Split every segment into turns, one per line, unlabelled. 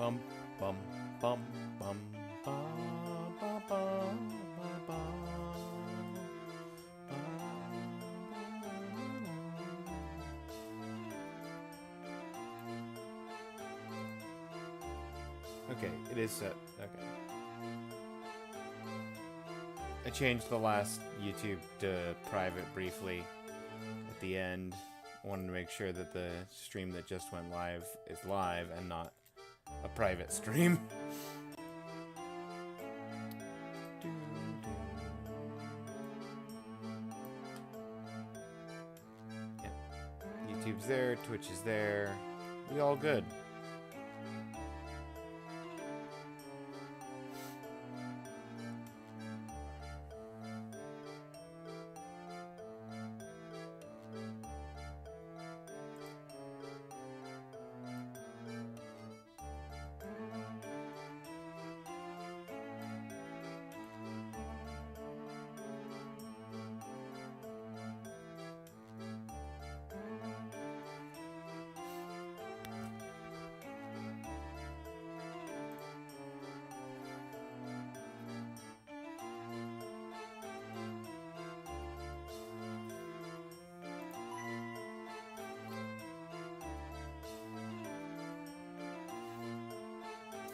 Bum, bum, bum, bum, bum, bum, bum, bum, Okay, it is set. Okay. I changed the last YouTube to private briefly at the end. I wanted to make sure that the stream that just went live is live and not a private stream. Yeah. YouTube's there, Twitch is there. We all good.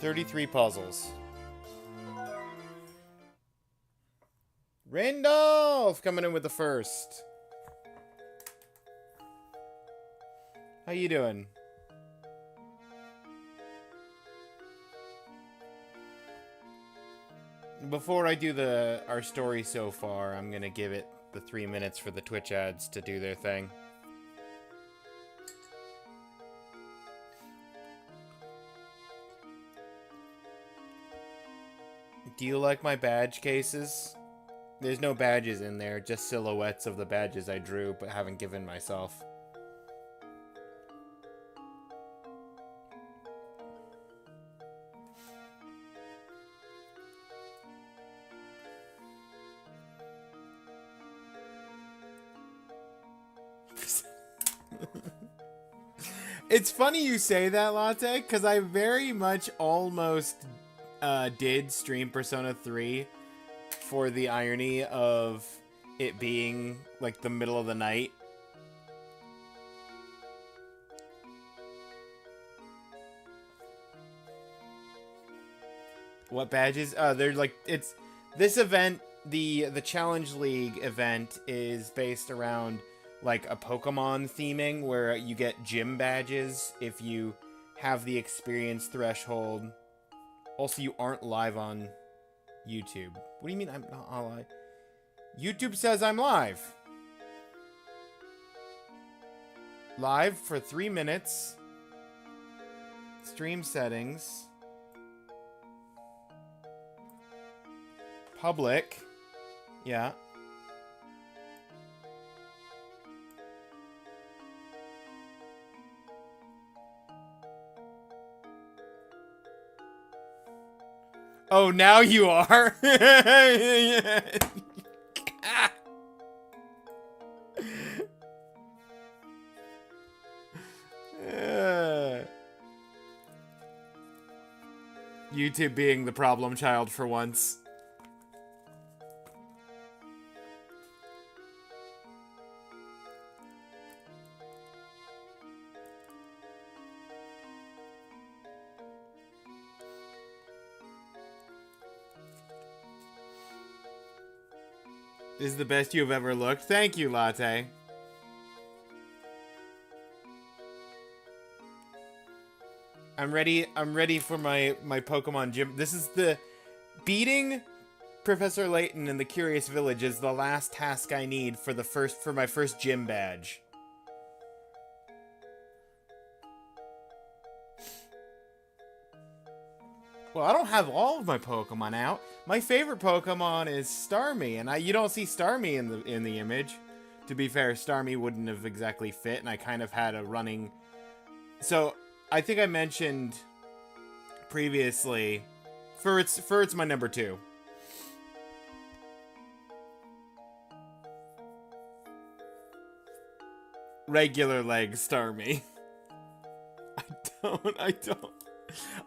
$33 puzzles. Randolph coming in with the first. How you doing? Before I do our story so far, I'm gonna give it the 3 minutes for the Twitch ads to do their thing. Do you like my badge cases? There's no badges in there, just silhouettes of the badges I drew but haven't given myself. It's funny you say that, Latte, because I very much almost did stream Persona 3 for the irony of it being like the middle of the night. What badges? They're like, it's this event, the Challenge League event is based around like a Pokemon theming where you get gym badges if you have the experience threshold. Also, you aren't live on YouTube. What do you mean I'm not live? YouTube says I'm live. Live for 3 minutes. Stream settings. Public. Yeah. Oh, now you are. YouTube being the problem child for once. This is the best you've ever looked. Thank you, Latte. I'm ready for my Pokemon gym. This is the beating Professor Layton in the Curious Village is the last task I need for my first gym badge. Well, I don't have all of my Pokemon out. My favorite Pokemon is Starmie, and you don't see Starmie in the image. To be fair, Starmie wouldn't have exactly fit, and I kind of had a running. So I think I mentioned previously, Furt's my number 2. Regular leg Starmie. I don't.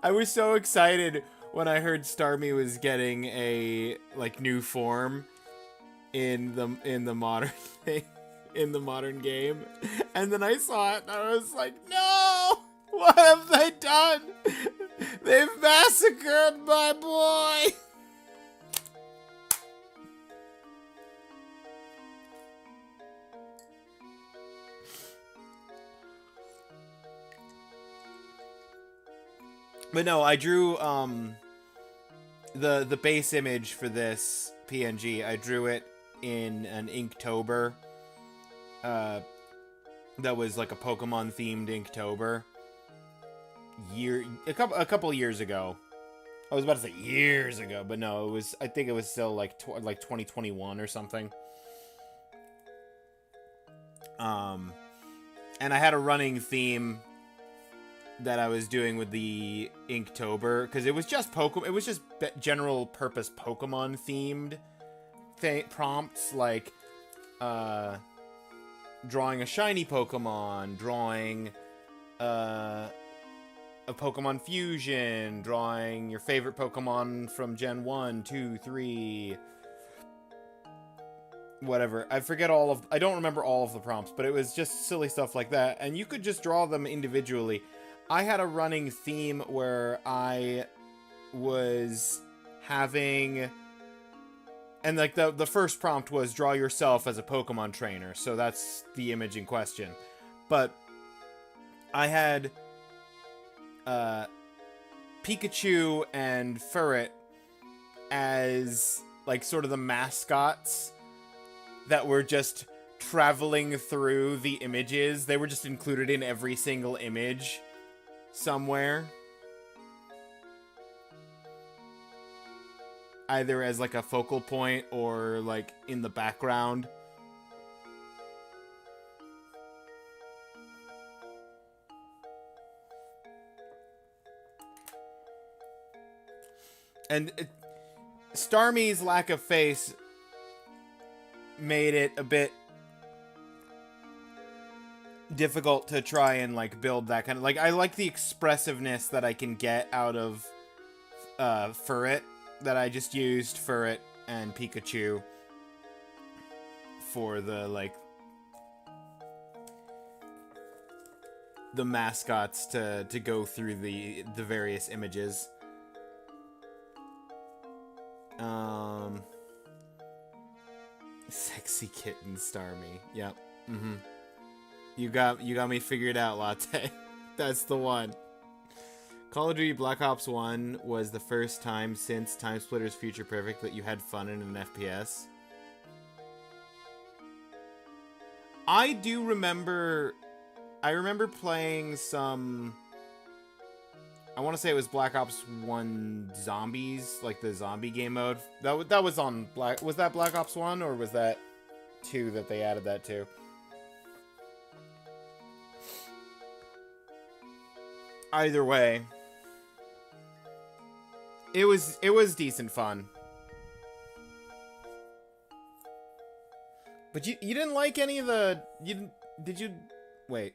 I was so excited when I heard Starmie was getting a like new form in the modern thing, in the modern game, and then I saw it and I was like, no, what have they done? They've massacred my boy. But no, I drew the base image for this PNG. I drew it in an Inktober. That was like a Pokemon themed Inktober. A couple years ago. I was about to say years ago, but no, it was. I think it was still like 2021 or something. And I had a running theme that I was doing with the Inktober, because it was just Pokemon. It was just general purpose Pokemon themed prompts, like drawing a shiny Pokemon, drawing a Pokemon fusion, drawing your favorite Pokemon from Gen 1, 2, 3, whatever. I don't remember all of the prompts, but it was just silly stuff like that, and you could just draw them individually. I had a running theme where I was having, and like the first prompt was draw yourself as a Pokemon trainer, so that's the image in question. But I had Pikachu and Furret as like sort of the mascots that were just traveling through the images. They were just included in every single image somewhere, either as like a focal point or like in the background. And Starmie's lack of face made it a bit difficult to try and like build that kind of, like, I like the expressiveness that I can get out of Furret, that I just used Furret and Pikachu for the like the mascots to go through the various images. Sexy kitten Starmie. Yep. Mm-hmm. You got me figured out, Latte. That's the one. Call of Duty Black Ops 1 was the first time since Time Splitters Future Perfect that you had fun in an FPS. I remember playing some, I want to say it was Black Ops 1 Zombies, like the zombie game mode. That was on was that Black Ops 1 or was that 2 that they added that to? Either way, it was decent fun. But you didn't like any of the, did you wait.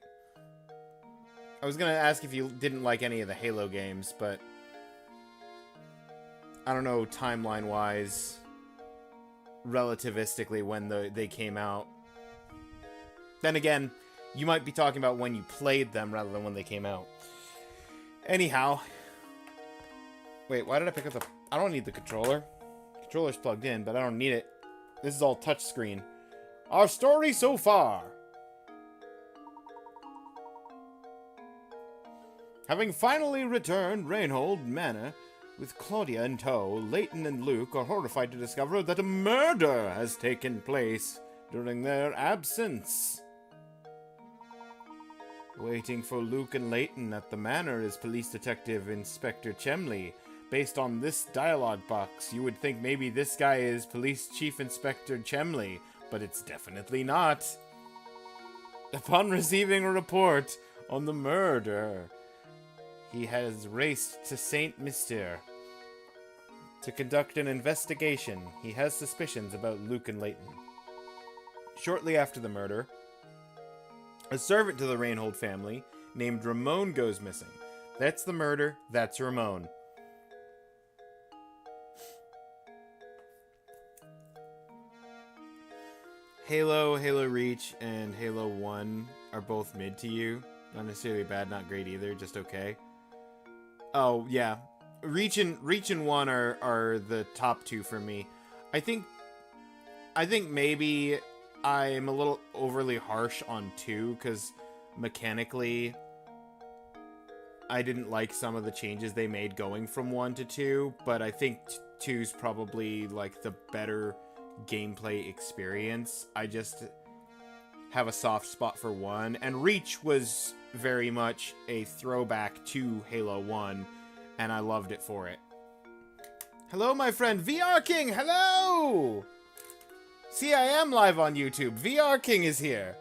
I was gonna ask if you didn't like any of the Halo games, but I don't know timeline wise, relativistically, when they came out. Then again, you might be talking about when you played them rather than when they came out. Anyhow. Wait, why did I pick up the... I don't need the controller. The controller's plugged in, but I don't need it. This is all touchscreen. Our story so far. Having finally returned Rainhold Manor with Claudia in tow, Layton and Luke are horrified to discover that a murder has taken place during their absence. Waiting for Luke and Layton at the manor is Police Detective Inspector Chemley. Based on this dialogue box, you would think maybe this guy is Police Chief Inspector Chemley, but it's definitely not. Upon receiving a report on the murder, he has raced to St. Mister to conduct an investigation. He has suspicions about Luke and Layton. Shortly after the murder, a servant to the Rainhold family, named Ramon, goes missing. That's the murder. That's Ramon. Halo, Halo Reach, and Halo 1 are both mid to you. Not necessarily bad, not great either, just okay. Oh, yeah. Reach and 1 are the top two for me. I think maybe I'm a little overly harsh on 2, because mechanically I didn't like some of the changes they made going from 1 to 2, but I think 2's probably like the better gameplay experience. I just have a soft spot for 1, and Reach was very much a throwback to Halo 1, and I loved it for it. Hello, my friend VR King, hello! See, I am live on YouTube. VR King is here.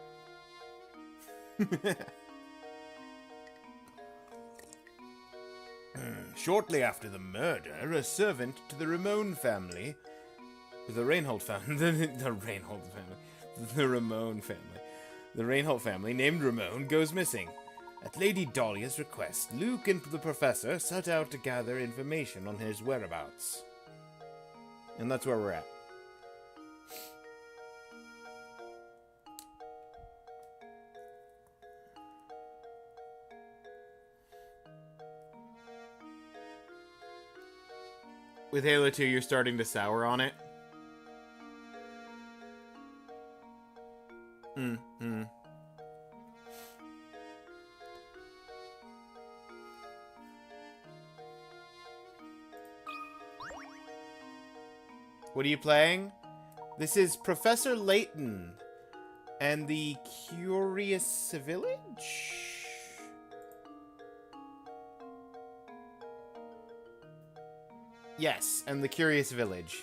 Shortly after the murder, a servant to the Ramon family, the Reinhold family, the Ramon family, the Reinhold family, named Ramon, goes missing. At Lady Dahlia's request, Luke and the Professor set out to gather information on his whereabouts. And that's where we're at. With Halo 2, you're starting to sour on it. What are you playing? This is Professor Layton and the Curious Village? Yes, and the Curious Village.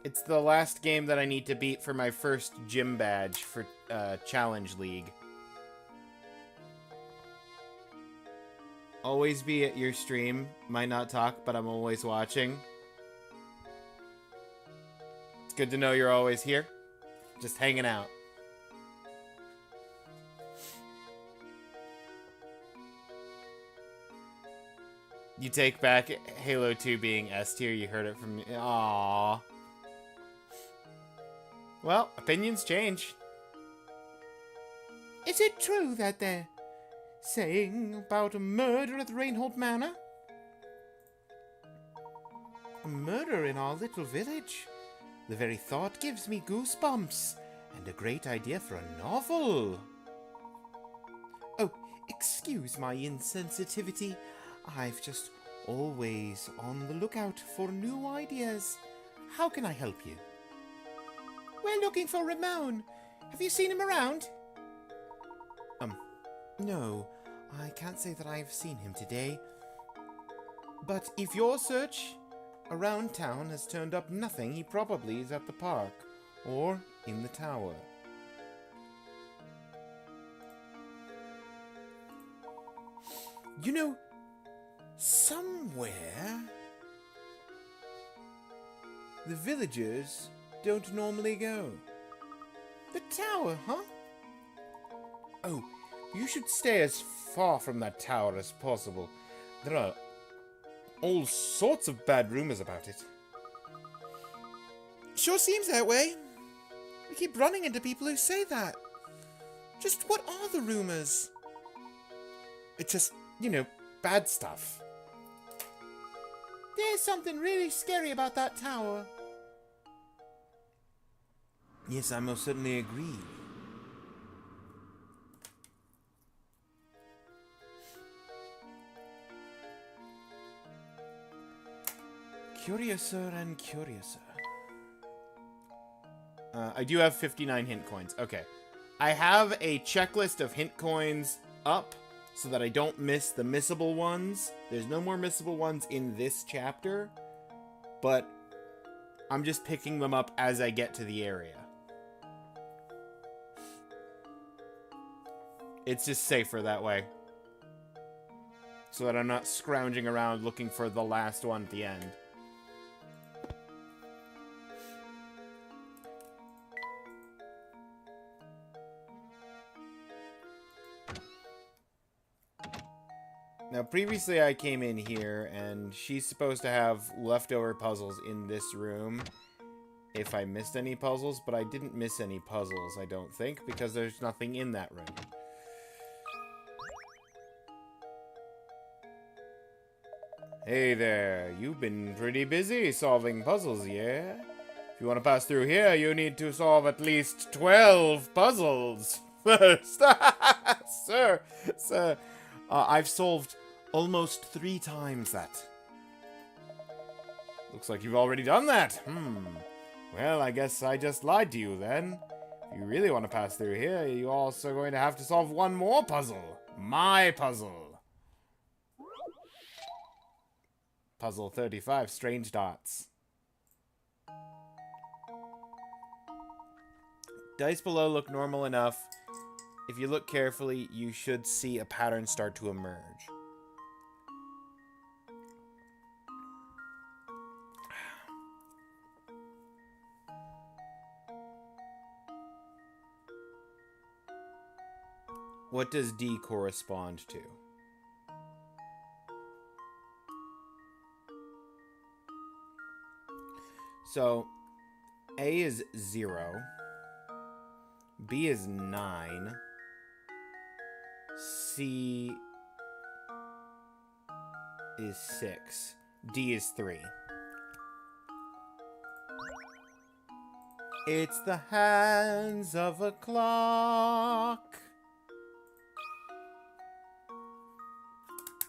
It's the last game that I need to beat for my first gym badge for Challenge League. Always be at your stream. Might not talk, but I'm always watching. It's good to know you're always here. Just hanging out. You take back Halo 2 being S tier. You heard it from me. Aww. Well, opinions change. Is it true that they're saying about a murder at the Reinhold Manor? A murder in our little village? The very thought gives me goosebumps. And a great idea for a novel. Oh, excuse my insensitivity. I've just always on the lookout for new ideas. How can I help you? We're looking for Ramon. Have you seen him around? No. I can't say that I've seen him today. But if your search around town has turned up nothing, he probably is at the park or in the tower. You know, somewhere the villagers don't normally go. The tower, huh? Oh, you should stay as far from that tower as possible. There are all sorts of bad rumors about it. Sure seems that way. We keep running into people who say that. Just what are the rumors? It's just, you know, bad stuff. There's something really scary about that tower. Yes, I most certainly agree. Curiouser and curiouser. I do have 59 hint coins. Okay. I have a checklist of hint coins up so that I don't miss the missable ones. There's no more missable ones in this chapter, but I'm just picking them up as I get to the area. It's just safer that way. So that I'm not scrounging around looking for the last one at the end. Now, previously I came in here, and she's supposed to have leftover puzzles in this room if I missed any puzzles, but I didn't miss any puzzles, I don't think, because there's nothing in that room. Hey there, you've been pretty busy solving puzzles, yeah? If you want to pass through here, you need to solve at least 12 puzzles first. Sir, I've solved almost 3 times that. Looks like you've already done that. Well, I guess I just lied to you then. If you really want to pass through here, you're also going to have to solve one more puzzle. My puzzle. Puzzle 35, Strange Dots. Dice below look normal enough. If you look carefully, you should see a pattern start to emerge. What does D correspond to? So, A is 0, B is 9, C is 6, D is 3. It's the hands of a clock.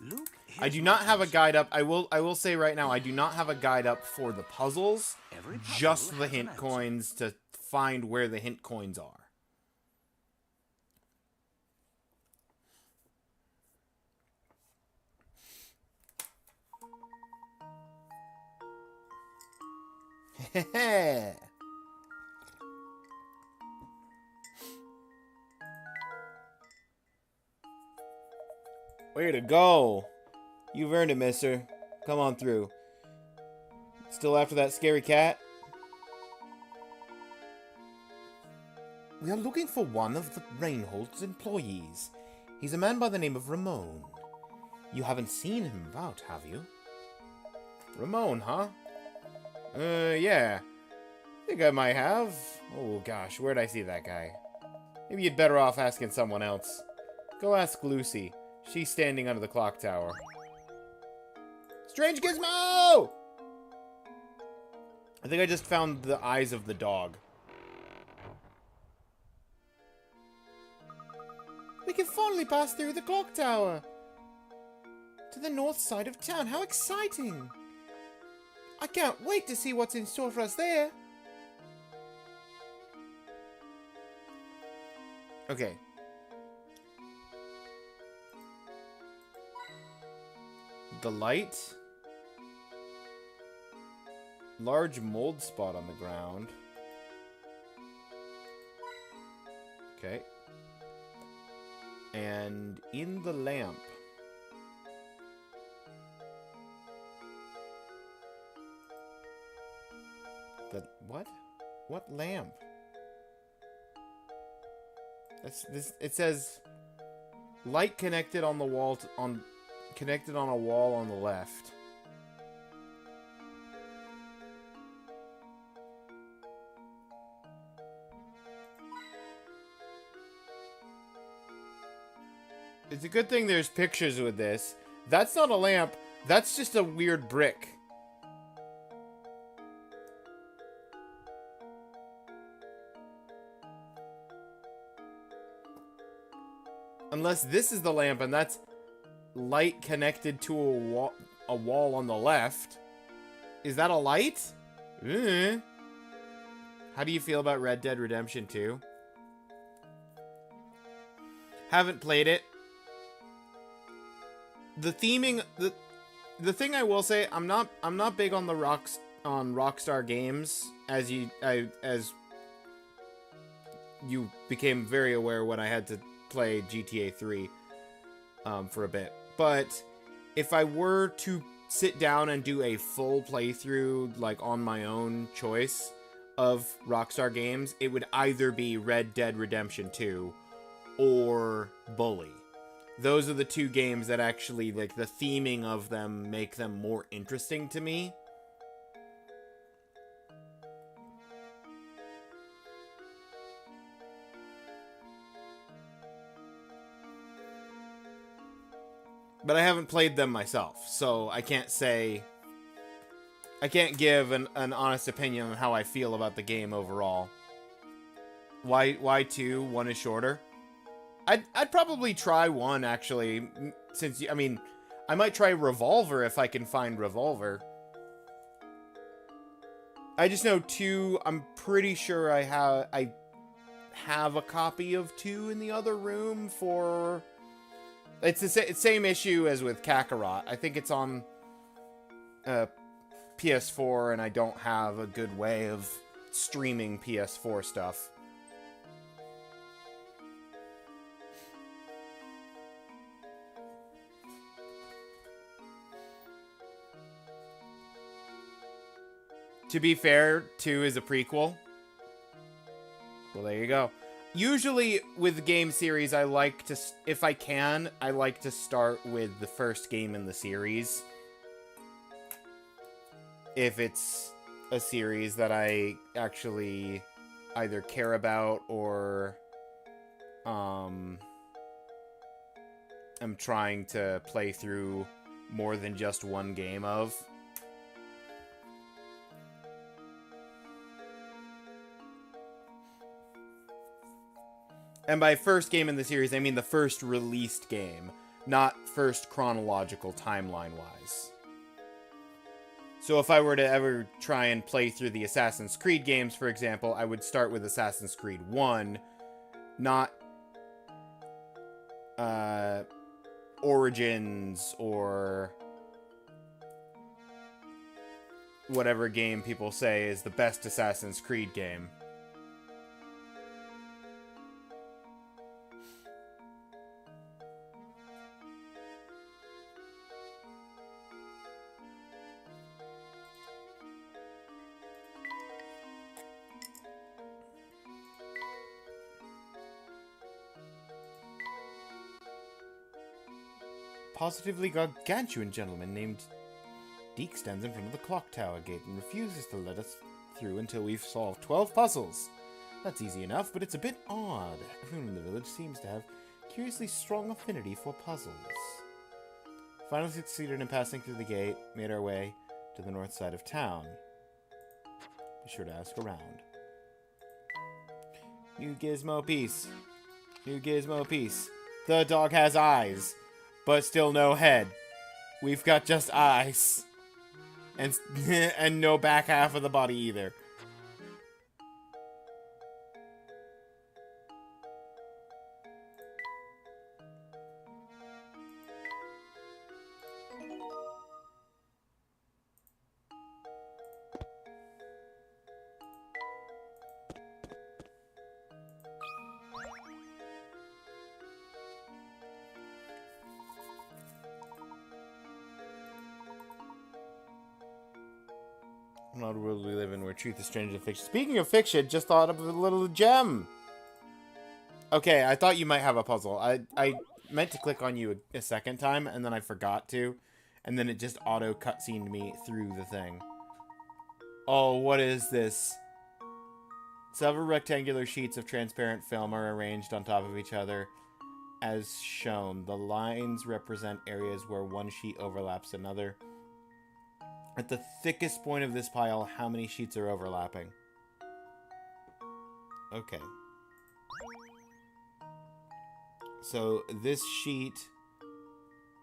Luke,
I do not have a guide up. I will say right now, I do not have a guide up for the puzzles, just the hint coins to find where the hint coins are. Heh. Way to go. You've earned it, mister. Come on through. Still after that scary cat? We are looking for one of the Reinhold's employees. He's a man by the name of Ramon. You haven't seen him about, have you? Ramon, huh? Yeah. I think I might have. Oh, gosh, where'd I see that guy? Maybe you'd better off asking someone else. Go ask Lucy. She's standing under the clock tower. Strange Gizmo! I think I just found the eyes of the dog. We can finally pass through the clock tower. To the north side of town. How exciting! I can't wait to see what's in store for us there. Okay. The light. Large mold spot on the ground. Okay. And in the lamp. The what? What lamp? It says light connected on the wall connected on a wall on the left. It's a good thing there's pictures with this. That's not a lamp. That's just a weird brick. Unless this is the lamp and that's light connected to a wall on the left. Is that a light? How do you feel about Red Dead Redemption 2? Haven't played it. The theming, the thing I will say, I'm not big on the Rockstar games, as you became very aware when I had to play GTA 3 for a bit. But if I were to sit down and do a full playthrough, like on my own choice of Rockstar games, it would either be Red Dead Redemption 2 or Bully. those are the two games that actually, like, the theming of them make them more interesting to me. But I haven't played them myself, so I can't say... I can't give an honest opinion on how I feel about the game overall. Why 2? 1 is shorter? I'd probably try 1, actually, since, I mean, I might try Revolver if I can find Revolver. I just know 2, I'm pretty sure I have a copy of 2 in the other room for... It's the same issue as with Kakarot. I think it's on PS4, and I don't have a good way of streaming PS4 stuff. To be fair, 2 is a prequel. Well, there you go. Usually, with the game series, I like to, if I can, I like to start with the first game in the series. If it's a series that I actually either care about or I'm trying to play through more than just one game of. And by first game in the series, I mean the first released game, not first chronological timeline-wise. So if I were to ever try and play through the Assassin's Creed games, for example, I would start with Assassin's Creed 1, not Origins or whatever game people say is the best Assassin's Creed game. Positively gargantuan gentleman named Deke stands in front of the clock tower gate and refuses to let us through until we've solved 12 puzzles. That's easy enough, but it's a bit odd. Everyone in the village seems to have curiously strong affinity for puzzles. Finally succeeded in passing through the gate, made our way to the north side of town. Be sure to ask around. New gizmo piece. New gizmo piece. The dog has eyes, but still no head. We've got just eyes. And, and no back half of the body either. Not a world we live in where truth is stranger than fiction. Speaking of fiction, just thought of a little gem. Okay, I thought you might have a puzzle. I meant to click on you a second time, and then I forgot to. And then it just auto cutscened me through the thing. Oh, what is this? Several rectangular sheets of transparent film are arranged on top of each other. As shown, the lines represent areas where one sheet overlaps another. At the thickest point of this pile, how many sheets are overlapping? Okay. So this sheet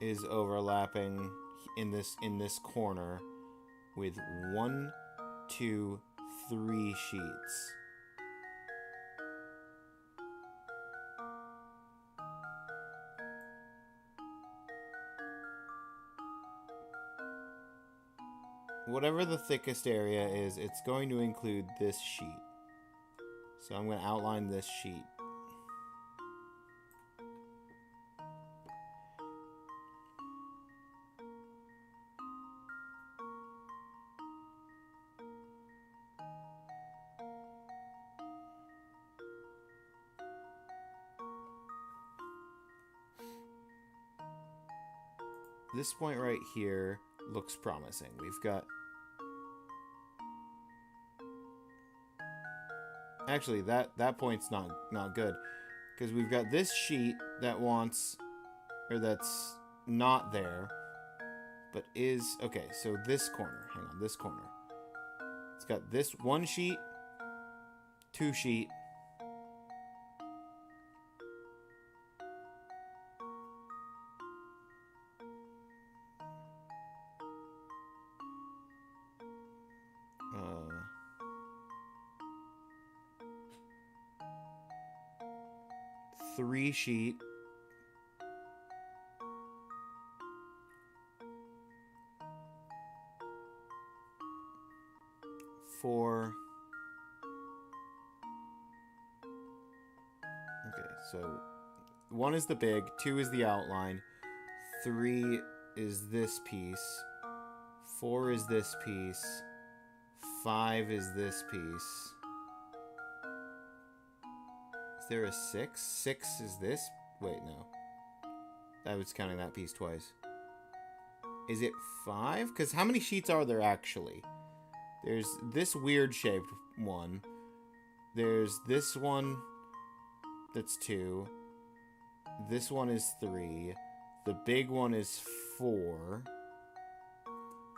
is overlapping in this corner with 1, 2, 3 sheets. Whatever the thickest area is, it's going to include this sheet. So I'm going to outline this sheet. this point right here looks promising. We've got... Actually, that point's not good. Because we've got this sheet that wants... Or that's not there. But is... Okay, so this corner. Hang on, this corner. It's got this one sheet. Two sheet. Three sheet. Four. Okay, so one is the big, two is the outline, three is this piece, four is this piece, five is this piece. Is there a six? Six is this? Wait, no. I was counting that piece twice. Is it five? Because how many sheets are there actually? There's this weird shaped one. There's this one that's two. This one is three. The big one is four.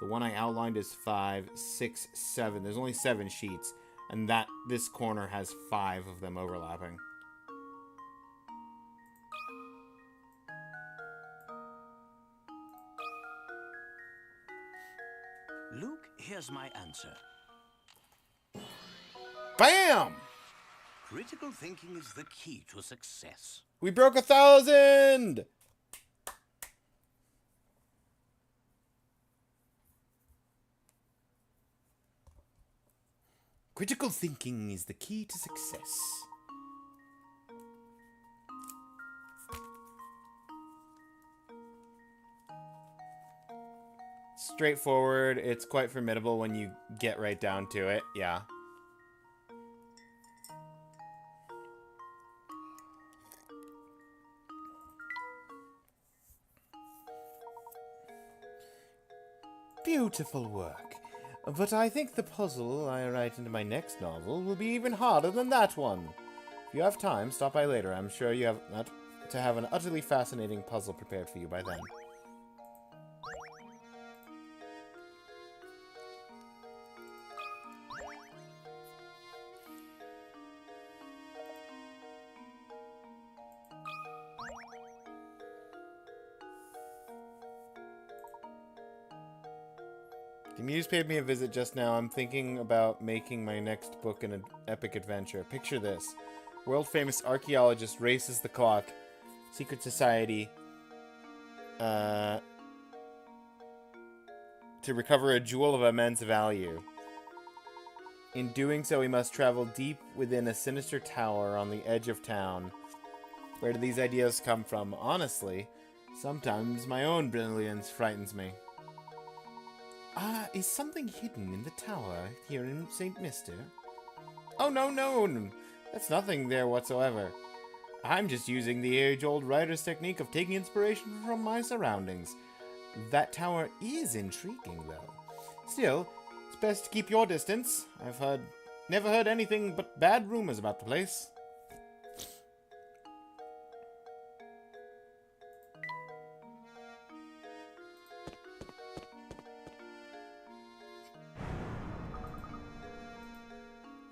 The one I outlined is 5, 6, 7. There's only 7 sheets. And this corner has 5 of them overlapping.
Luke, here's my answer.
BAM!
Critical thinking is the key to success.
We broke 1,000! Critical thinking is the key to success. Straightforward. It's quite formidable when you get right down to it. Yeah. Beautiful work. But I think the puzzle I write into my next novel will be even harder than that one. If you have time, stop by later. I'm sure you have to have an utterly fascinating puzzle prepared for you by then. The Muse paid me a visit just now. I'm thinking about making my next book an epic adventure. Picture this. World-famous archaeologist races the clock. Secret society. To recover a jewel of immense value. In doing so, he must travel deep within a sinister tower on the edge of town. Where do these ideas come from? Honestly, sometimes my own brilliance frightens me. Is something hidden in the tower here in St. Mister? Oh, no. That's nothing there whatsoever. I'm just using the age-old writer's technique of taking inspiration from my surroundings. That tower is intriguing, though. Still, it's best to keep your distance. I've never heard anything but bad rumors about the place.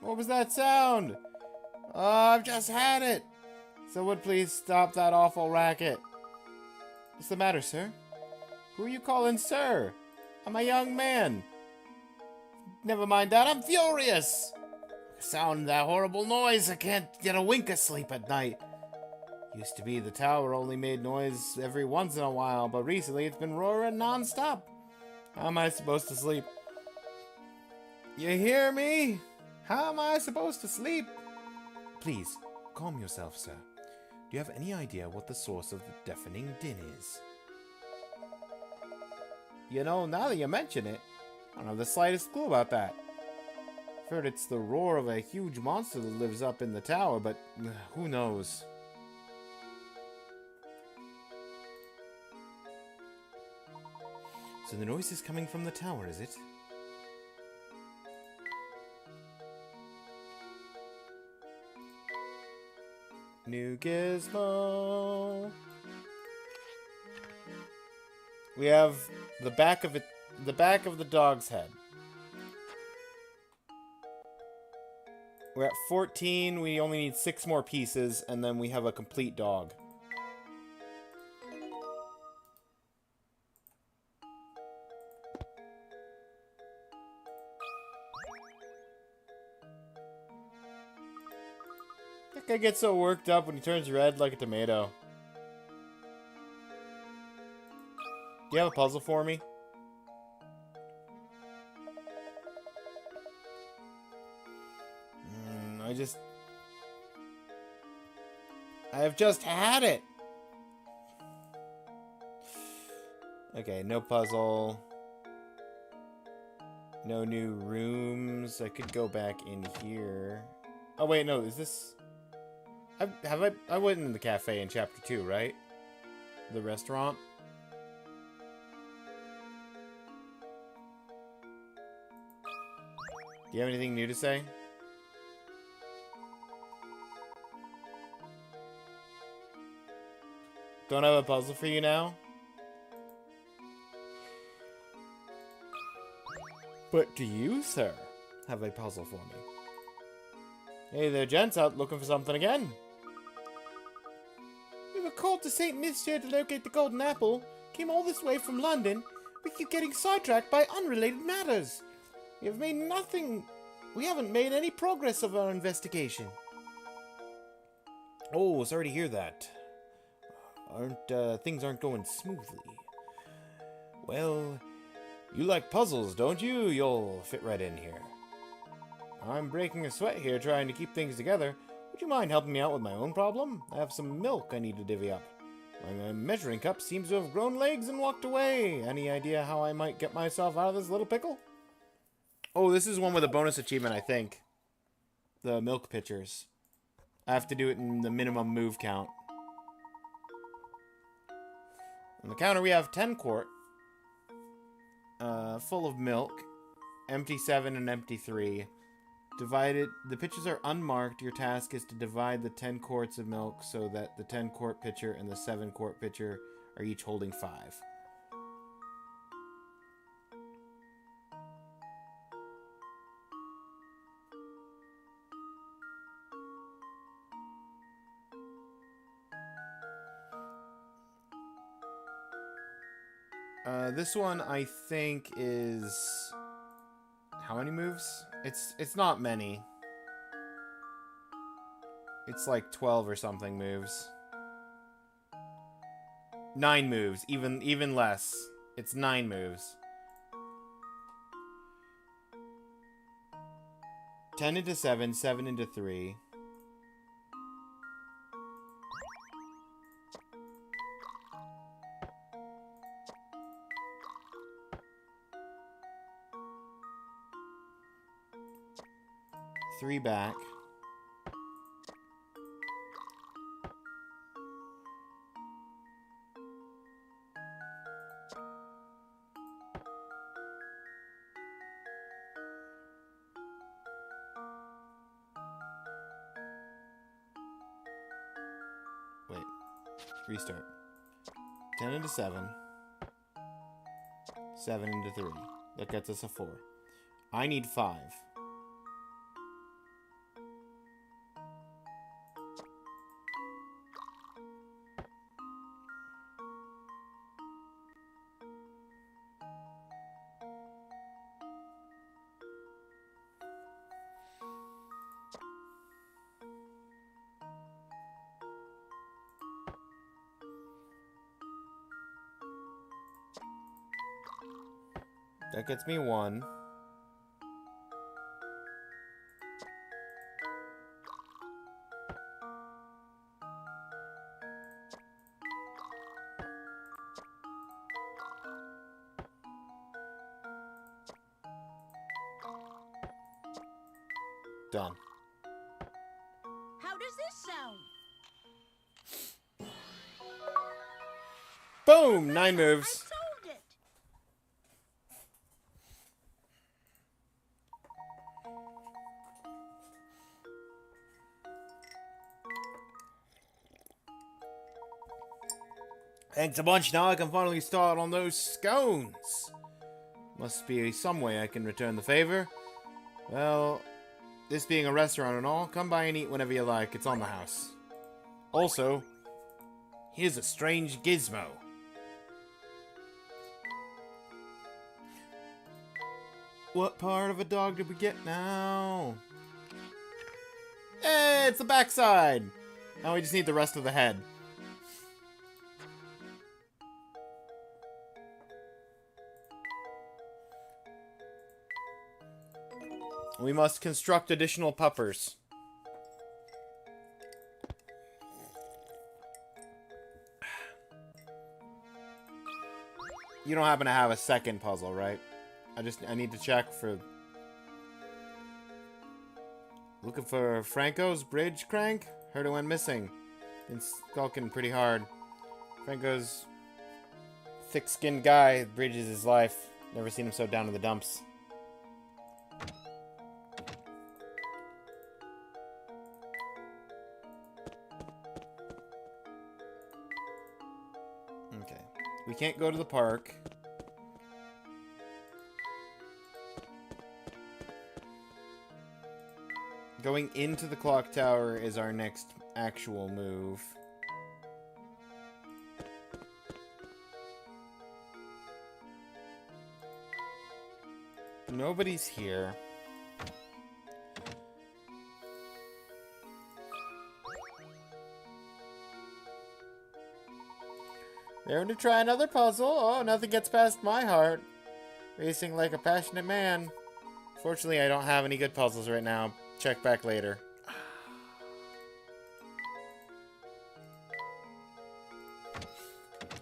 What was that sound? I've just had it. Someone please stop that awful racket. What's the matter, sir? Who are you calling sir? I'm a young man. Never mind that, I'm furious. The sound of that horrible noise, I can't get a wink of sleep at night. Used to be the tower only made noise every once in a while, but recently it's been roaring non-stop. How am I supposed to sleep? You hear me? How am I supposed to sleep? Please, calm yourself, sir. Do you have any idea what the source of the deafening din is? You know, now that you mention it, I don't have the slightest clue about that. I've heard it's the roar of a huge monster that lives up in the tower, but who knows? So the noise is coming from the tower, is it? New gizmo. We have the back of the dog's head. We're at 14. We only need 6 more pieces, and then we have a complete dog. That guy gets so worked up when he turns red like a tomato. Do you have a puzzle for me? I have just had it! Okay, no puzzle. No new rooms. I could go back in here. Oh wait, no, is this... I went in the cafe in chapter 2, right? The restaurant? Do you have anything new to say? Don't have a puzzle for you now? But do you, sir, have a puzzle for me? Hey there, gents, out looking for something again. We were called to St. Monsieur to locate the golden apple. Came all this way from London. We keep getting sidetracked by unrelated matters. We haven't made any progress of our investigation. Oh, sorry to hear that. Things aren't going smoothly. Well, you like puzzles, don't you? You'll fit right in here. I'm breaking a sweat here trying to keep things together. Would you mind helping me out with my own problem? I have some milk I need to divvy up. My measuring cup seems to have grown legs and walked away. Any idea how I might get myself out of this little pickle? Oh, this is one with a bonus achievement, I think. The milk pitchers. I have to do it in the minimum move count. On the counter, we have 10 quart. Full of milk. Empty 7 and empty 3. Divided. The pitchers are unmarked. Your task is to divide the 10 quarts of milk so that the 10 quart pitcher and the 7 quart pitcher are each holding 5. This one I think is how many moves? It's not many. It's like 12 or something moves. 9 moves, even less. It's 9 moves. 10 into 7, 7 into 3. Three back. Wait. Restart. 10 into 7. 7 into 3. That gets us a 4. I need 5. That gets me 1. Done.
How does this sound?
Boom! 9 moves.
I solved it.
Thanks a bunch, now I can finally start on those scones. Must be some way I can return the favor. Well, this being a restaurant and all, come by and eat whenever you like. It's on the house. Also, here's a strange gizmo. What part of a dog did we get now? Hey, it's the backside! Now we just need the rest of the head. We must construct additional puppers. You don't happen to have a second puzzle, right? I need to check for... Looking for Franco's bridge crank? Heard it went missing. Been skulking pretty hard. Franco's thick-skinned guy. Bridge is his life. Never seen him so down in the dumps. Okay. We can't go to the park. Going into the clock tower is our next actual move. Nobody's here. There to try another puzzle. Oh, nothing gets past my heart. Racing like a passionate man. Fortunately, I don't have any good puzzles right now. Check back later.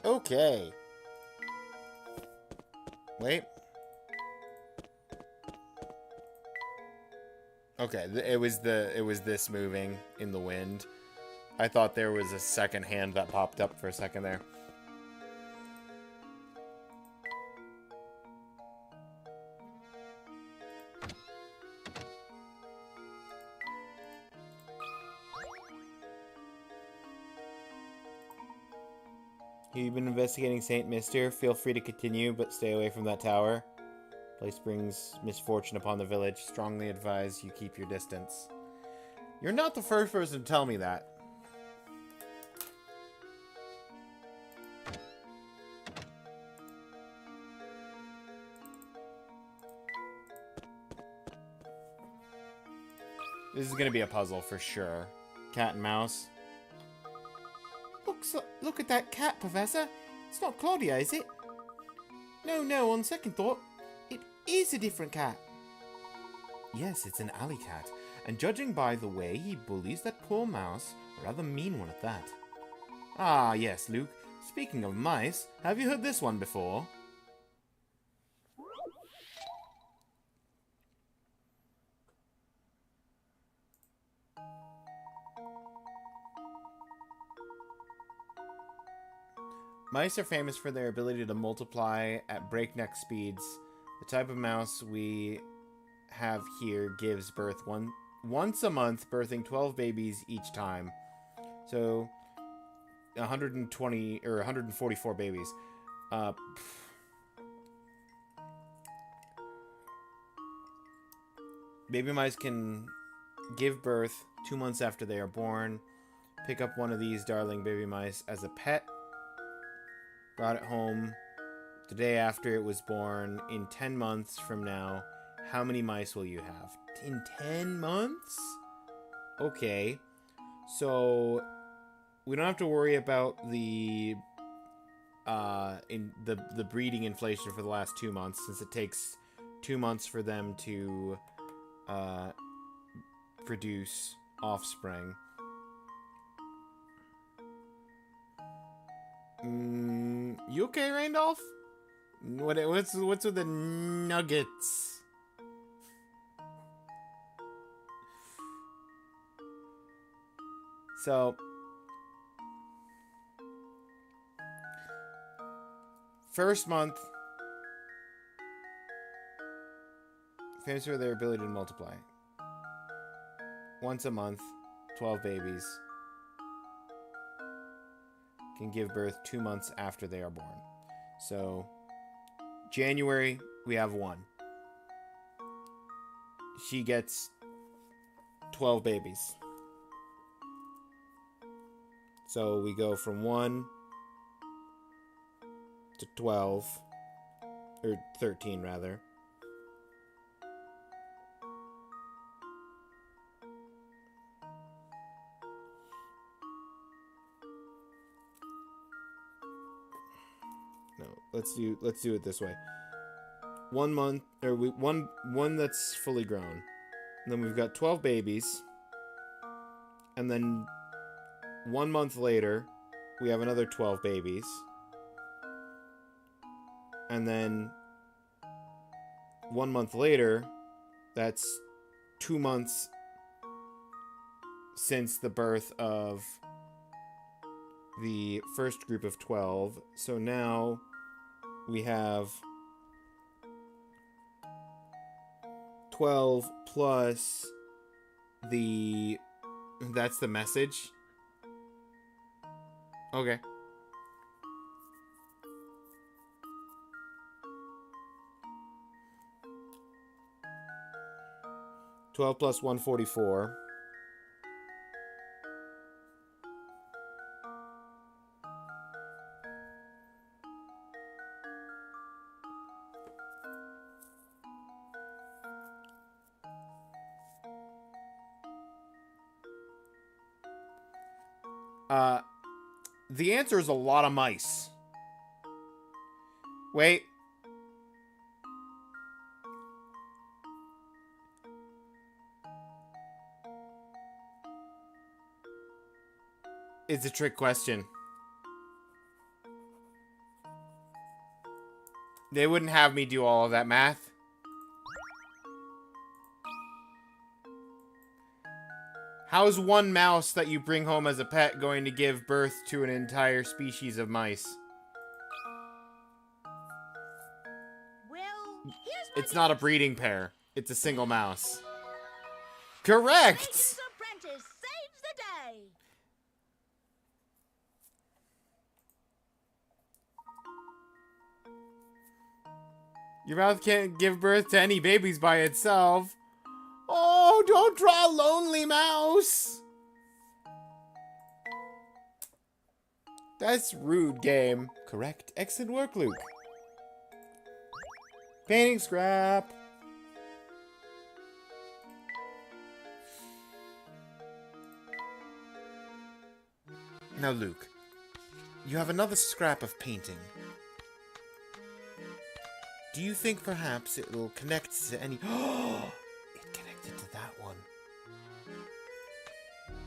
Okay. Wait. Okay, it was this moving in the wind. I thought there was a second hand that popped up for a second there. You've been investigating Saint Mister. Feel free to continue, but stay away from that tower. Place brings misfortune upon the village. Strongly advise you keep your distance. You're not the first person to tell me that. This is gonna be a puzzle for sure. Cat and mouse. Look at that cat, Professor. It's not Claudia, is it? No, on second thought, it is a different cat. Yes, it's an alley cat. And judging by the way he bullies that poor mouse, a rather mean one at that. Ah, yes, Luke. Speaking of mice, have you heard this one before? Mice are famous for their ability to multiply at breakneck speeds. The type of mouse we have here gives birth once a month, birthing 12 babies each time. So, 120 or 144 babies. Baby mice can give birth 2 months after they are born. Pick up one of these darling baby mice as a pet. Brought it home the day after it was born. In 10 months from now, how many mice will you have? In 10 months? Okay. So, we don't have to worry about the breeding inflation for the last 2 months, since it takes 2 months for them to produce offspring. You okay, Randolph? What's with the nuggets? So, first month, famous for their ability to multiply. Once a month, 12 babies. can give birth 2 months after they are born. So, January, we have 1. She gets 12 babies. So we go from 1 to 12, or 13 rather. No, let's do it this way. 1 month, or one that's fully grown. And then we've got 12 babies. And then 1 month later, we have another 12 babies. And then 1 month later, that's 2 months since the birth of the first group of 12. So now we have 12 plus the... That's the message? Okay. $12 plus 144. The answer is a lot of mice. Wait. It's a trick question. They wouldn't have me do all of that math. How's one mouse that you bring home as a pet going to give birth to an entire species of mice?
Well, here's
It's not a breeding pair. It's a single mouse. Correct!
Layton's apprentice saves the day.
Your mouth can't give birth to any babies by itself. Oh, don't draw a lonely mouse. That's rude, game. Correct. Excellent work, Luke. Painting scrap. Now, Luke, you have another scrap of painting. Do you think perhaps it will connect to any... It connected to that one.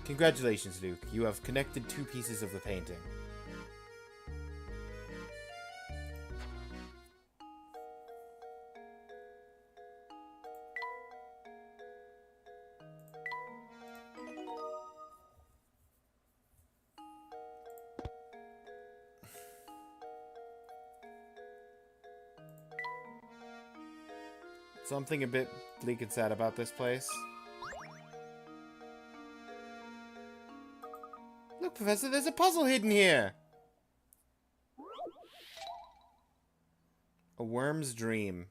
Congratulations, Luke. You have connected 2 pieces of the painting. Something a bit bleak and sad about this place. Look, Professor, there's a puzzle hidden here! A worm's dream.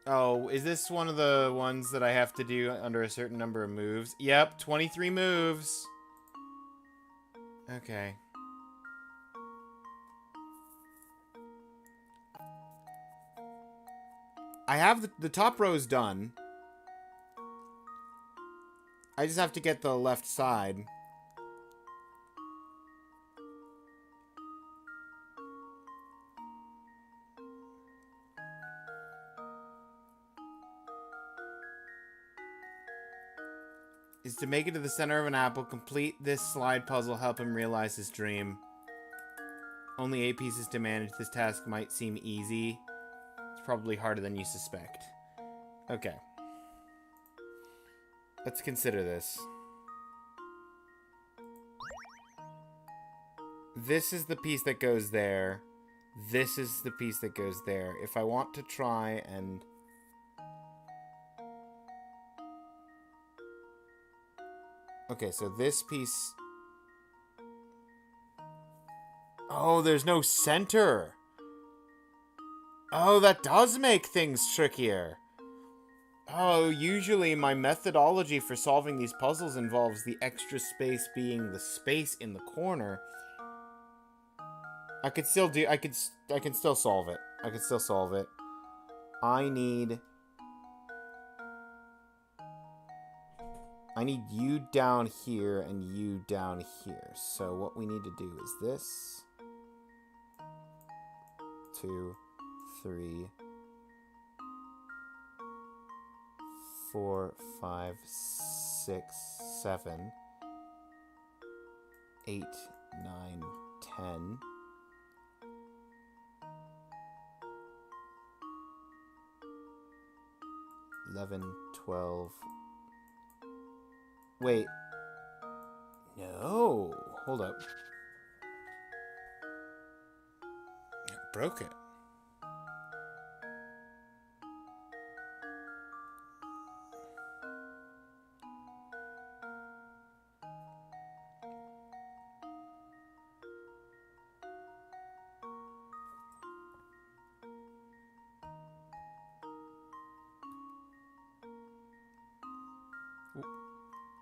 Oh, is this one of the ones that I have to do under a certain number of moves? Yep, 23 moves. Okay. I have the top rows done. I just have to get the left side. Is to make it to the center of an apple, complete this slide puzzle, help him realize his dream. Only 8 pieces to manage. This task might seem easy. It's probably harder than you suspect. Okay. Let's consider this. This is the piece that goes there. This is the piece that goes there. If I want to try and... Okay, so this piece... Oh, there's no center. Oh, that does make things trickier. Oh, usually my methodology for solving these puzzles involves the extra space being the space in the corner. I can still solve it. I can still solve it. I need you down here and you down here. So what we need to do is this. 2, 3, 4, 5, 6, 7, 8, 9, 10. 11, 12. Wait. No. Hold up. I broke it.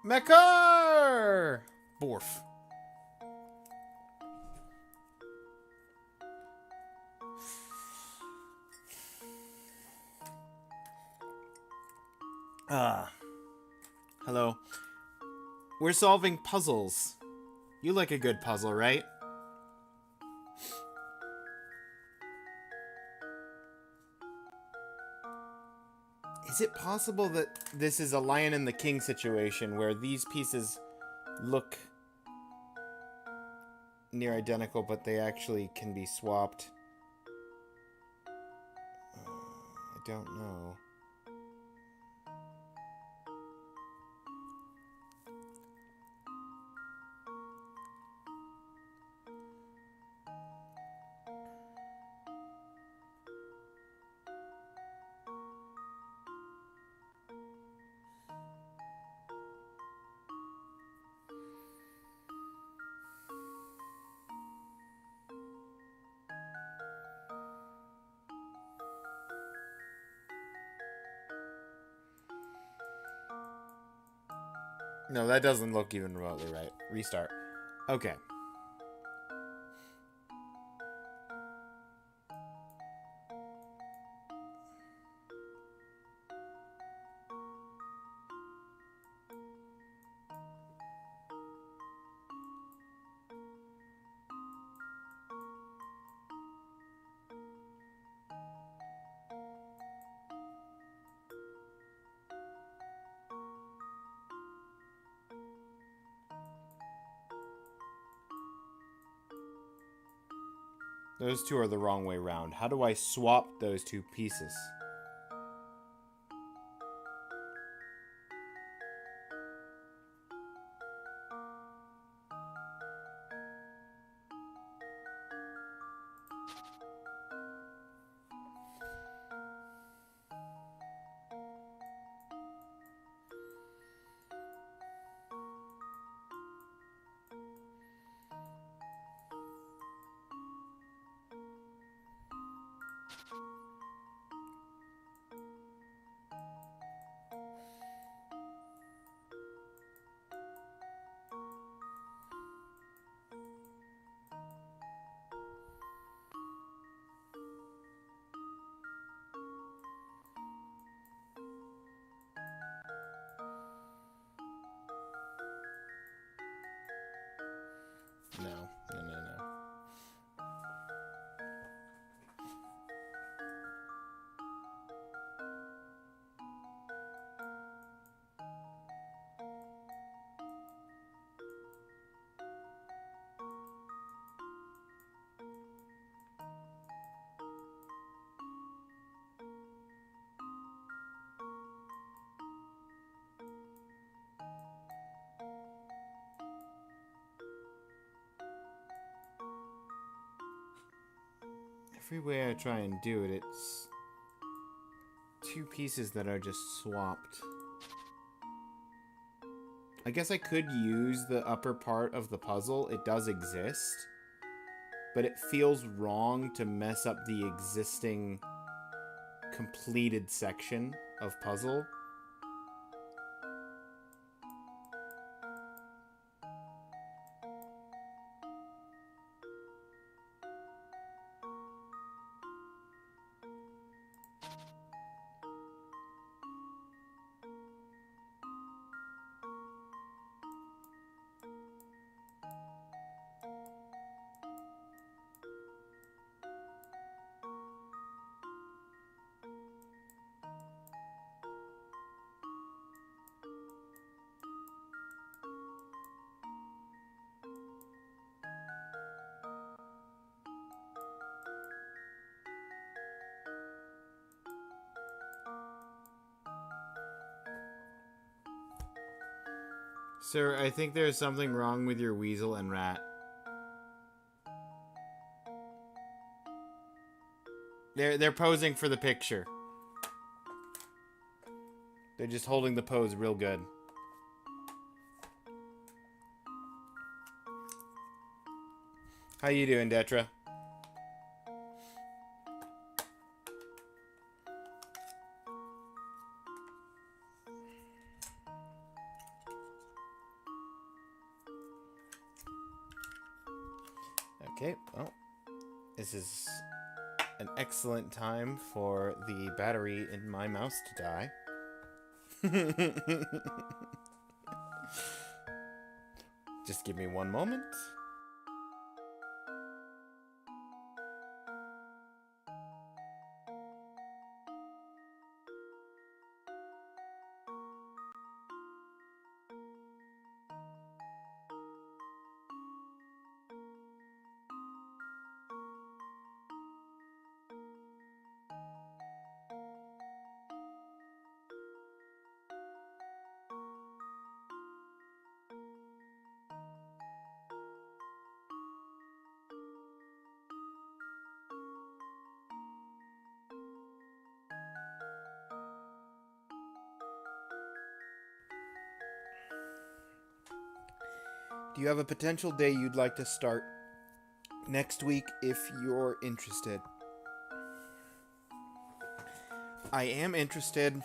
Mekar! Borf. Hello. We're solving puzzles. You like a good puzzle, right? Is it possible that this is a Lion and the King situation where these pieces look near identical, but they actually can be swapped? I don't know. No, that doesn't look even remotely right. Restart. Okay. Those two are the wrong way round. How do I swap those two pieces? No, no, no, no. Every way I try and do it, it's two pieces that are just swapped. I guess I could use the upper part of the puzzle. It does exist. But it feels wrong to mess up the existing completed section of puzzle. Sir, I think there's something wrong with your weasel and rat. They're posing for the picture. They're just holding the pose real good. How you doing, Detra? Okay, well, this is an excellent time for the battery in my mouse to die. Just give me one moment. Do you have a potential day you'd like to start next week if you're interested? I am interested.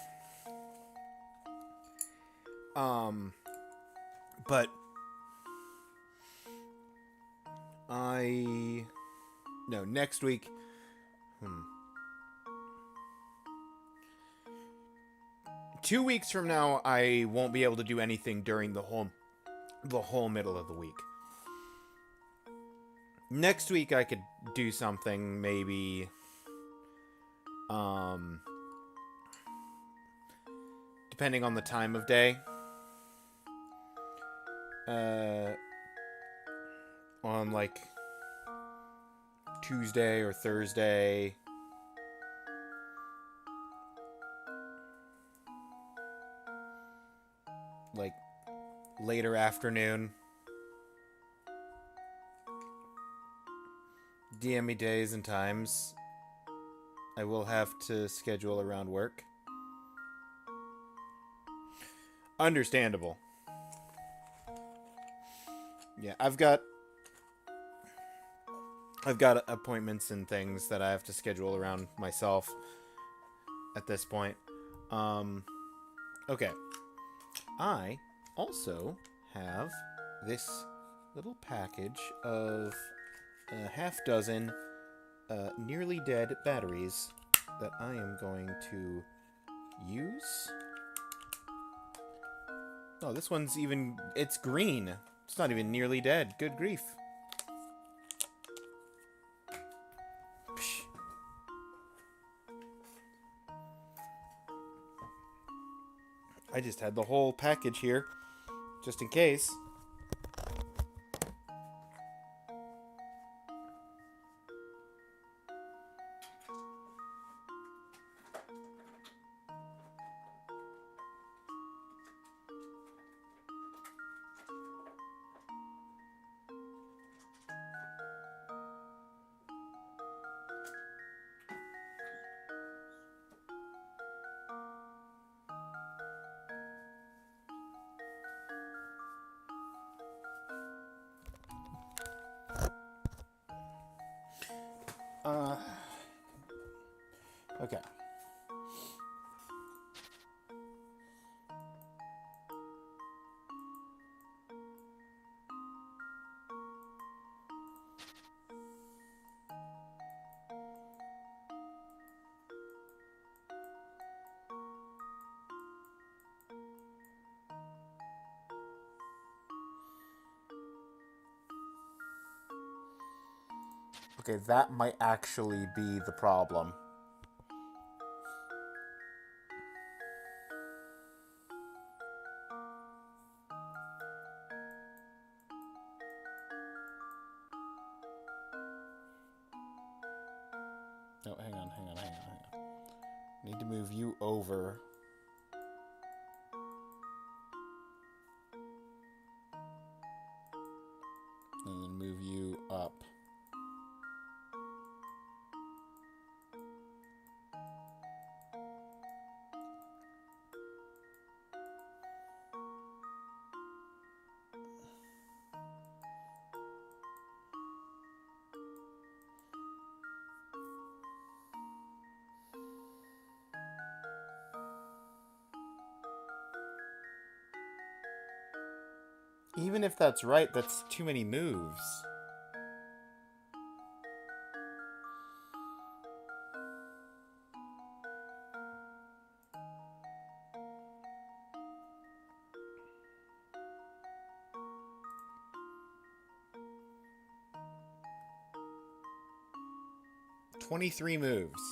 But no, next week. 2 weeks from now, I won't be able to do anything during the whole middle of the week. Next week I could do something, maybe depending on the time of day. On like Tuesday or Thursday. Like later afternoon. DM me days and times. I will have to schedule around work. Understandable. Yeah, I've got appointments and things that I have to schedule around myself at this point. Okay. I also have this little package of a half dozen nearly dead batteries that I am going to use. Oh, this one's even... It's green. It's not even nearly dead. Good grief. Psh. I just had the whole package here, just in case. Okay. Okay, that might actually be the problem. No, hang on. Need to move you over. And then move you up. Even if that's right, that's too many moves. "23 moves.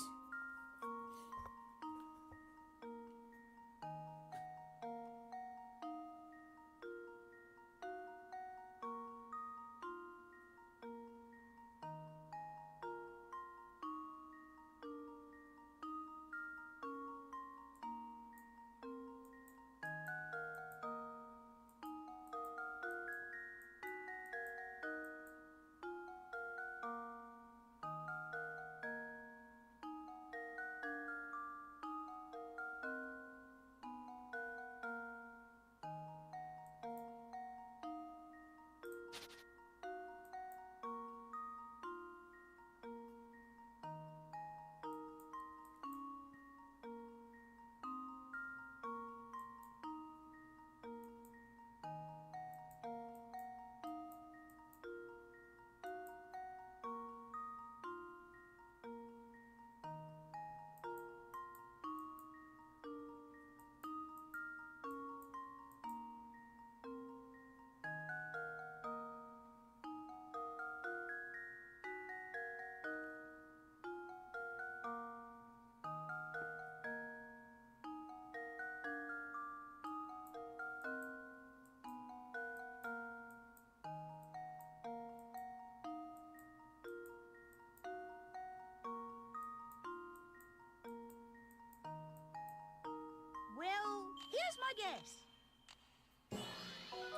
Well, here's my guess.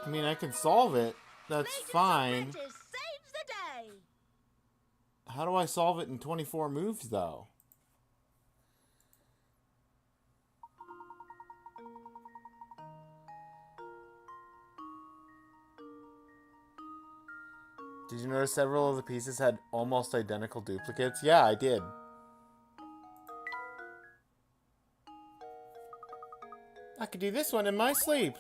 I mean, I can solve it. That's
Layton's
fine.
apprentice saves the day.
How do I solve it in 24 moves, though? Did you notice several of the pieces had almost identical duplicates? Yeah, I did. I could do this one in my sleep.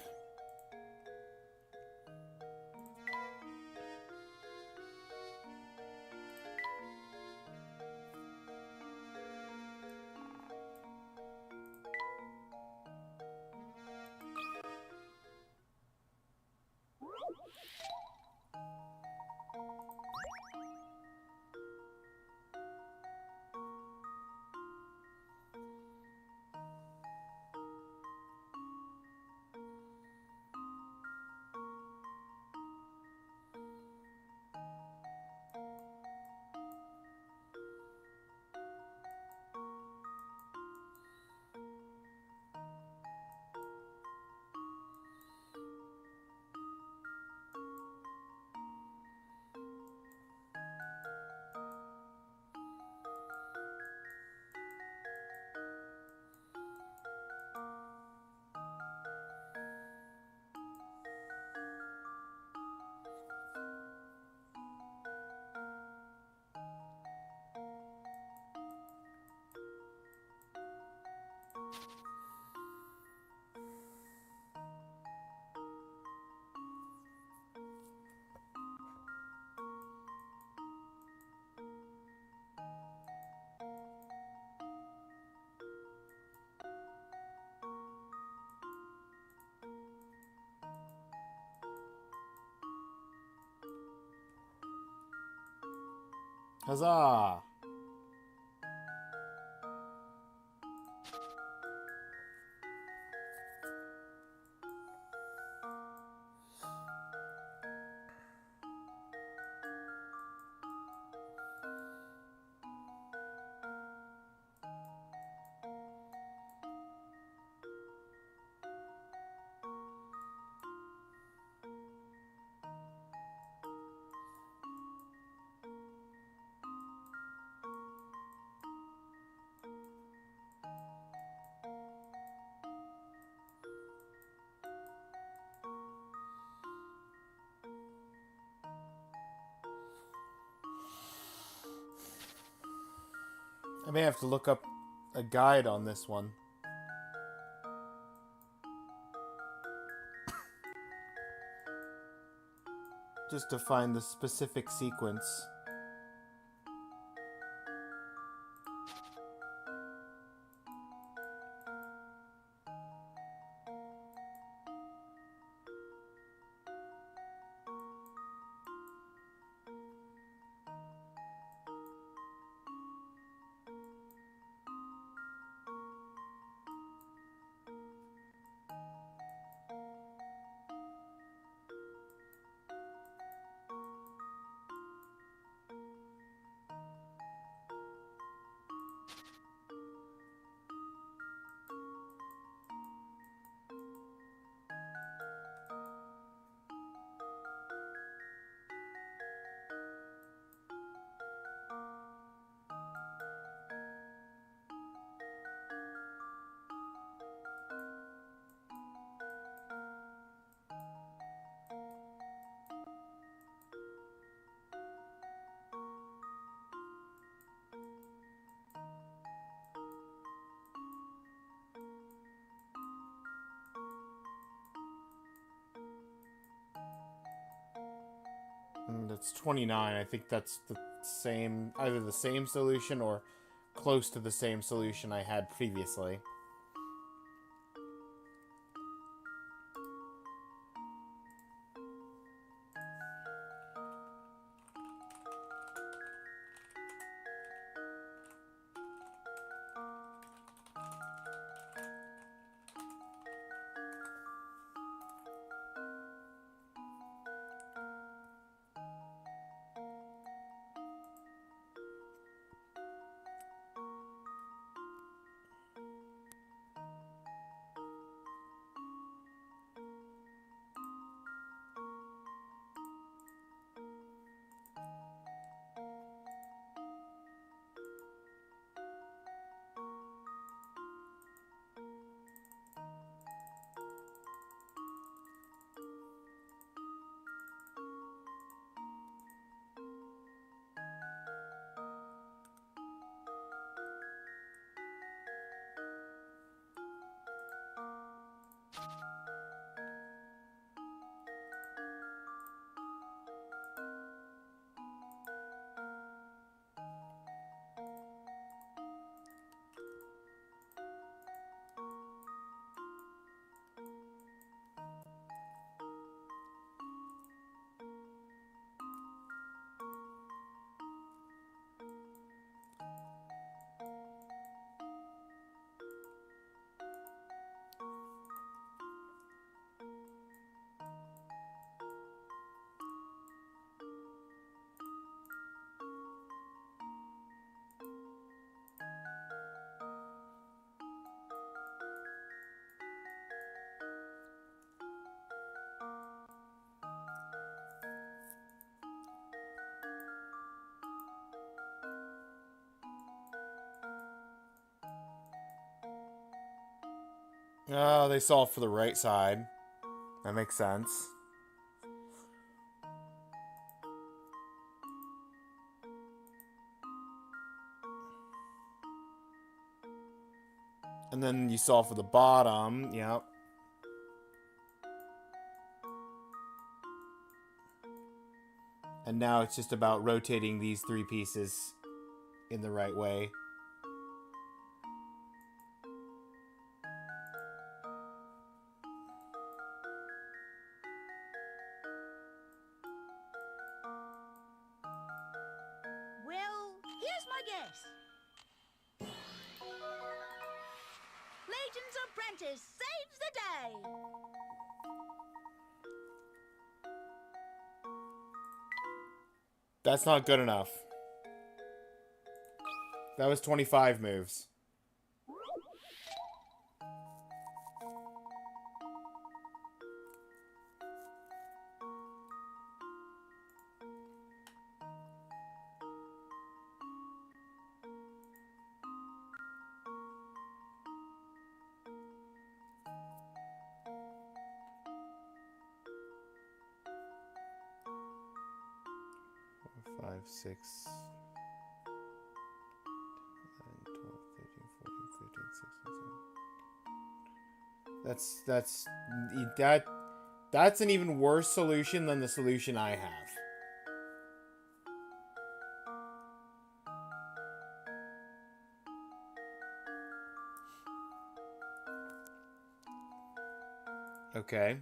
Huzzah! I may have to look up a guide on this one. Just to find the specific sequence. That's 29. I think that's the same, either the same solution or close to the same solution I had previously. Oh, they solved for the right side. That makes sense. And then you solve for the bottom. Yep. And now it's just about rotating these three pieces in the right way.
Well guess. Layton's apprentice saves the day.
That's not good enough. That was 25 moves. Five, 6, 11, 12, 13, 14, 15, 16, 17. That's an even worse solution than the solution I have. Okay.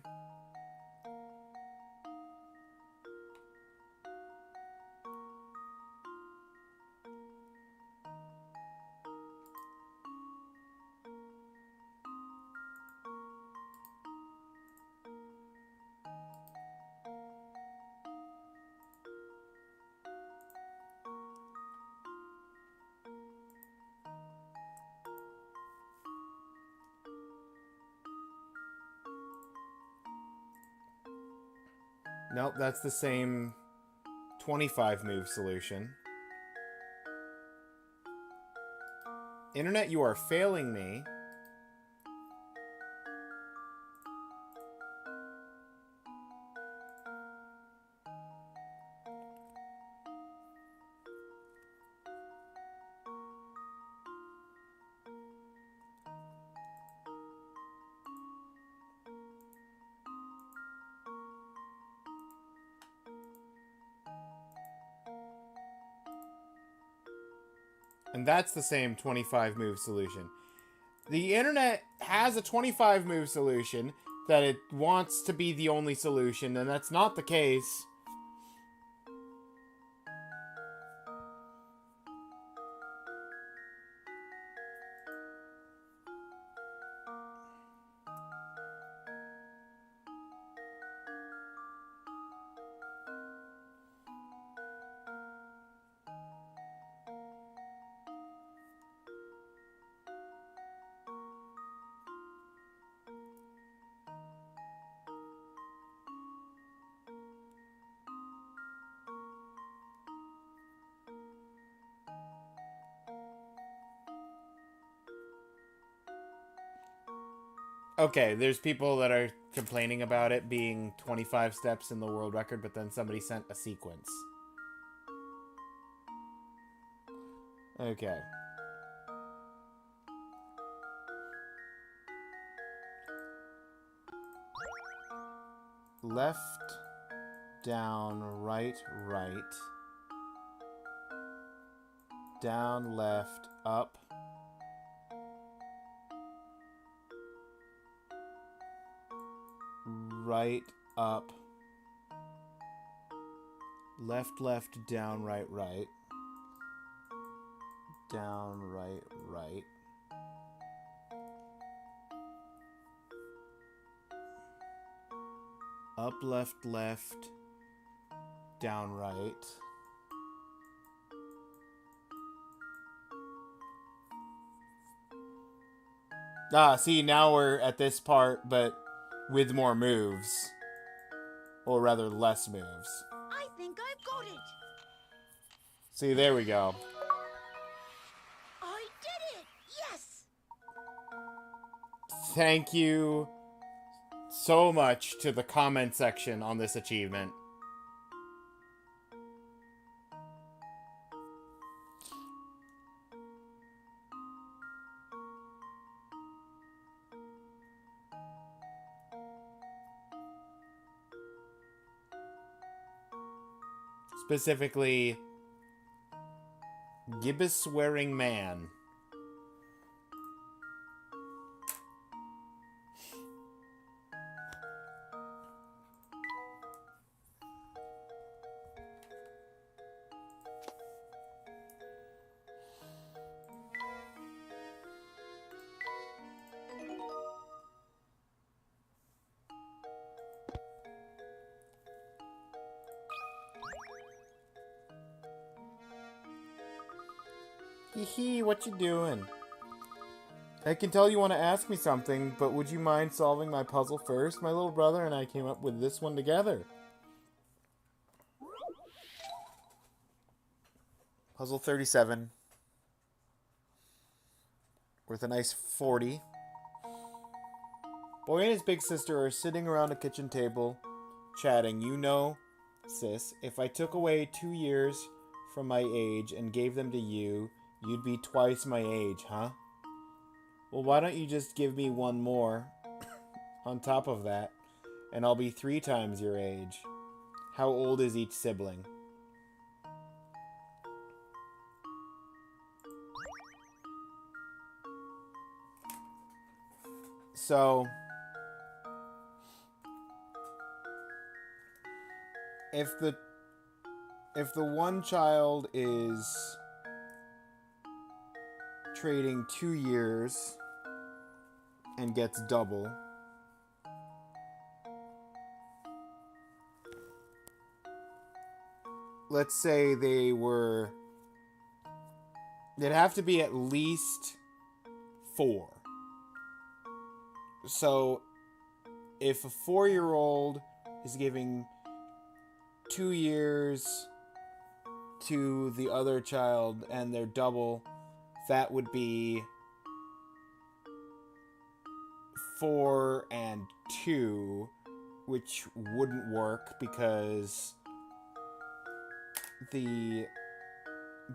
Nope, that's the same 25 move solution. Internet, you are failing me. And that's the same 25 move solution. The internet has a 25 move solution that it wants to be the only solution, and that's not the case. Okay, there's people that are complaining about it being 25 steps in the world record, but then somebody sent a sequence. Okay. Left, down, right, right. Down, left, up. Right, up. Left, left, down, right, right. Down, right, right. Up, left, left. Down, right. Ah, see, now we're at this part, but with more moves. Or rather, less moves.
I think I've got it.
See, there we go.
I did it. Yes.
Thank you so much to the comment section on this achievement. Specifically, gibbous-wearing man. Hee hee, what you doing? I can tell you want to ask me something, but would you mind solving my puzzle first? My little brother and I came up with this one together. Puzzle 37. Worth a nice 40. Boy and his big sister are sitting around a kitchen table, chatting. You know, sis, if I took away 2 years from my age and gave them to you, you'd be twice my age, huh? Well, why don't you just give me 1 more on top of that, and I'll be 3 times your age. How old is each sibling? So, if the one child is trading 2 years and gets double, let's say they'd have to be at least 4. So, if a 4-year-old is giving 2 years to the other child and they're double, that would be 4 and 2, which wouldn't work because the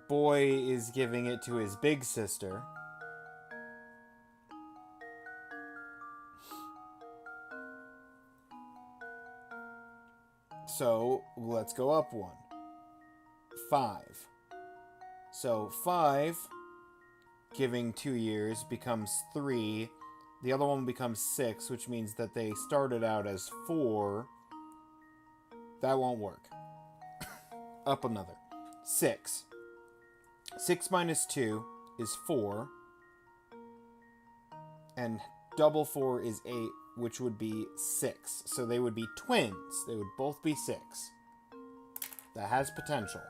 boy is giving it to his big sister. So, let's go up 1. 5. So, 5 giving 2 years becomes 3. The other one becomes 6, which means that they started out as 4. That won't work. Up another. 6. 6 minus 2 is 4. And double 4 is 8, which would be 6. So they would be twins. They would both be 6. That has potential.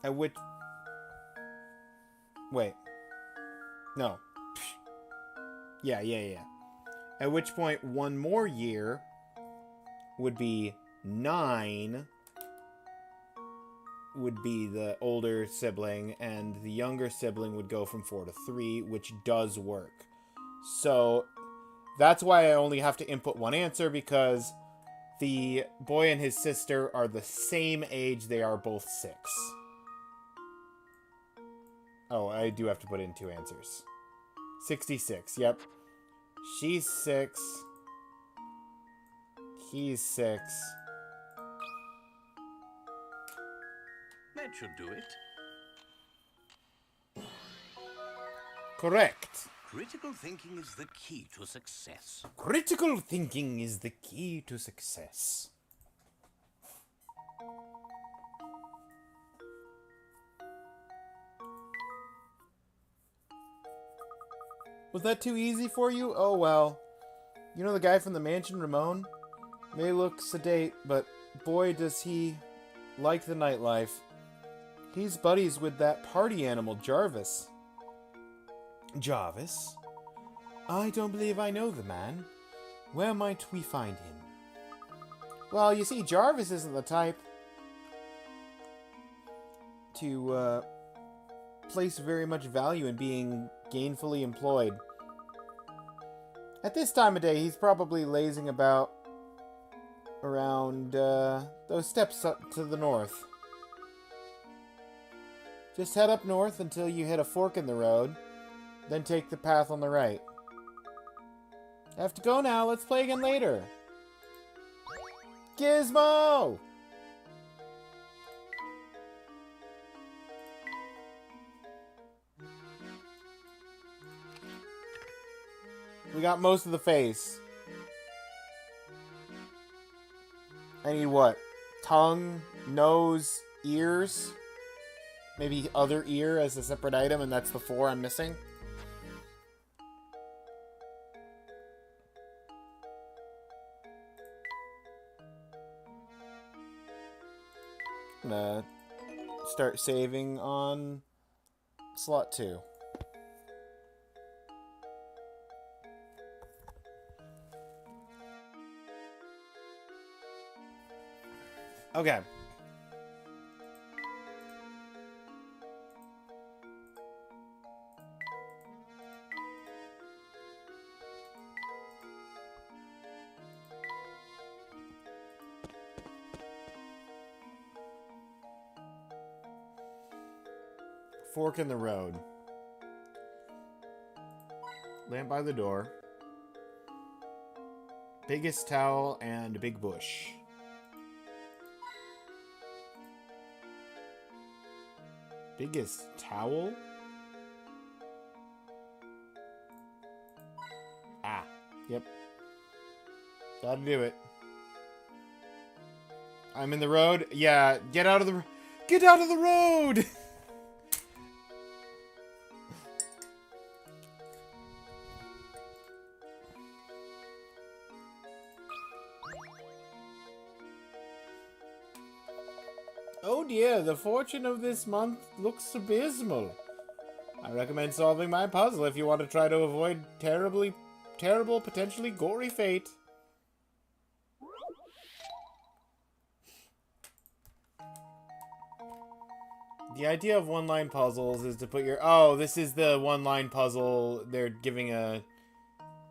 At which... Wait. No. Yeah. At which point 1 more year would be 9... would be the older sibling, and the younger sibling would go from 4 to 3, which does work. So, that's why I only have to input 1 answer, because the boy and his sister are the same age. They are both 6. Oh, I do have to put in 2 answers. 66, yep. She's 6. He's 6.
That should do it.
Correct.
Critical thinking is the key to success.
Critical thinking is the key to success. Was that too easy for you? Oh well. You know the guy from the mansion, Ramon? May look sedate, but boy does he like the nightlife. He's buddies with that party animal, Jarvis. Jarvis? I don't believe I know the man. Where might we find him? Well, you see, Jarvis isn't the type to place very much value in being gainfully employed. At this time of day, he's probably lazing about around those steps up to the north. Just head up north until you hit a fork in the road, then take the path on the right. I have to go now. Let's play again later. Gizmo! We got most of the face. I need what? Tongue, nose, ears? Maybe other ear as a separate item, and that's the 4 I'm missing? I'm gonna start saving on slot 2. Okay. Fork in the road. Lamp by the door. Biggest towel and big bush. Biggest towel? Ah, yep. Gotta do it. I'm in the road. Yeah, get out of the road! Oh dear, the fortune of this month looks abysmal. I recommend solving my puzzle if you want to try to avoid terrible, potentially gory fate. The idea of one-line puzzles is to put your... Oh, this is the one-line puzzle. They're giving a...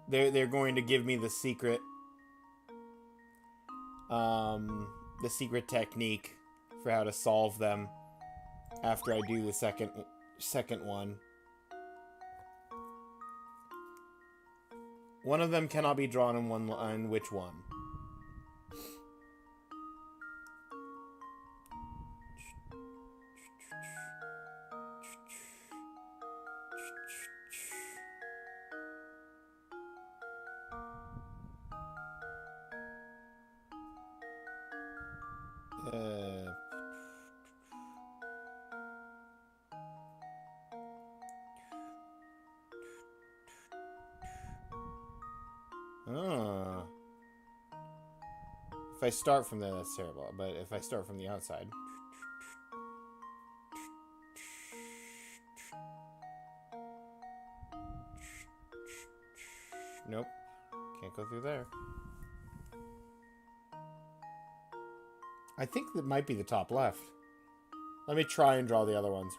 They're going to give me the secret... the secret technique for how to solve them after I do the second one. One of them cannot be drawn in one line. Which one? If I start from there, that's terrible. But if I start from the outside... Nope. Can't go through there. I think that might be the top left. Let me try and draw the other ones.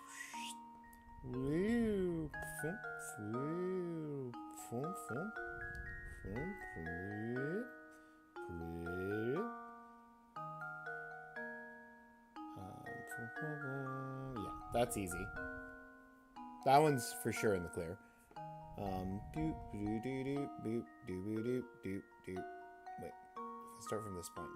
Yeah, that's easy. That one's for sure in the clear. Wait, let's start from this point.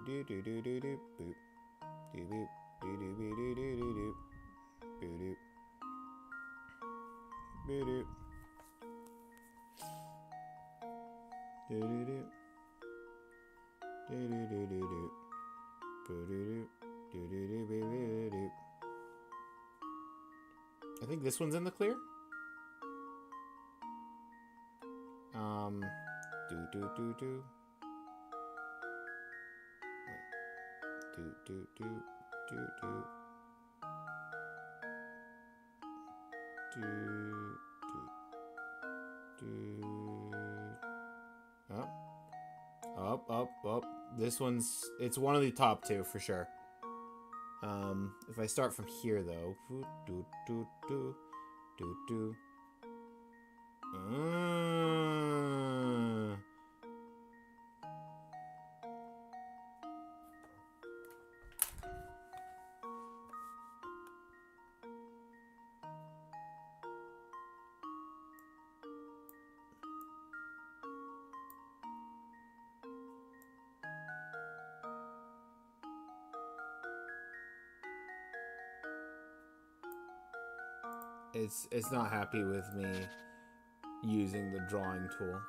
I think this one's in the clear. Up. This one's... It's one of the top two, for sure. If I start from here, though... It's not happy with me using the drawing tool.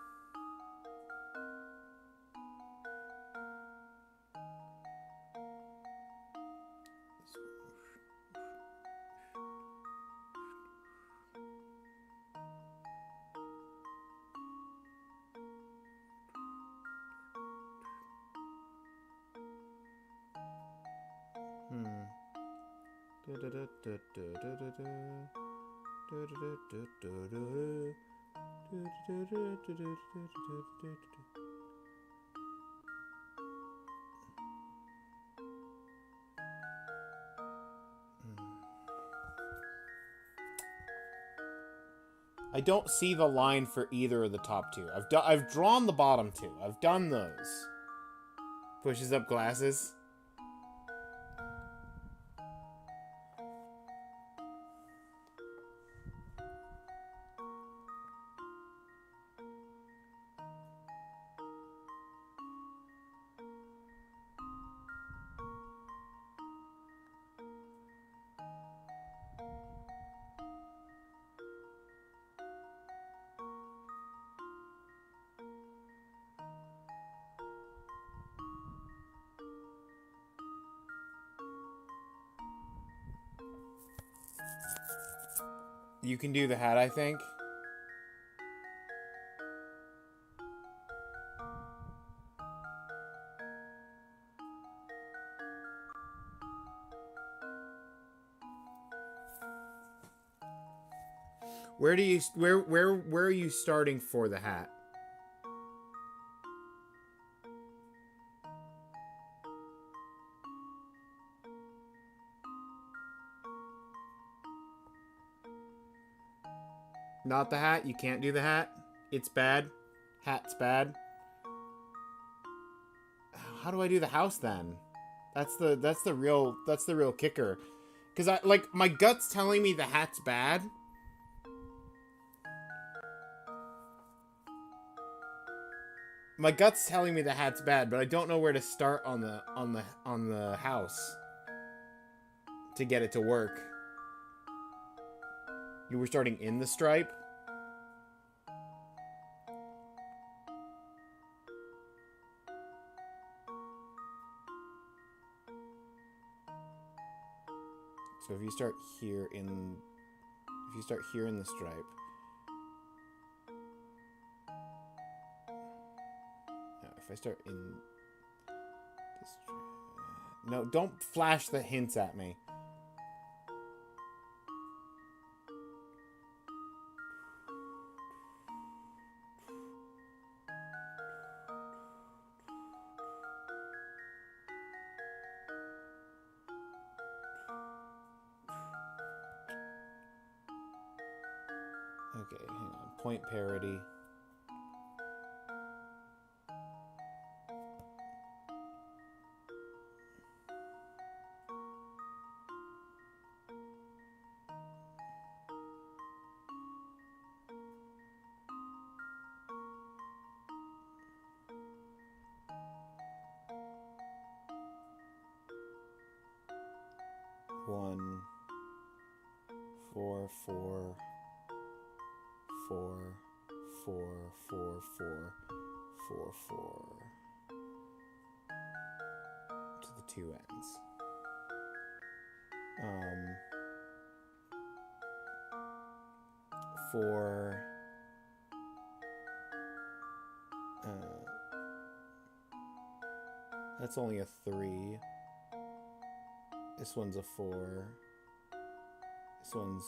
I don't see the line for either of the top two. I've drawn the bottom two. I've done those. Pushes up glasses. You can do the hat, I think. Where are you starting for the hat? Not the hat? You can't do the hat? It's bad? Hat's bad? How do I do the house then? That's the real kicker. Cause my gut's telling me the hat's bad. My gut's telling me the hat's bad, but I don't know where to start on the house to get it to work. You were starting in the stripe? So if you start here in the stripe. Now, if I start in this, no, don't flash the hints at me. Okay, hang on. Point parity. One, 4, 4, 4, 4, 4, 4, 4, 4 to the two ends. 4, that's only a 3. This one's a 4. This one's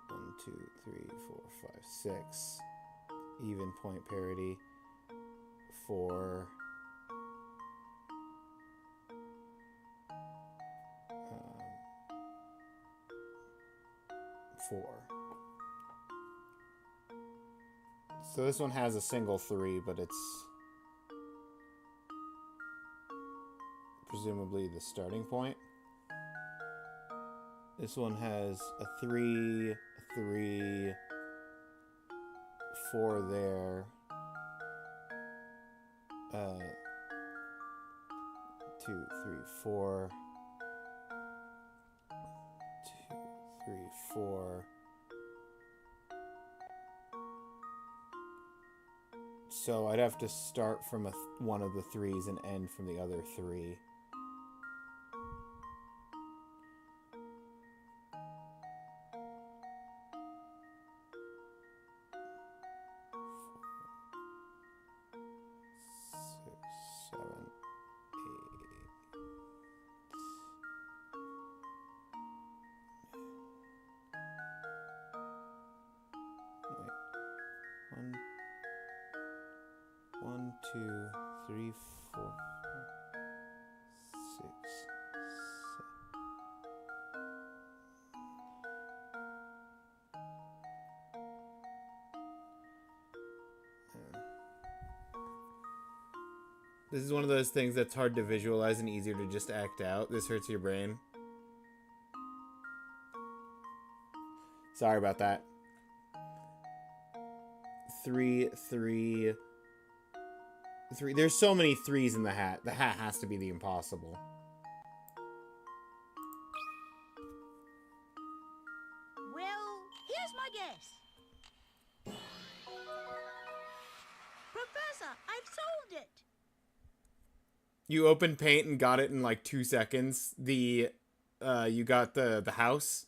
1, 2, 3, 4, 5, 6. Even point parity. 4. 4. So this one has a single 3, but it's presumably the starting point. This one has a 3, a 3, 4 there. 2, 3, 4. 2, 3, 4. So I'd have to start from one of the 3s and end from the other 3. 1, 2, 3, 4, 6, 7. This is one of those things that's hard to visualize and easier to just act out. This hurts your brain. Sorry about that. 3, 3, 3. There's so many threes in the hat. The hat has to be the impossible.
Well, here's my guess. Professor, I've solved it.
You opened Paint and got it in like 2 seconds. You got the house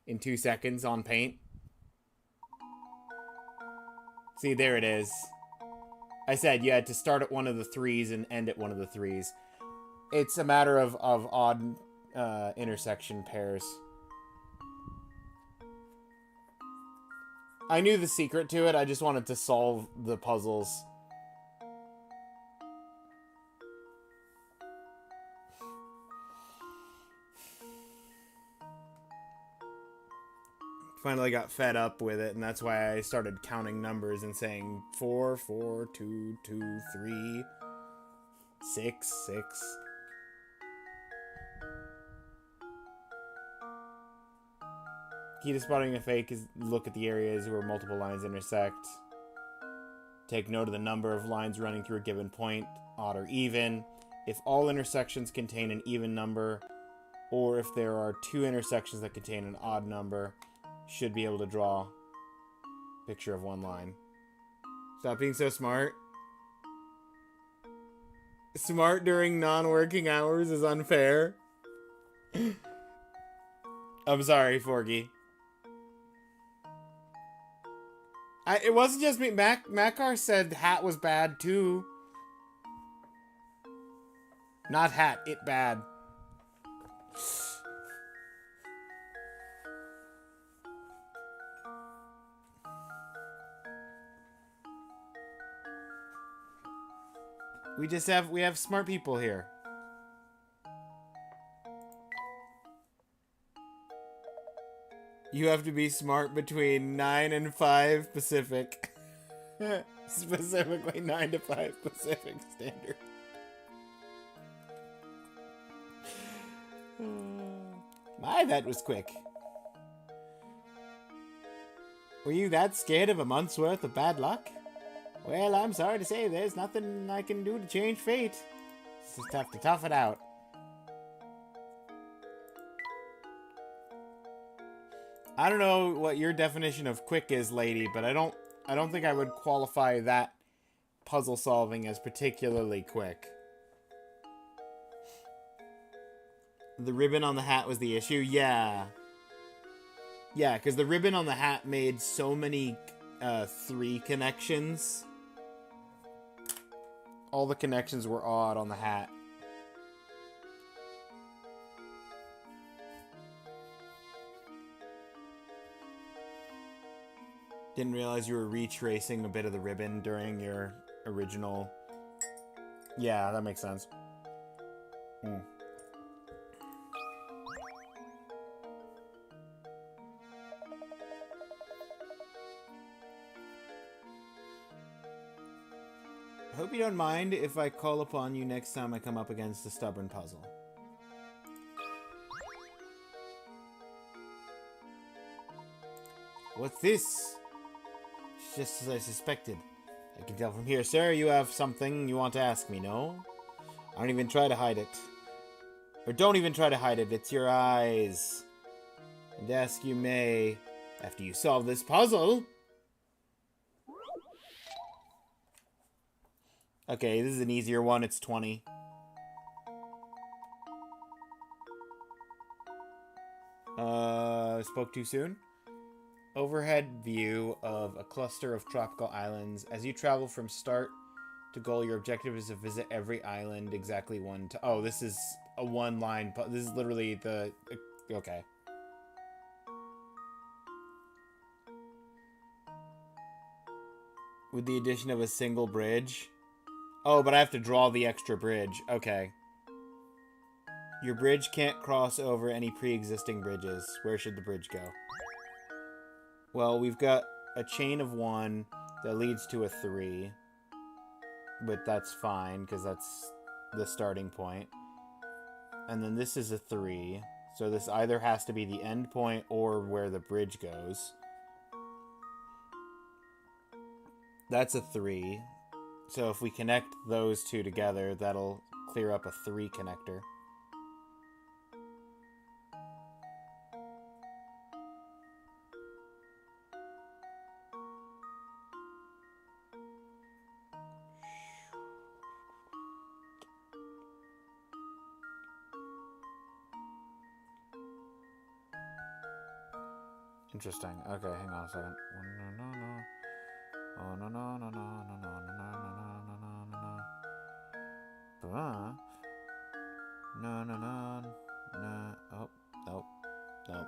in 2 seconds on Paint. See, there it is. I said you had to start at one of the threes and end at one of the threes. It's a matter of odd intersection pairs. I knew the secret to it. I just wanted to solve the puzzles. Finally got fed up with it, and that's why I started counting numbers and saying 4, 4, 2, 2, 3, 6, 6. Key to spotting a fake is look at the areas where multiple lines intersect. Take note of the number of lines running through a given point, odd or even. If all intersections contain an even number, or if there are 2 intersections that contain an odd number, should be able to draw a picture of one line. Stop being so smart. Smart during non-working hours is unfair. I'm sorry, Forgy. It wasn't just me. Makar said hat was bad too. Not hat, it bad. We have smart people here. You have to be smart between 9 and 5 Pacific. Specifically 9 to 5 Pacific Standard. My, that was quick. Were you that scared of a month's worth of bad luck? Well, I'm sorry to say there's nothing I can do to change fate. Just have to tough it out. I don't know what your definition of quick is, lady, but I don't think I would qualify that puzzle solving as particularly quick. The ribbon on the hat was the issue? Yeah. Yeah, because the ribbon on the hat made so many 3 connections. All the connections were odd on the hat. Didn't realize you were retracing a bit of the ribbon during your original... Yeah, that makes sense. I hope you don't mind if I call upon you next time I come up against a stubborn puzzle. What's this? It's just as I suspected. I can tell from here, sir, you have something you want to ask me, no? I don't even try to hide it. Or don't even try to hide it, it's your eyes. And ask you may, after you solve this puzzle... Okay, this is an easier one. It's 20. Spoke too soon? Overhead view of a cluster of tropical islands. As you travel from start to goal, your objective is to visit every island exactly one time. Oh, this is a one-line... This is literally the... Okay. With the addition of a single bridge. Oh, but I have to draw the extra bridge. Okay. Your bridge can't cross over any pre-existing bridges. Where should the bridge go? Well, we've got a chain of 1 that leads to a 3. But that's fine, because that's the starting point. And then this is a 3. So this either has to be the end point or where the bridge goes. That's a 3. So if we connect those two together, that'll clear up a 3 connector. Interesting. Okay, hang on a second. Oh, no, no, no, no, no, no, no, no, no, no, no, no, no, no, no. Oh, nope, nope.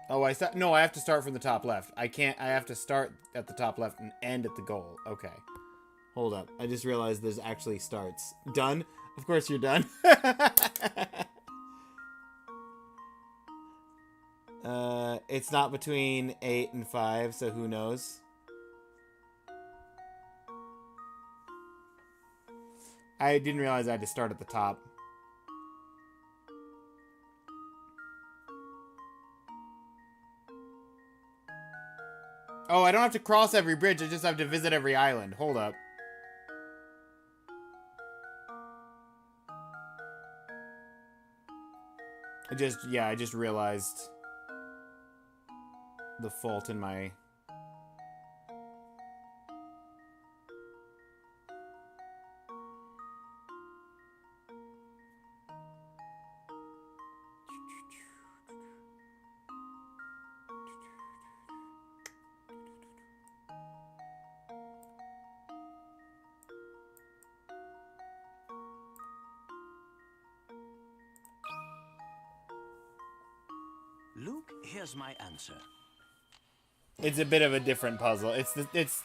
Oh, no, I have to start from the top left. I can't. I have to start at the top left and end at the goal. Okay. Hold up. I just realized this actually starts. Done? Of course you're done. It's not between 8 and 5, so who knows? I didn't realize I had to start at the top. Oh, I don't have to cross every bridge, I just have to visit every island. Hold up. I just realized the fault in my...
Luke, here's my answer.
It's a bit of a different puzzle. It's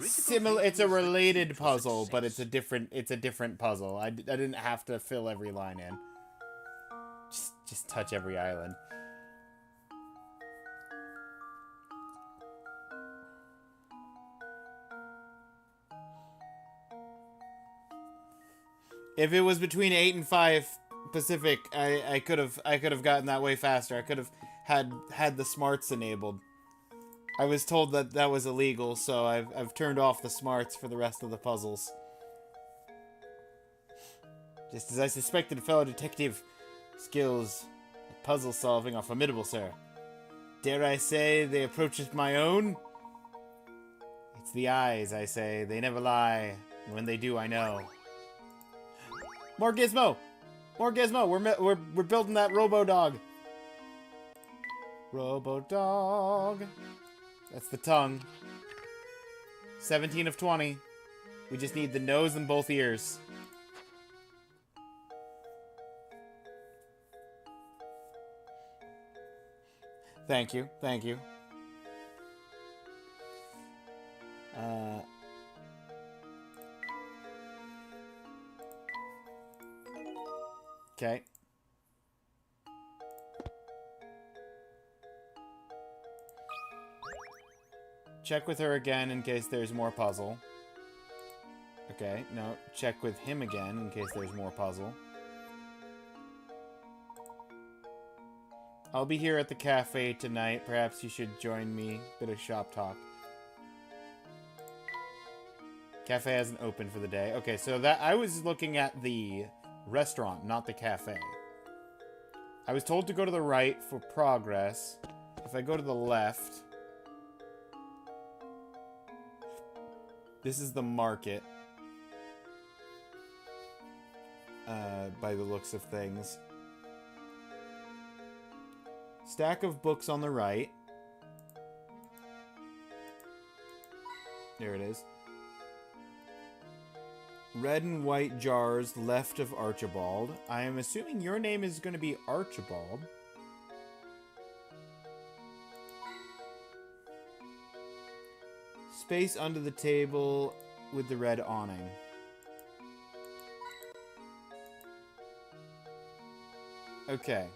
similar. It's a related puzzle, but it's a different puzzle. I didn't have to fill every line in. Just touch every island. If it was between 8 and 5 Pacific, I could have gotten that way faster. I could have had the smarts enabled. I was told that was illegal, so I've turned off the smarts for the rest of the puzzles. Just as I suspected, fellow detective skills at puzzle solving are formidable, sir. Dare I say they approach it my own? It's the eyes, I say. They never lie. And when they do, I know. More Gizmo! More Gizmo! We're building that Robo-Dog. Robo-Dog. That's the tongue. 17 of 20. We just need the nose and both ears. Thank you. Thank you. Okay. Check with her again in case there's more puzzle. Okay, no. Check with him again in case there's more puzzle. I'll be here at the cafe tonight. Perhaps you should join me. Bit of shop talk. Cafe hasn't opened for the day. Okay, so that I was looking at the restaurant, not the cafe. I was told to go to the right for progress. If I go to the left... This is the market. By the looks of things. Stack of books on the right. There it is. Red and white jars left of Archibald. I am assuming your name is going to be Archibald. Space under the table with the red awning. Okay.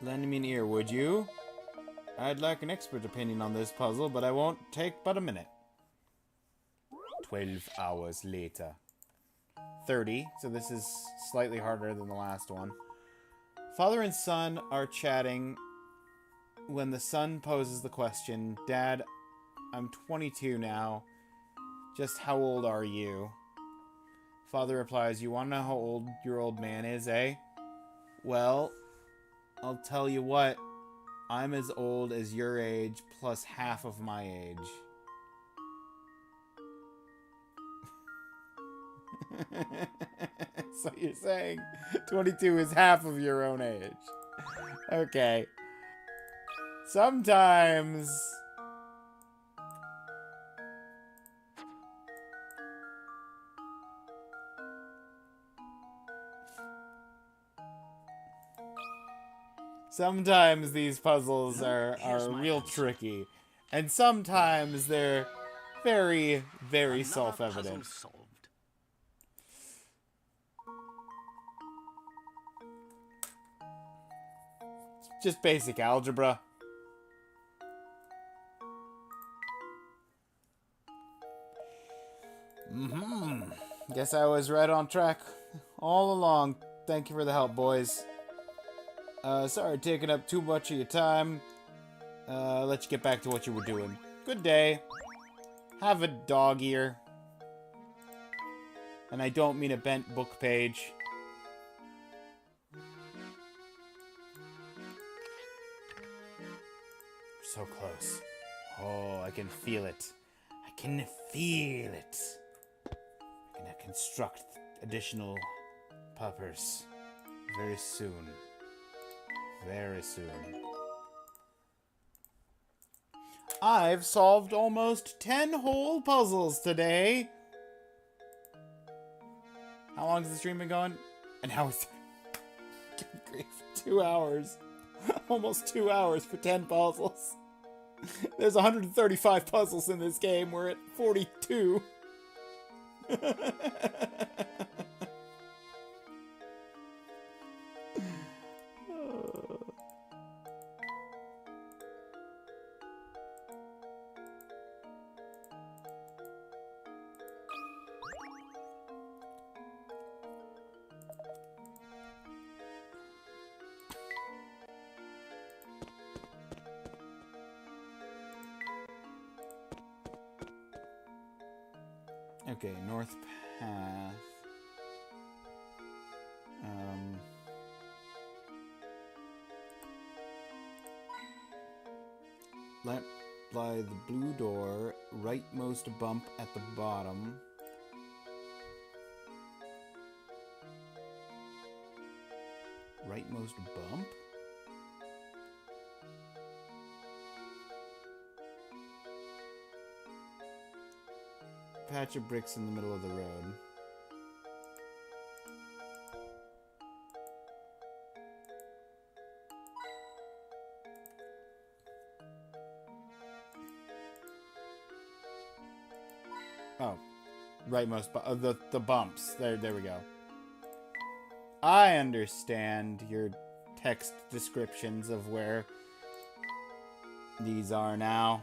Lend me an ear, would you? I'd like an expert opinion on this puzzle, but I won't take but a minute. 12 hours later. 30, so this is slightly harder than the last one. Father and son are chatting when the son poses the question, Dad, I'm 22 now. Just how old are you? Father replies, you want to know how old your old man is, eh? Well, I'll tell you what, I'm as old as your age plus half of my age. So you're saying 22 is half of your own age. Okay. Sometimes... Sometimes these puzzles are real tricky. And sometimes they're very, very self-evident. Just basic algebra. Guess I was right on track all along. Thank you for the help, boys. Sorry taking up too much of your time. Let you get back to what you were doing. Good day. Have a dog ear. And I don't mean a bent book page. So close. Oh, I can feel it. I can feel it. I'm gonna construct additional puppers very soon. Very soon. I've solved almost 10 whole puzzles today. How long has the stream been going? And how is it? Good grief. 2 hours. Almost 2 hours for 10 puzzles. There's 135 puzzles in this game. We're at 42. Okay, north path. Let by the blue door, rightmost bump at the bottom. Rightmost bump? Patch of bricks in the middle of the road. Oh, rightmost the bumps. There we go. I understand your text descriptions of where these are now.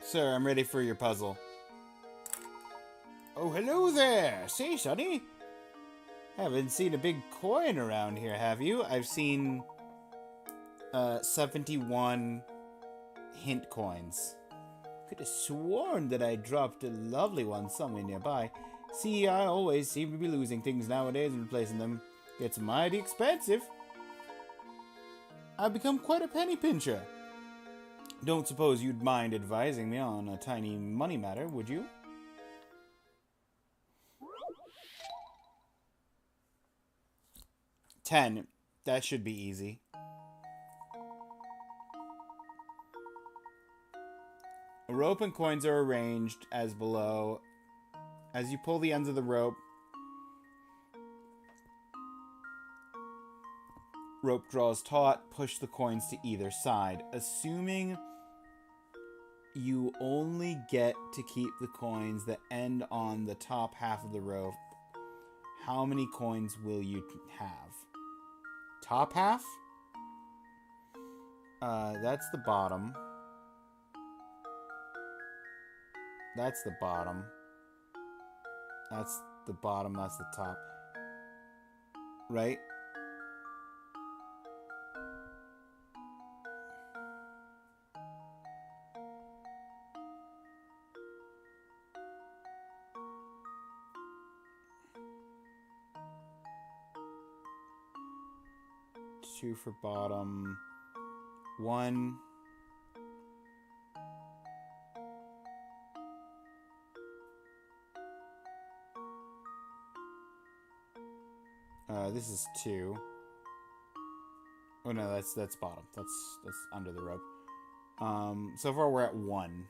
Sir, I'm ready for your puzzle. Oh, hello there. Say, Sonny. Haven't seen a big coin around here, have you? I've seen 71 hint coins. Could have sworn that I dropped a lovely one somewhere nearby. See, I always seem to be losing things nowadays and replacing them. Gets mighty expensive. I've become quite a penny pincher. Don't suppose you'd mind advising me on a tiny money matter, would you? $10. That should be easy. A rope and coins are arranged as below. As you pull the ends of the rope draws taut, push the coins to either side. Assuming you only get to keep the coins that end on the top half of the rope, how many coins will you have? Top half? That's the bottom. That's the bottom. That's the bottom, that's the top. Right? Two for bottom. One. This is 2. Oh no, that's bottom. That's under the rope. So far we're at 1.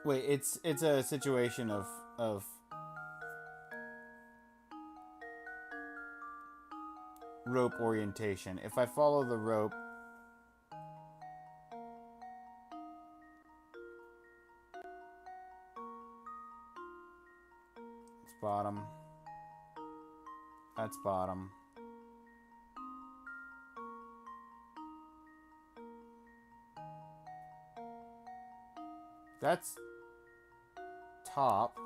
Wait, it's a situation of rope orientation. If I follow the rope, it's bottom. That's bottom. That's top.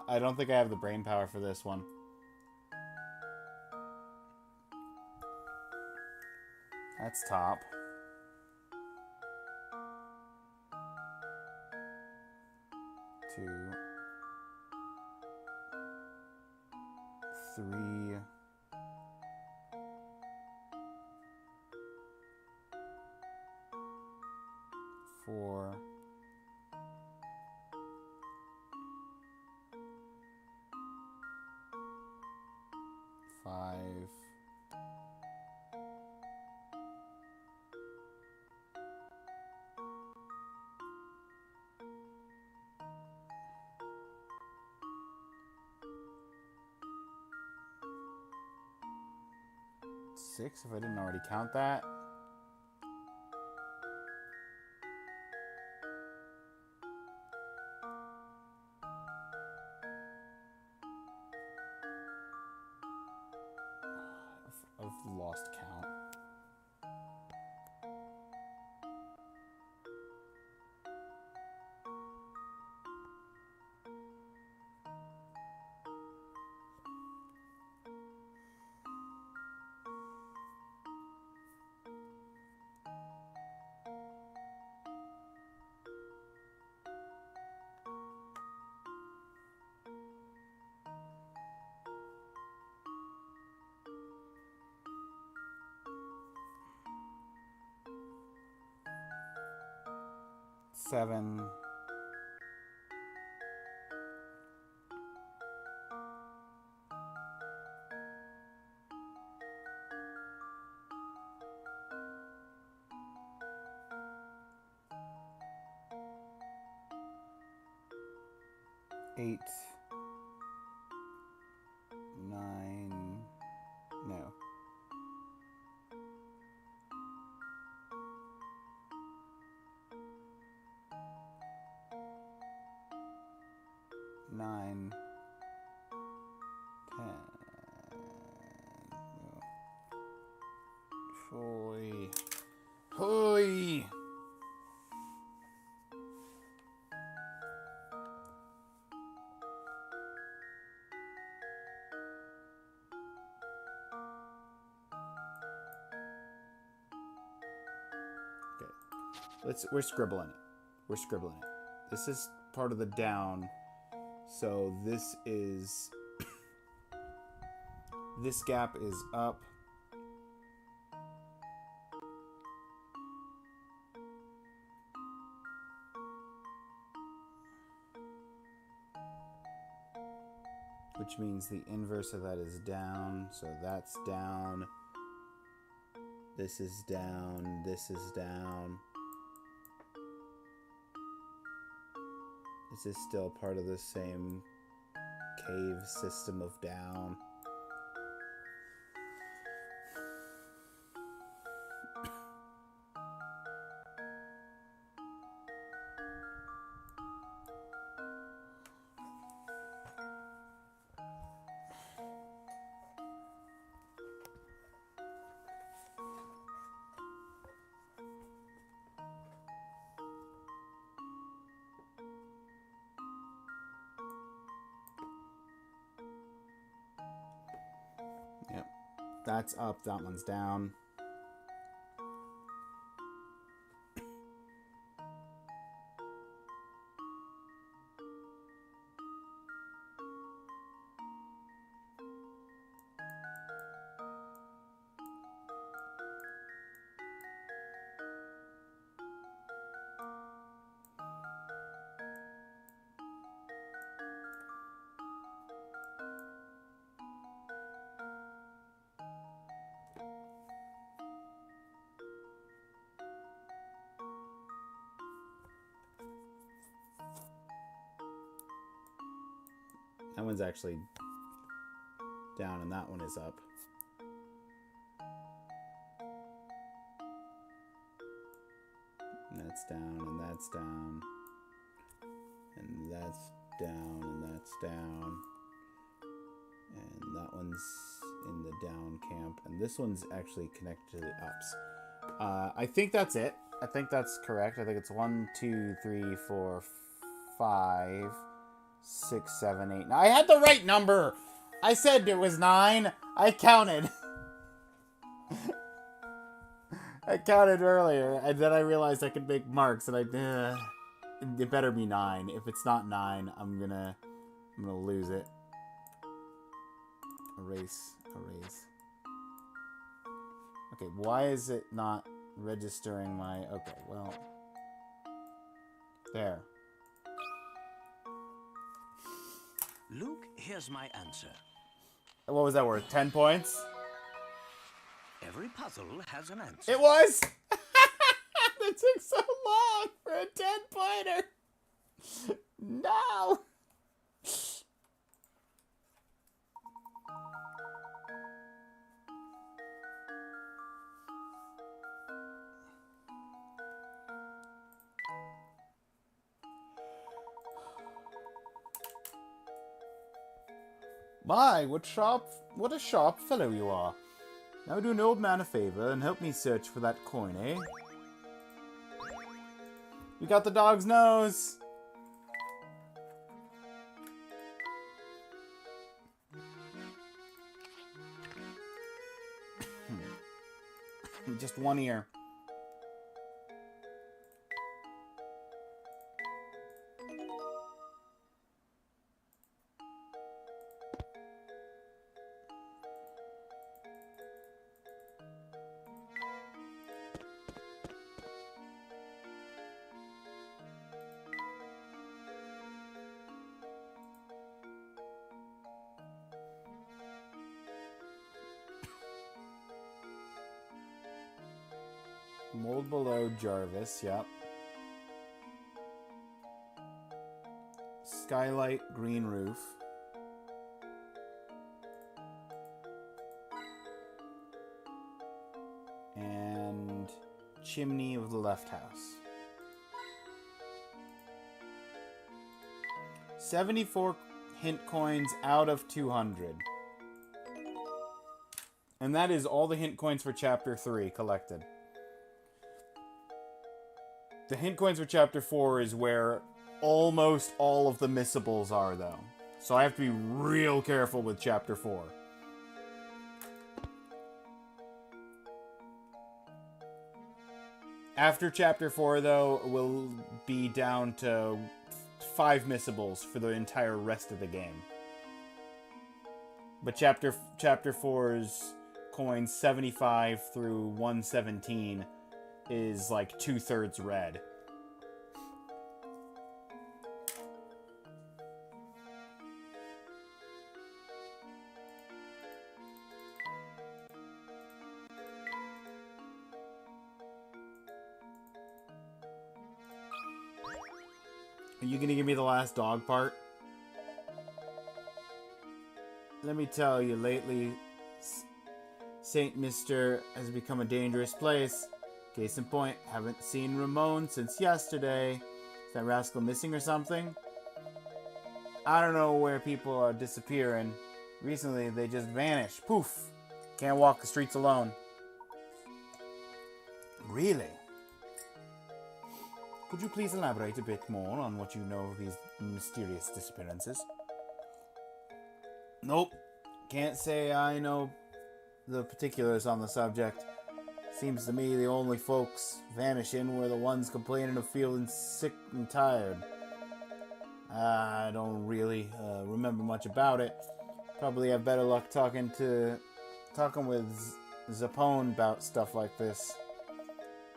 I don't think I have the brain power for this one. That's top. Two. 3. 4. 5. 6, if I didn't already count that. I've lost count. 7. Eight, 9, no. 9, 10, no. Hoy. Hoy. We're scribbling it. We're scribbling it. This is part of the down. So this is this gap is up. Which means the inverse of that is down. So that's down. This is down. This is down. This is still part of the same cave system of down. That's up, that one's down. That one's actually down and that one is up. And that's down and that's down. And that's down and that's down. And that one's in the down camp. And this one's actually connected to the ups. I think that's it. I think that's correct. I think it's 1, 2, 3, 4, 5, 6, 7, 8. Now, I had the right number. I said it was 9. I counted. I counted earlier, and then I realized I could make marks, and it better be 9. If it's not 9, I'm gonna lose it. Erase. Okay, why is it not registering my... Okay, well... There.
Luke, here's my answer.
What was that worth? 10 points?
Every puzzle has an answer.
It was! That took so long for a 10-pointer! No! My, what a sharp fellow you are. Now do an old man a favor and help me search for that coin, eh? You got the dog's nose! Just one ear. Mold below Jarvis, yep. Skylight, green roof. And chimney of the left house. 74 hint coins out of 200. And that is all the hint coins for Chapter 3 collected. The hint coins for Chapter 4 is where almost all of the missables are, though. So I have to be real careful with Chapter 4. After Chapter 4, though, we'll be down to 5 missables for the entire rest of the game. But Chapter 4's coins 75 through 117 is like 2/3 red. Are you gonna give me the last dog part? Let me tell you, lately, St. Mister has become a dangerous place. Case in point, haven't seen Ramon since yesterday. Is that rascal missing or something? I don't know where people are disappearing. Recently, they just vanish. Poof! Can't walk the streets alone. Really? Could you please elaborate a bit more on what you know of these mysterious disappearances? Nope. Can't say I know the particulars on the subject. Seems to me the only folks vanishing were the ones complaining of feeling sick and tired. I don't really remember much about it. Probably have better luck talking with Zapone about stuff like this.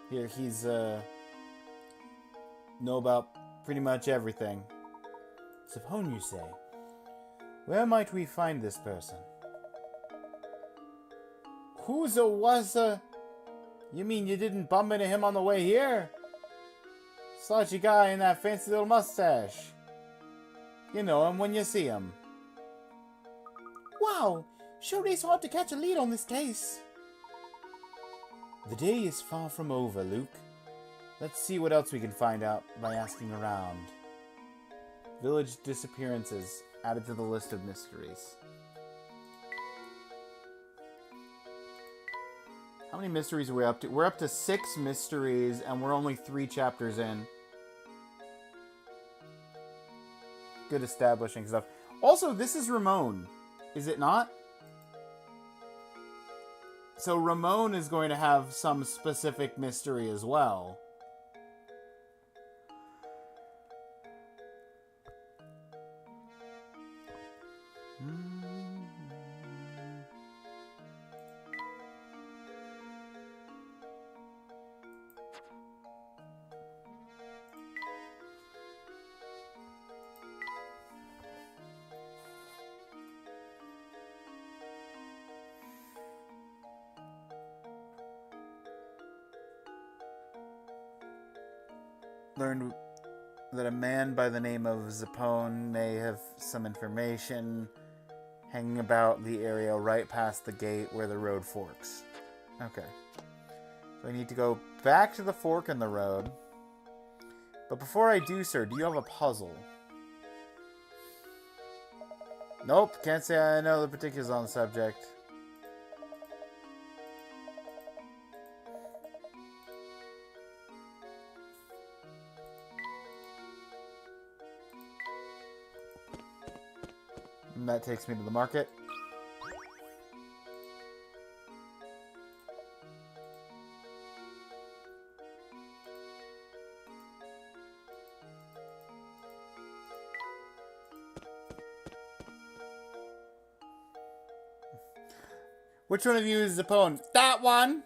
Here, he's know about pretty much everything. Zapone, you say? Where might we find this person? Who's a was a... You mean you didn't bump into him on the way here? Slouchy guy in that fancy little mustache. You know him when you see him. Wow, sure is hard to catch a lead on this case. The day is far from over, Luke. Let's see what else we can find out by asking around. Village disappearances added to the list of mysteries. How many mysteries are we up to? We're up to 6 mysteries, and we're only 3 chapters in. Good establishing stuff. Also, this is Ramon, is it not? So Ramon is going to have some specific mystery as well. Learned that a man by the name of Zapone may have some information hanging about the area right past the gate where the road forks. Okay. So I need to go back to the fork in the road. But before I do, sir, do you have a puzzle? Nope, can't say I know the particulars on the subject. And that takes me to the market. Which one of you is Zapone? That one!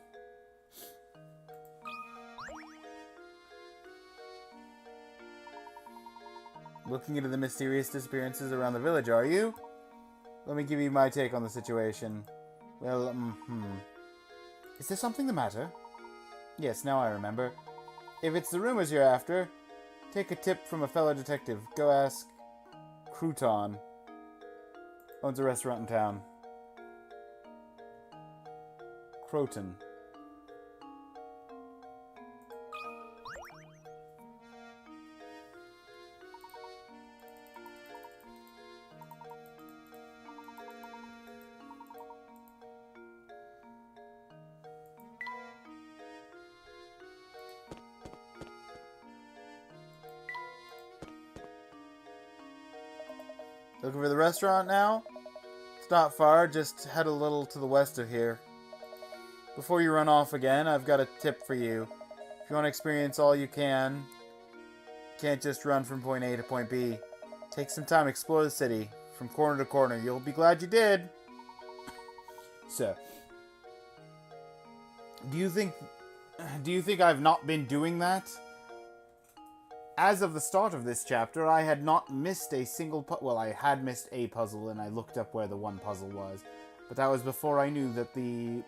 Looking into the mysterious disappearances around the village, are you? Let me give you my take on the situation. Well, Is there something the matter? Yes, now I remember. If it's the rumors you're after, take a tip from a fellow detective. Go ask Crouton. Owns a restaurant in town. Croton. Looking for the restaurant now? It's not far, just head a little to the west of here. Before you run off again, I've got a tip for you. If you want to experience all you can't just run from point A to point B. Take some time, explore the city, from corner to corner. You'll be glad you did. So, do you think I've not been doing that? As of the start of this chapter, I had not missed a single well, I had missed a puzzle, and I looked up where the one puzzle was. But that was before I knew that that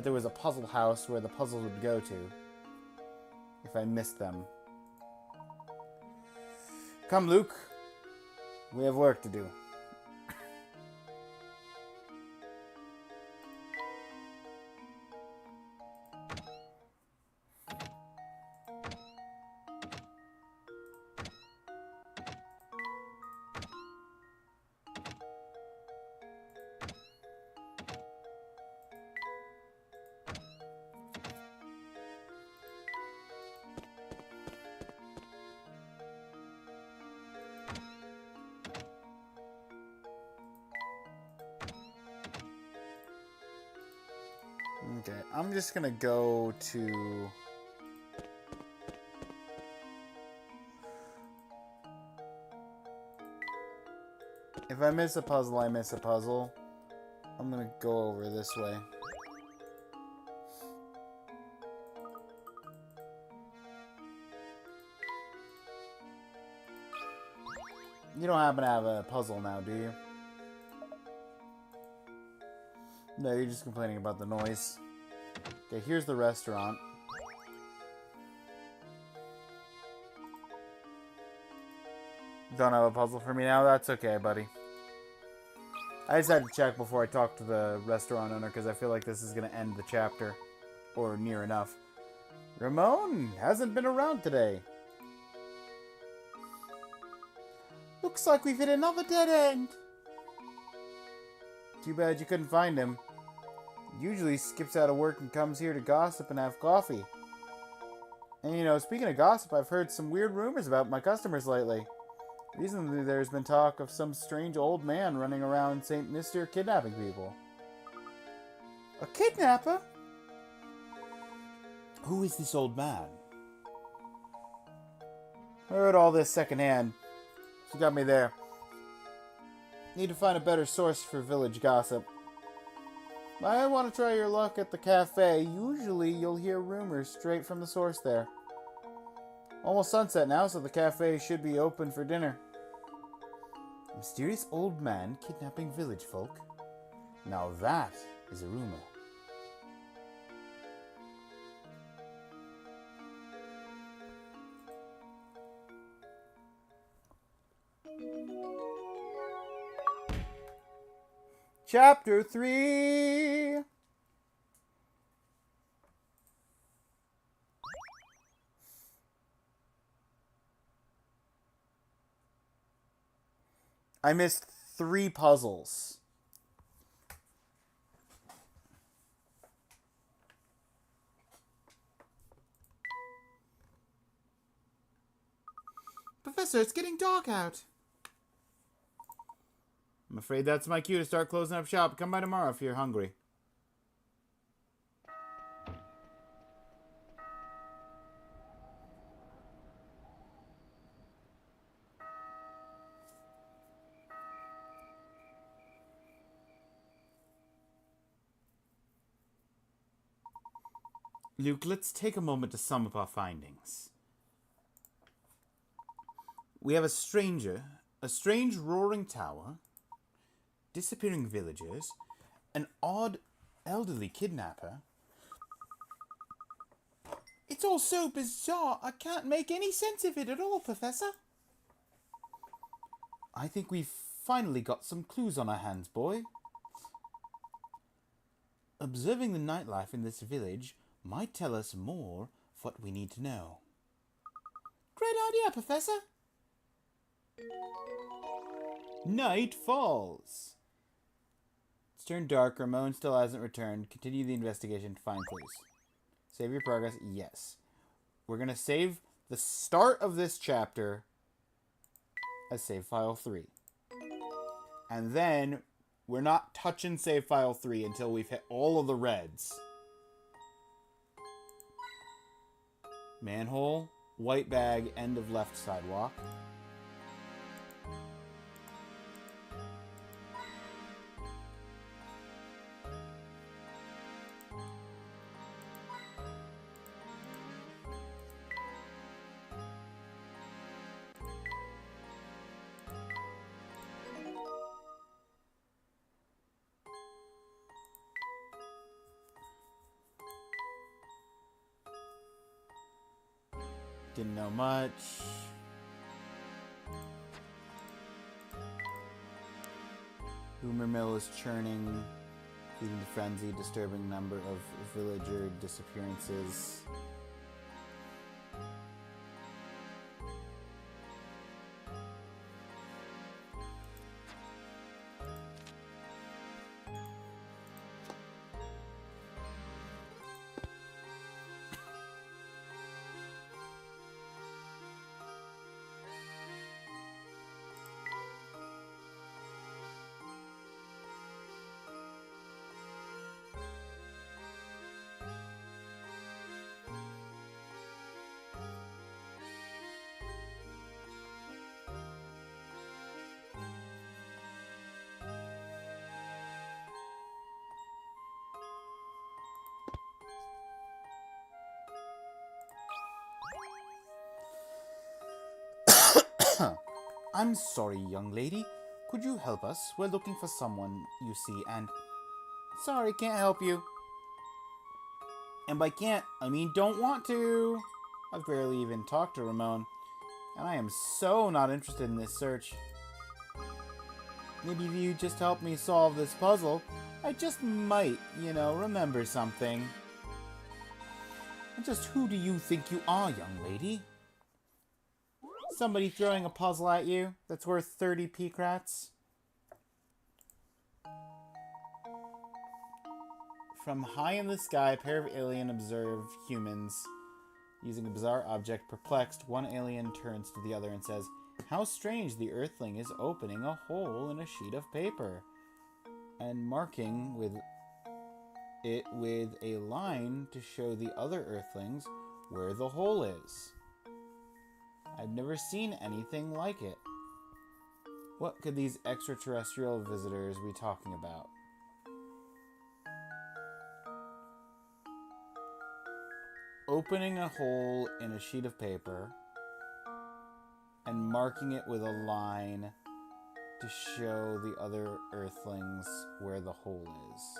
there was a puzzle house where the puzzle would go to. If I missed them. Come, Luke. We have work to do. Okay, I'm just gonna go to... If I miss a puzzle, I miss a puzzle. I'm gonna go over this way. You don't happen to have a puzzle now, do you? No, you're just complaining about the noise. Okay, here's the restaurant. Don't have a puzzle for me now? That's okay, buddy. I just had to check before I talk to the restaurant owner because I feel like this is going to end the chapter. Or near enough. Ramon hasn't been around today. Looks like we've hit another dead end. Too bad you couldn't find him. Usually skips out of work and comes here to gossip and have coffee. And you know, speaking of gossip, I've heard some weird rumors about my customers lately. Recently there's been talk of some strange old man running around St. Mister kidnapping people. A kidnapper? Who is this old man? I heard all this secondhand. She got me there. Need to find a better source for village gossip. I want to try your luck at the cafe. Usually you'll hear rumors straight from the source there. Almost sunset now, so the cafe should be open for dinner. Mysterious old man kidnapping village folk? Now that is a rumor. Chapter 3. I missed 3 puzzles. Professor, it's getting dark out. I'm afraid that's my cue to start closing up shop. Come by tomorrow if you're hungry. Luke, let's take a moment to sum up our findings. We have a strange roaring tower, disappearing villagers, an odd elderly kidnapper,
It's all so bizarre, I can't make any sense of it at all, Professor. I think we've finally got some clues on our hands, boy. Observing the nightlife in this village might tell us more of what we need to know. Great idea, Professor. Night falls. It's turned dark. Ramon still hasn't returned. Continue the investigation to find clues. Save your progress. Yes. We're going to save the start of this chapter as save file 3. And then we're not touching save file 3 until we've hit all of the reds. Manhole, white bag, end of left sidewalk. Didn't know much. Rumor mill is churning, feeding the frenzy, disturbing number of villager disappearances. I'm sorry, young lady. Could you help us? We're looking for someone, you see, and... Sorry, can't help you. And by can't, I mean don't want to. I've barely even talked to Ramon, and I am so not interested in this search. Maybe if you just help me solve this puzzle, I just might, remember something. And just who do you think you are, young lady? Somebody throwing a puzzle at you that's worth 30 p-crats? From high in the sky, a pair of alien observe humans using a bizarre object. Perplexed, one alien turns to the other and says, "How strange, the Earthling is opening a hole in a sheet of paper and marking with it with a line to show the other Earthlings where the hole is. I've never seen anything like it. What could these extraterrestrial visitors be talking about?" Opening a hole in a sheet of paper and marking it with a line to show the other Earthlings where the hole is.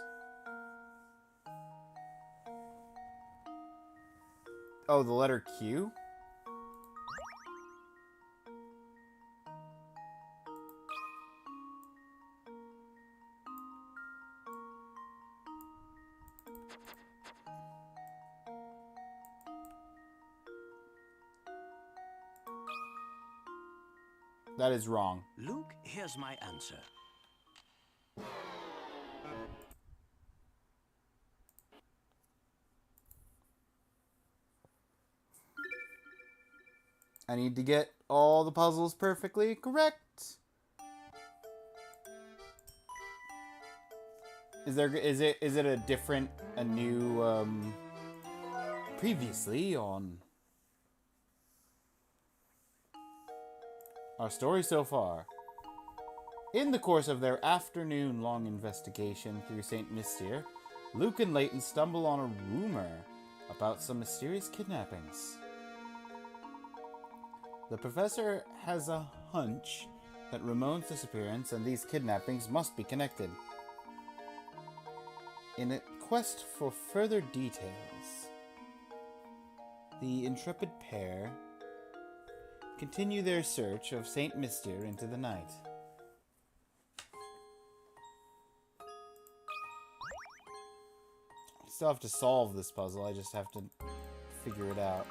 Oh, the letter Q? That is wrong.
Luke, here's my answer.
I need to get all the puzzles perfectly correct. Is it a new previously on our story so far? In the course of their afternoon-long investigation through St. Mystere, Luke and Layton stumble on a rumor about some mysterious kidnappings. The professor has a hunch that Ramon's disappearance and these kidnappings must be connected. In a quest for further details, The intrepid pair continue their search of Saint Mystere into the night. I still have to solve this puzzle, I just have to figure it out.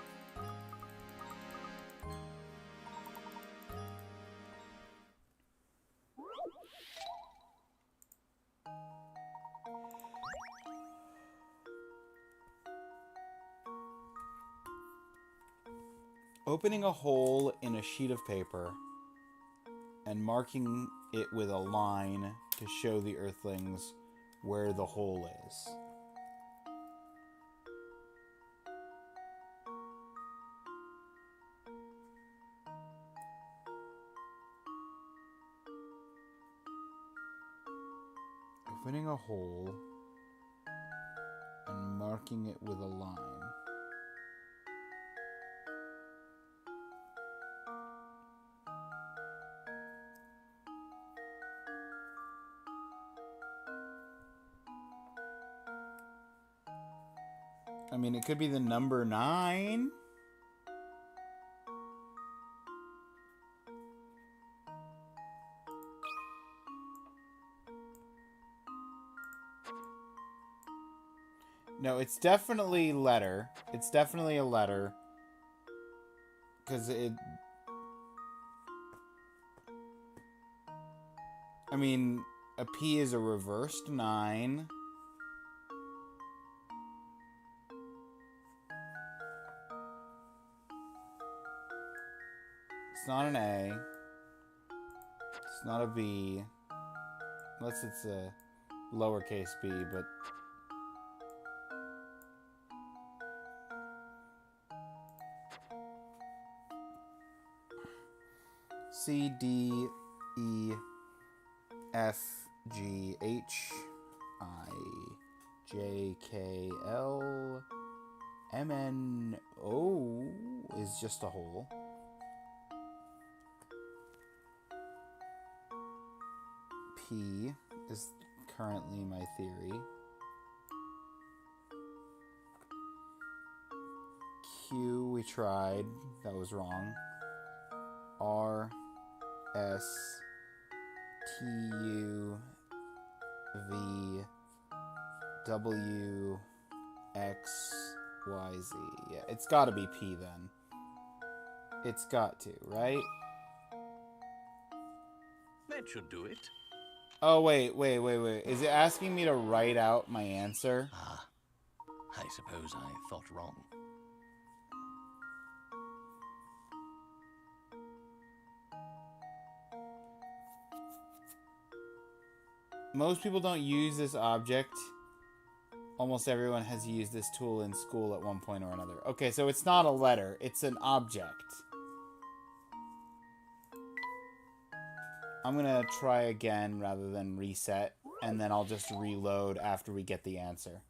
Opening a hole in a sheet of paper and marking it with a line to show the Earthlings where the hole is. Opening a hole and marking it with a line. I mean, it could be the number 9. No, it's definitely letter. It's definitely a letter. Because it... I mean, a P is a reversed 9. It's not an A. It's not a B. Unless it's a lowercase b, but... C, D, E, F, G, H, I, J, K, L, M, N, O is just a hole. P is currently my theory. Q, we tried. That was wrong. R, S, T, U, V, W, X, Y, Z. Yeah, it's gotta be P then. It's got to, right?
That should do it.
Oh, wait. Is it asking me to write out my answer?
Ah, I suppose I thought wrong.
Most people don't use this object. Almost everyone has used this tool in school at one point or another. Okay, so it's not a letter. It's an object. I'm gonna try again rather than reset, and then I'll just reload after we get the answer.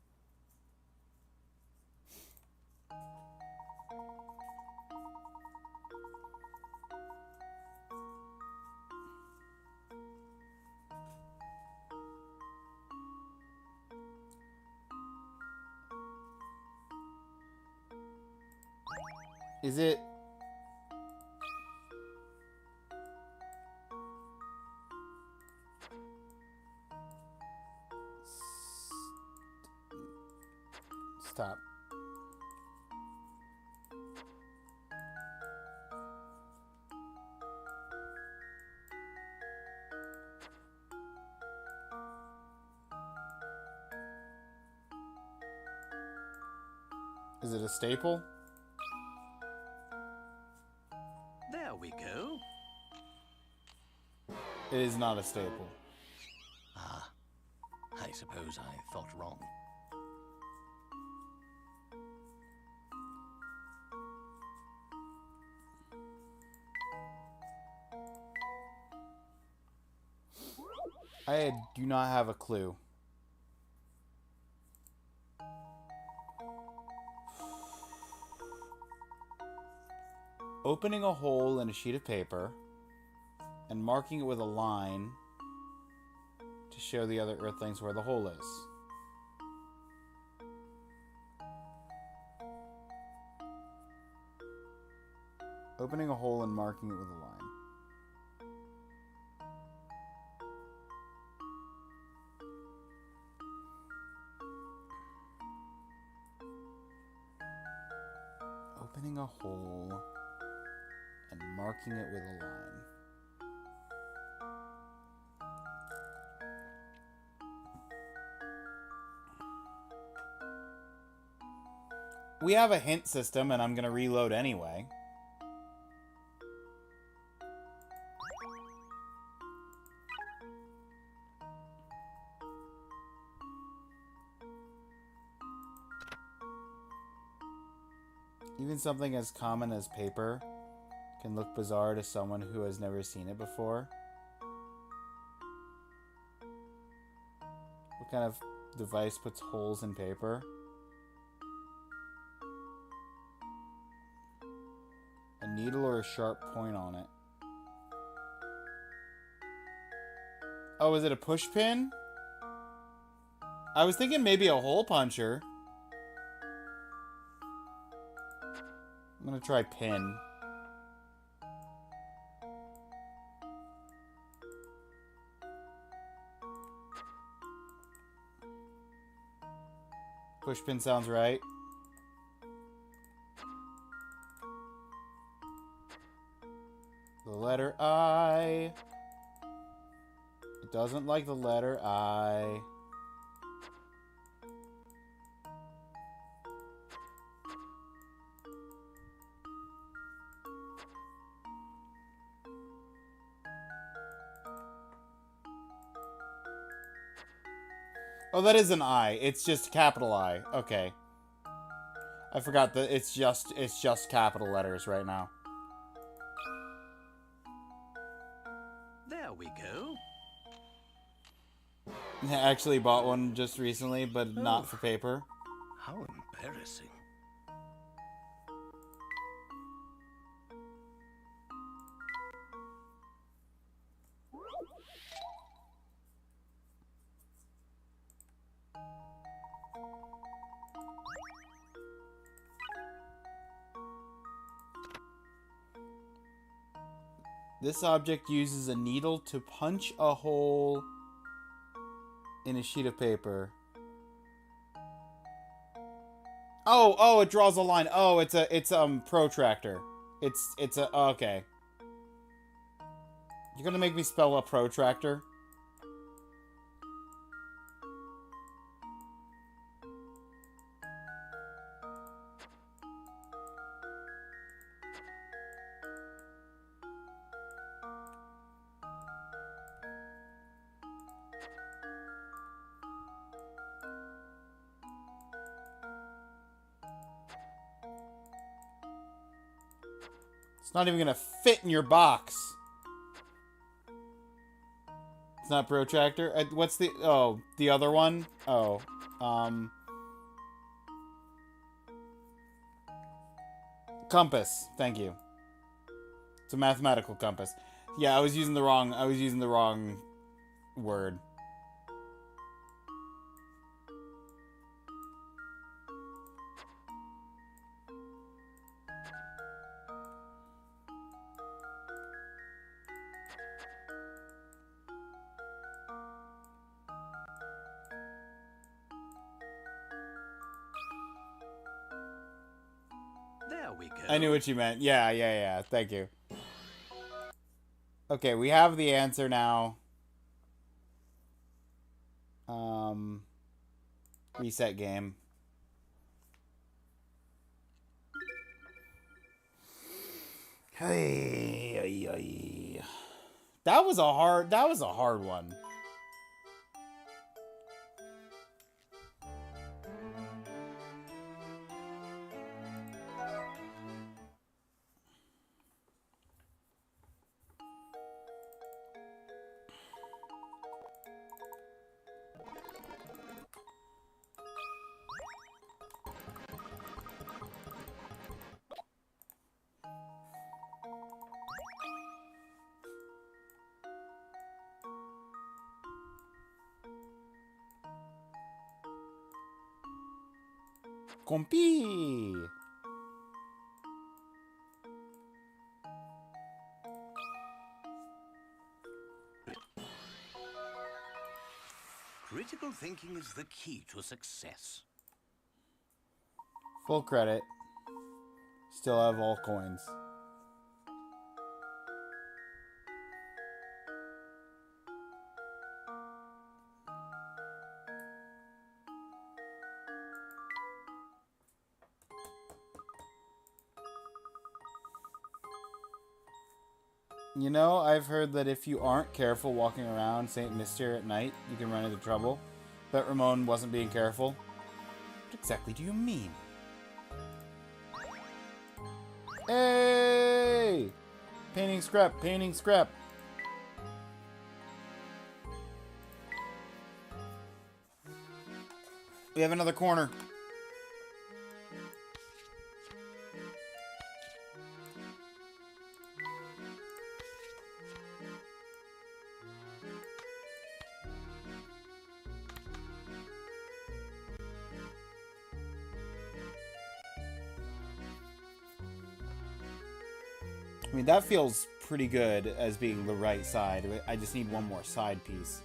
Is it... Stop. Is it a staple?
There we go.
It is not a staple.
Ah, I suppose I thought wrong.
I do not have a clue. Opening a hole in a sheet of paper and marking it with a line to show the other Earthlings where the hole is. Opening a hole and marking it with a line. Opening a hole and marking it with a line. We have a hint system, and I'm going to reload anyway. Even something as common as paper can look bizarre to someone who has never seen it before. What kind of device puts holes in paper? A needle or a sharp point on it. Oh, is it a push pin? I was thinking maybe a hole puncher. I'm gonna try pin. Push pin sounds right. The letter I. It doesn't like the letter I. Oh, that is an I. It's just capital I. Okay. I forgot that it's just capital letters right now.
There we go.
I actually bought one just recently, but not for paper.
How embarrassing.
This object uses a needle to punch a hole in a sheet of paper. Oh, it draws a line. Oh, it's a protractor. It's a okay. You're gonna make me spell a protractor? It's not even gonna fit in your box. It's not protractor. What's the... Oh, the other one? Oh, compass. Thank you. It's a mathematical compass. Yeah, I was using the wrong word.
There we go.
I knew what you meant. Yeah. Thank you. Okay, we have the answer now. Reset game. Hey. That was a hard one. Compi!
Critical thinking is the key to success.
Full credit. Still have all coins. You know, I've heard that if you aren't careful walking around St. Mystere at night, you can run into trouble. Bet Ramon wasn't being careful. What exactly do you mean? Hey! Painting scrap, painting scrap. We have another corner. I mean, that feels pretty good as being the right side. I just need one more side piece.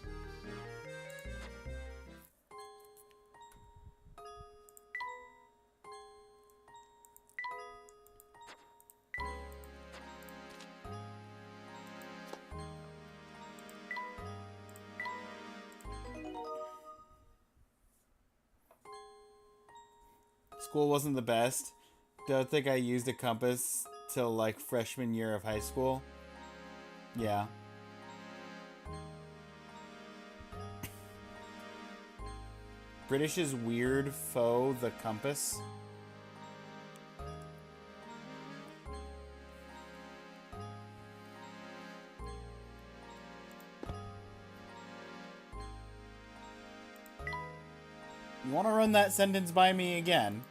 School wasn't the best. Don't think I used a compass till like freshman year of high school. Yeah. British's weird foe, the compass. You want to run that sentence by me again?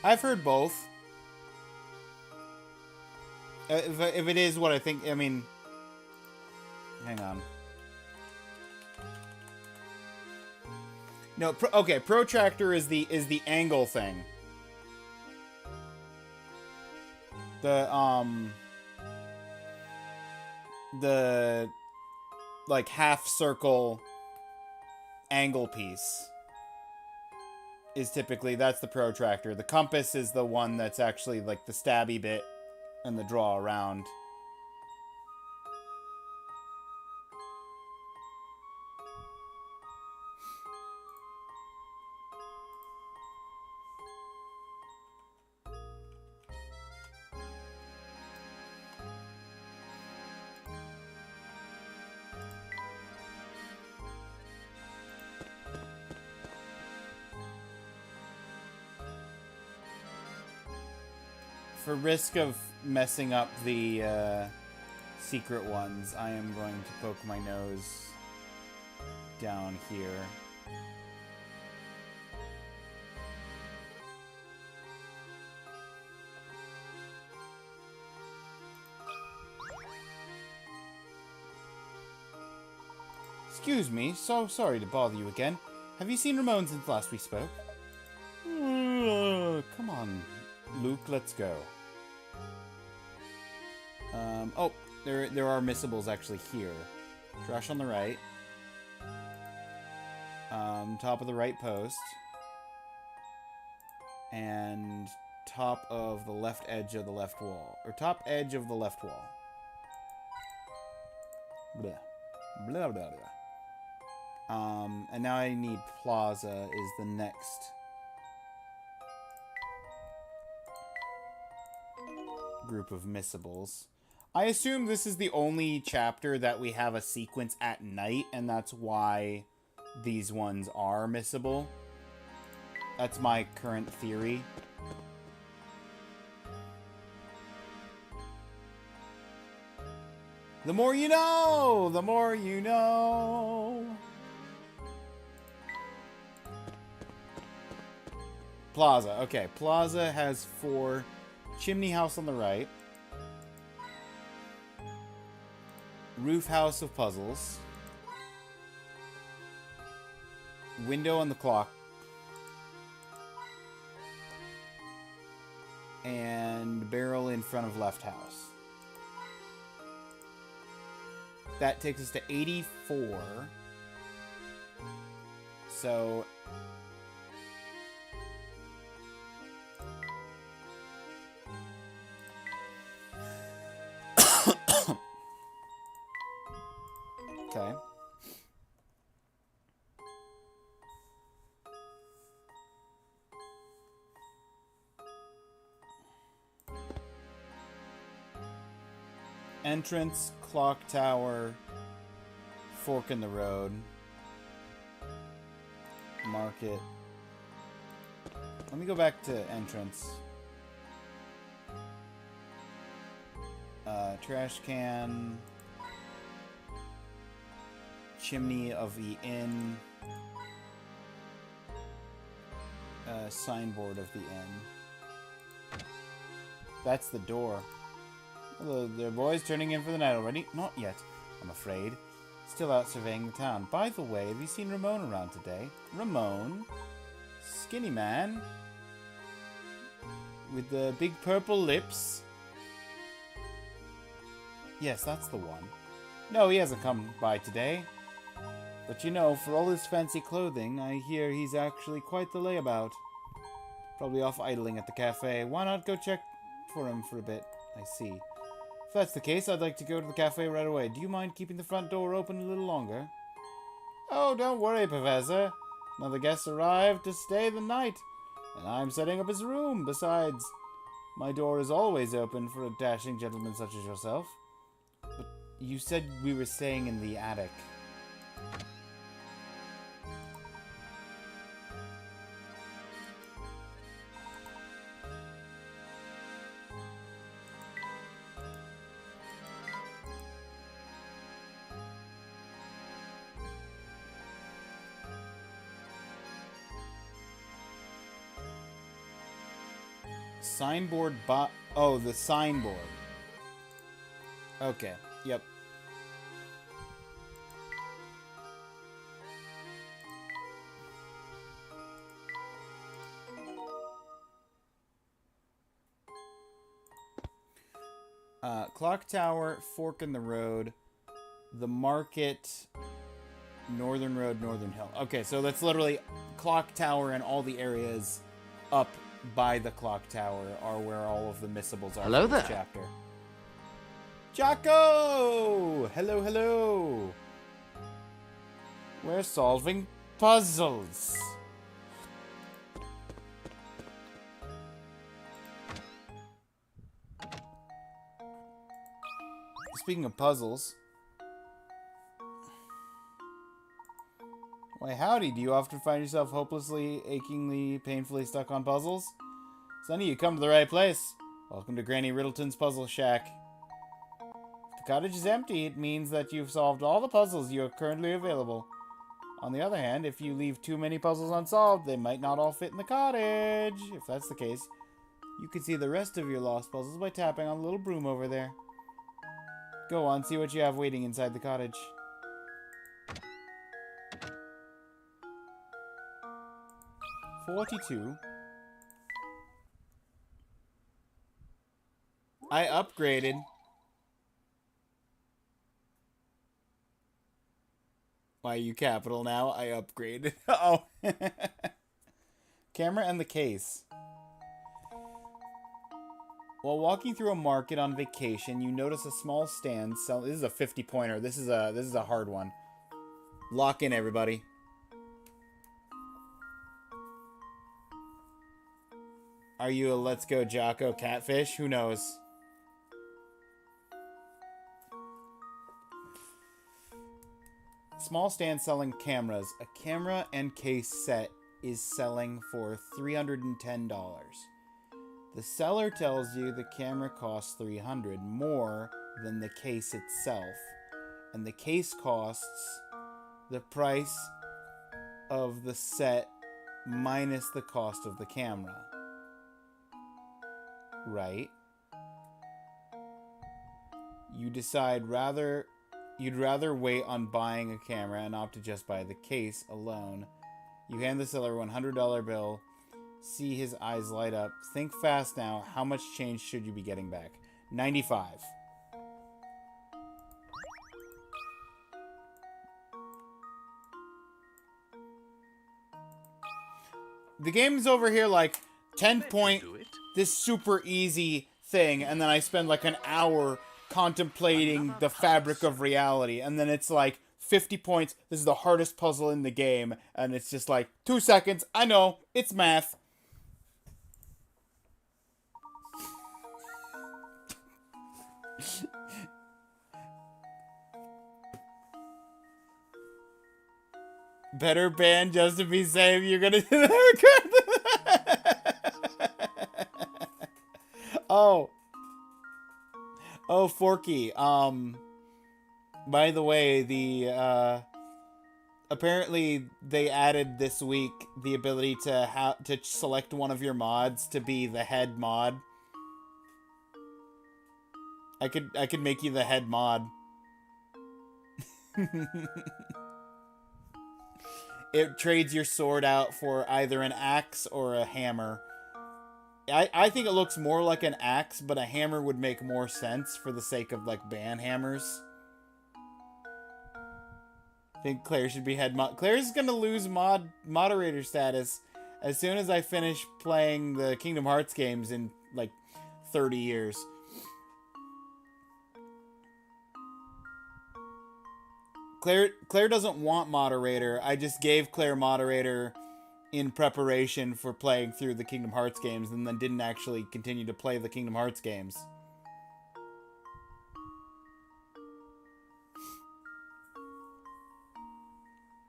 I've heard both. If it is what I think, I mean... Hang on. No, okay, protractor is the angle thing. The like half circle angle piece is typically, that's the protractor. The compass is the one that's actually like the stabby bit and the draw around. For risk of messing up the secret ones, I am going to poke my nose down here. Excuse me, so sorry to bother you again. Have you seen Ramon since last we spoke? Come on, Luke, let's go. Oh, there are missables actually here. Trash on the right. Top of the right post. And top of the left edge of the left wall. Or top edge of the left wall. Blah. Blah, blah, blah. And now I need Plaza is the next group of missables. I assume this is the only chapter that we have a sequence at night, and that's why these ones are missable. That's my current theory. The more you know! The more you know! Plaza. Okay, Plaza has 4. Chimney house on the right. Roof house of puzzles. Window on the clock. And barrel in front of left house. That takes us to 84. So... okay. Entrance, clock tower, fork in the road, market. Let me go back to entrance. Trash can, chimney of the inn, signboard of the inn. That's the door. Hello there, boys. Turning in for the night already? Not yet, I'm afraid. Still out surveying the town. By the way, have you seen Ramon around today? Ramon? Skinny man? With the big purple lips? Yes, that's the one. No, he hasn't come by today. But you know, for all his fancy clothing, I hear he's actually quite the layabout. Probably off idling at the cafe. Why not go check for him for a bit? I see. If that's the case, I'd like to go to the cafe right away. Do you mind keeping the front door open a little longer? Oh, don't worry, Professor. Another guest arrived to stay the night, and I'm setting up his room. Besides, my door is always open for a dashing gentleman such as yourself. But you said we were staying in the attic. Signboard oh, the signboard. Okay, yep. Clock tower, fork in the road, the market, northern road, northern hill. Okay, so that's literally clock tower and all the areas up by the clock tower are where all of the missables are.
Hello
for this
there.
chapter. Jocko! Hello, hello. We're solving puzzles. Speaking of puzzles, why howdy, do you often find yourself hopelessly, achingly, painfully stuck on puzzles? Sonny, you come to the right place. Welcome to Granny Riddleton's Puzzle Shack. If the cottage is empty, it means that you've solved all the puzzles you have currently available. On the other hand, if you leave too many puzzles unsolved, they might not all fit in the cottage. If that's the case, you can see the rest of your lost puzzles by tapping on the little broom over there. Go on, see what you have waiting inside the cottage. $42. I upgraded. Why are you capital now? I upgraded. Oh. Camera and the case. While walking through a market on vacation, you notice a small stand selling. This is a 50-pointer. This is a hard one. Lock in, everybody. Are you a Let's Go Jocko catfish? Who knows? Small stand selling cameras. A camera and case set is selling for $310. The seller tells you the camera costs $300 more than the case itself, and the case costs the price of the set minus the cost of the camera. Right? You decide you'd rather wait on buying a camera and opt to just buy the case alone. You hand the seller a $100 bill. See his eyes light up. Think fast now. How much change should you be getting back? 95. The game's over here like 10
That should
point,
do it.
this super easy thing, and then I spend like an hour contemplating the fabric of reality, and then it's like 50 points, this is the hardest puzzle in the game, and it's just like 2 seconds, I know, it's math. Better ban just to be safe. You're gonna do that. Oh, Forky. By the way, apparently they added this week the ability to select one of your mods to be the head mod. I could make you the head mod. It trades your sword out for either an axe or a hammer. I think it looks more like an axe, but a hammer would make more sense for the sake of, like, ban hammers. I think Claire should be head mod. Claire's gonna lose moderator status as soon as I finish playing the Kingdom Hearts games in, like, 30 years. Claire doesn't want moderator. I just gave Claire moderator in preparation for playing through the Kingdom Hearts games and then didn't actually continue to play the Kingdom Hearts games.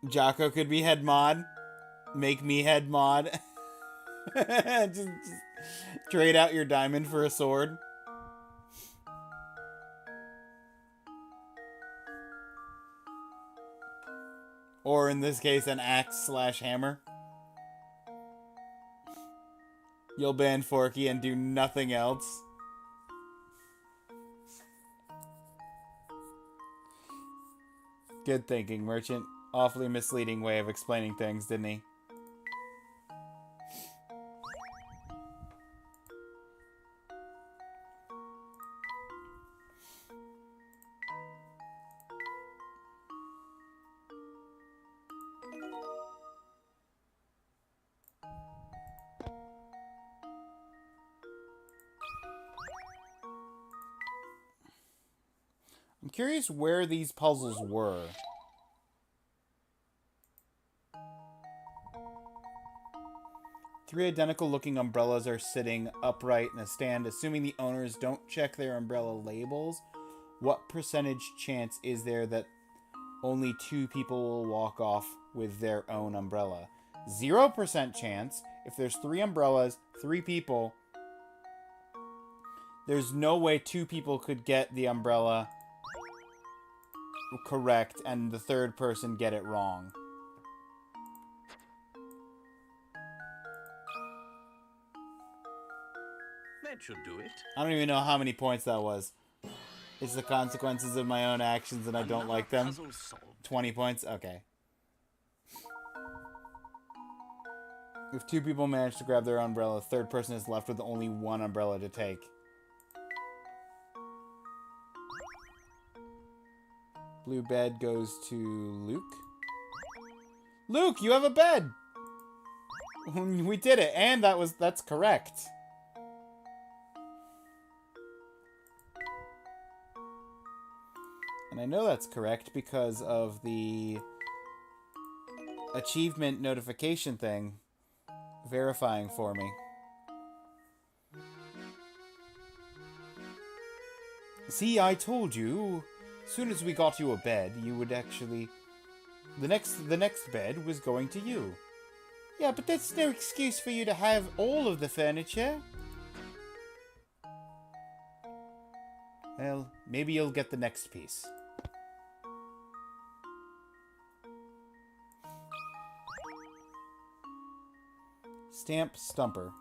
Jocko could be head mod. Make me head mod. just trade out your diamond for a sword. Or in this case, an axe/hammer. You'll ban Forky and do nothing else. Good thinking, Merchant. Awfully misleading way of explaining things, didn't he? I'm curious where these puzzles were. Three identical-looking umbrellas are sitting upright in a stand. Assuming the owners don't check their umbrella labels, what percentage chance is there that only 2 people will walk off with their own umbrella? 0% chance. If there's 3 umbrellas, 3 people, there's no way 2 people could get the umbrella correct and the third person get it wrong.
That should do it.
I don't even know how many points that was. It's the consequences of my own actions and I don't like them.
Puzzle solved.
20 points? Okay. If 2 people manage to grab their umbrella, the third person is left with only 1 umbrella to take. Blue bed goes to Luke. Luke, you have a bed! We did it, and that's correct. And I know that's correct because of the achievement notification thing verifying for me. See, I told you. As soon as we got you a bed, you would actually... The next bed was going to you. Yeah, but that's no excuse for you to have all of the furniture. Well, maybe you'll get the next piece. Stamp Stumper.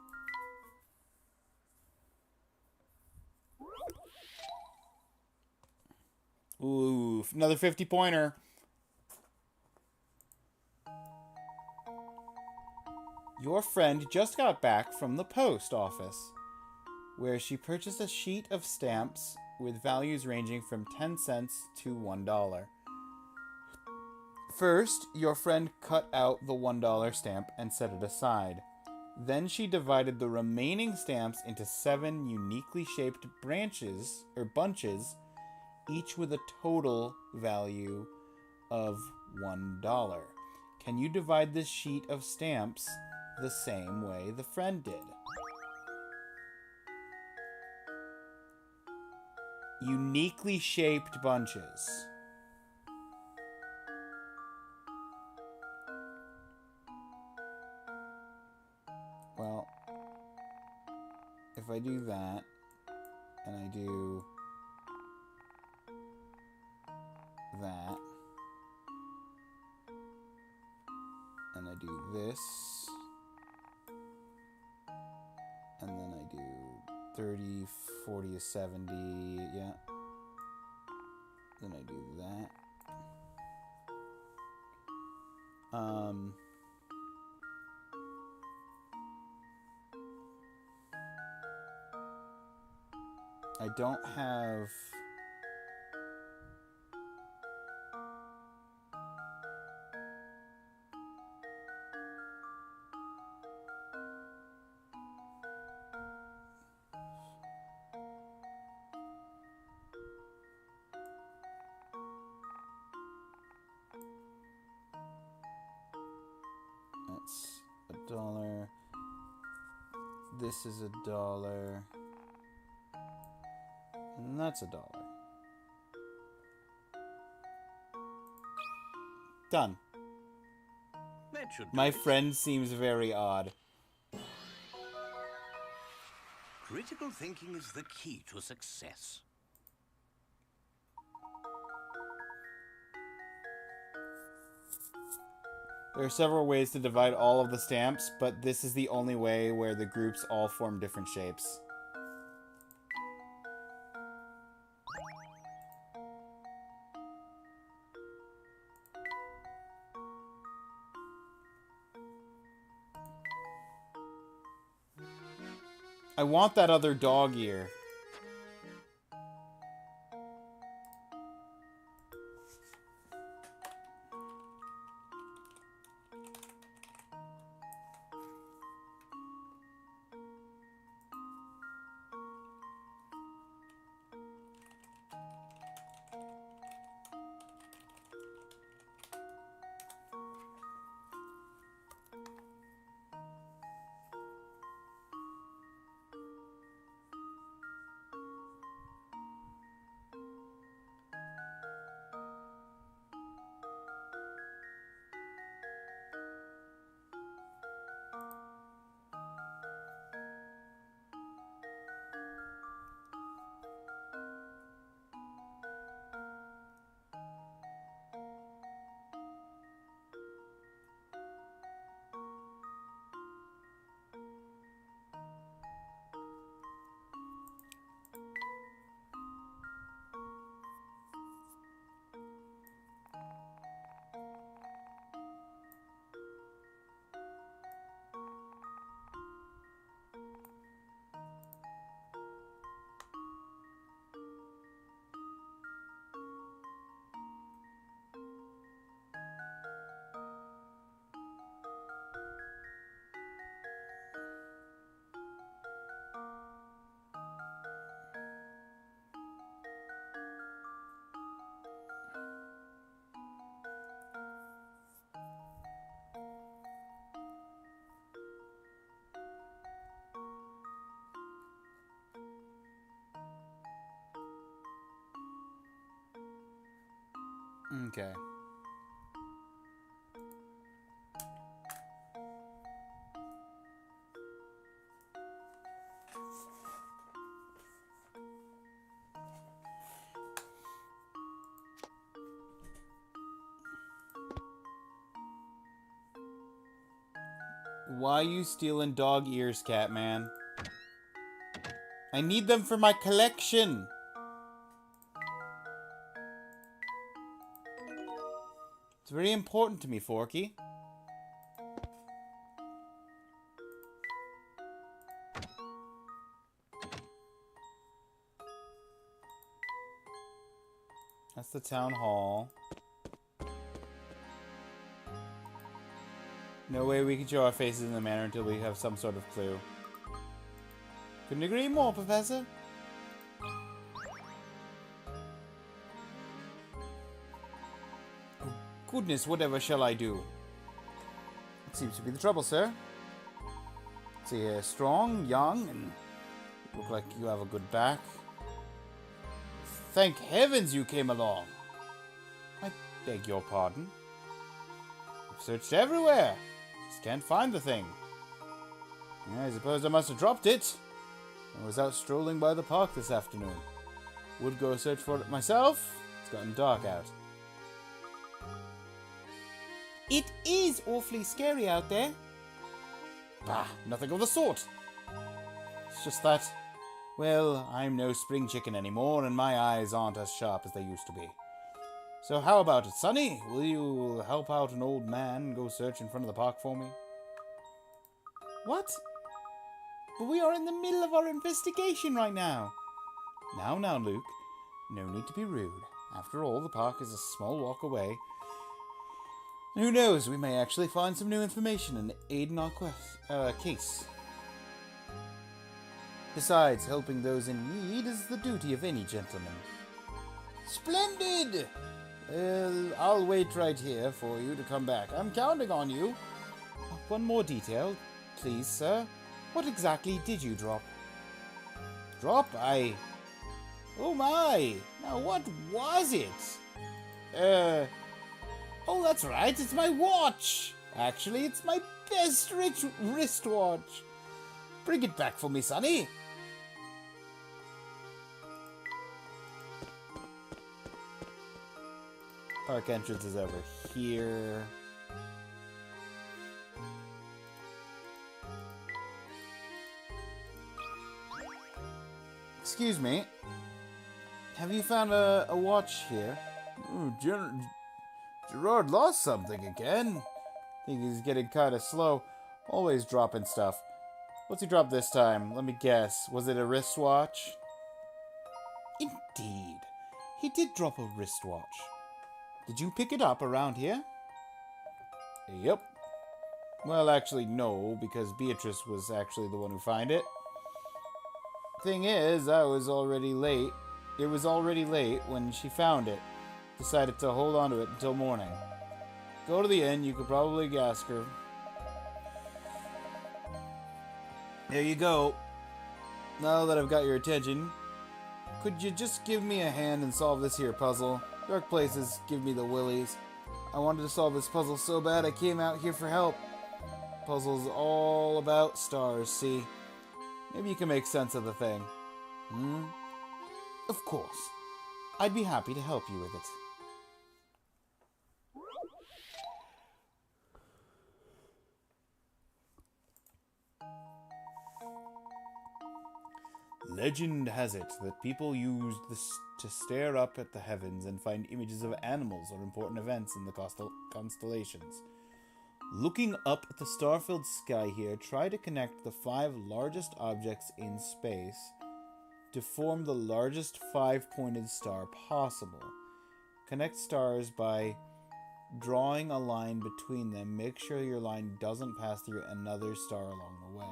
Ooh, another 50-pointer. Your friend just got back from the post office, where she purchased a sheet of stamps with values ranging from 10 cents to $1. First, your friend cut out the $1 stamp and set it aside. Then she divided the remaining stamps into 7 uniquely shaped branches, or bunches, each with a total value of $1. Can you divide this sheet of stamps the same way the friend did? Uniquely shaped bunches. Well, if I do that, and I do that, and I do this, and then I do 30, 40, 70, yeah. Then I do that. I don't have... That's $1. This is $1. And that's $1. Done.
That should do
My
it.
friend seems very odd.
Critical thinking is the key to success.
There are several ways to divide all of the stamps, but this is the only way where the groups all form different shapes. I want that other dog ear. Okay. Why you stealing dog ears, Catman? I need them for my collection. It's very important to me, Forky. That's the town hall. No way we can show our faces in the manner until we have some sort of clue. Couldn't agree more, Professor. Oh, goodness, whatever shall I do? What seems to be the trouble, sir? See here, strong, young, and look like you have a good back. Thank heavens you came along. I beg your pardon. I've searched everywhere. Just can't find the thing. I suppose I must have dropped it. I was out strolling by the park this afternoon. Would go search for it myself. It's gotten dark out. It is awfully scary out there. Bah, nothing of the sort. It's just that, well, I'm no spring chicken anymore, and my eyes aren't as sharp as they used to be. So how about it, Sonny? Will you help out an old man and go search in front of the park for me? What? But we are in the middle of our investigation right now. Now, Luke. No need to be rude. After all, the park is a small walk away. Who knows, we may actually find some new information and aid in our case. Besides, helping those in need is the duty of any gentleman. Splendid! Well, I'll wait right here for you to come back. I'm counting on you. One more detail, please, sir. What exactly did you drop? Drop? Oh my! Now what was it? Oh, that's right, it's my watch! Actually, it's my best wristwatch. Bring it back for me, Sonny. Park entrance is over here. Excuse me. Have you found a watch here? Oh, Gerard lost something again. Think he's getting kind of slow. Always dropping stuff. What's he dropped this time? Let me guess. Was it a wristwatch? Indeed. He did drop a wristwatch. Did you pick it up around here? Yep. Well, actually, no, because Beatrice was actually the one who found it. Thing is, I was already late. It was already late when she found it. Decided to hold on to it until morning. Go to the inn, you could probably ask her. There you go. Now that I've got your attention, could you just give me a hand and solve this here puzzle? Dark places give me the willies. I wanted to solve this puzzle so bad I came out here for help. Puzzle's all about stars, see? Maybe you can make sense of the thing. Of course. I'd be happy to help you with it. Legend has it that people used this to stare up at the heavens and find images of animals or important events in the constellations. Looking up at the star-filled sky here, try to connect the 5 largest objects in space to form the largest 5-pointed star possible. Connect stars by drawing a line between them. Make sure your line doesn't pass through another star along the way.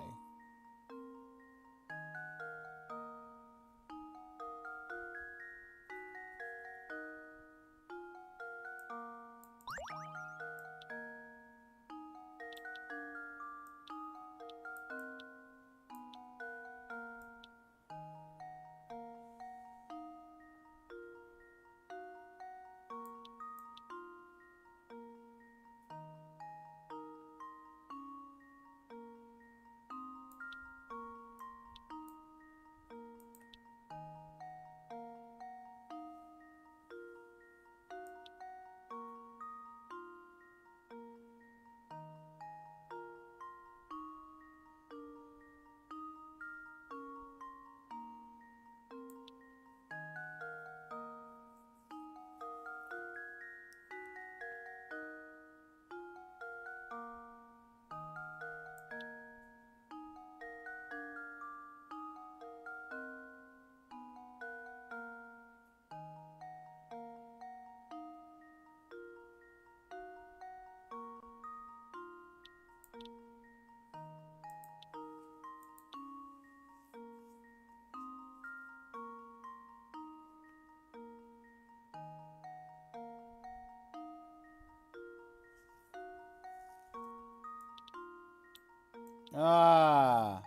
Ah.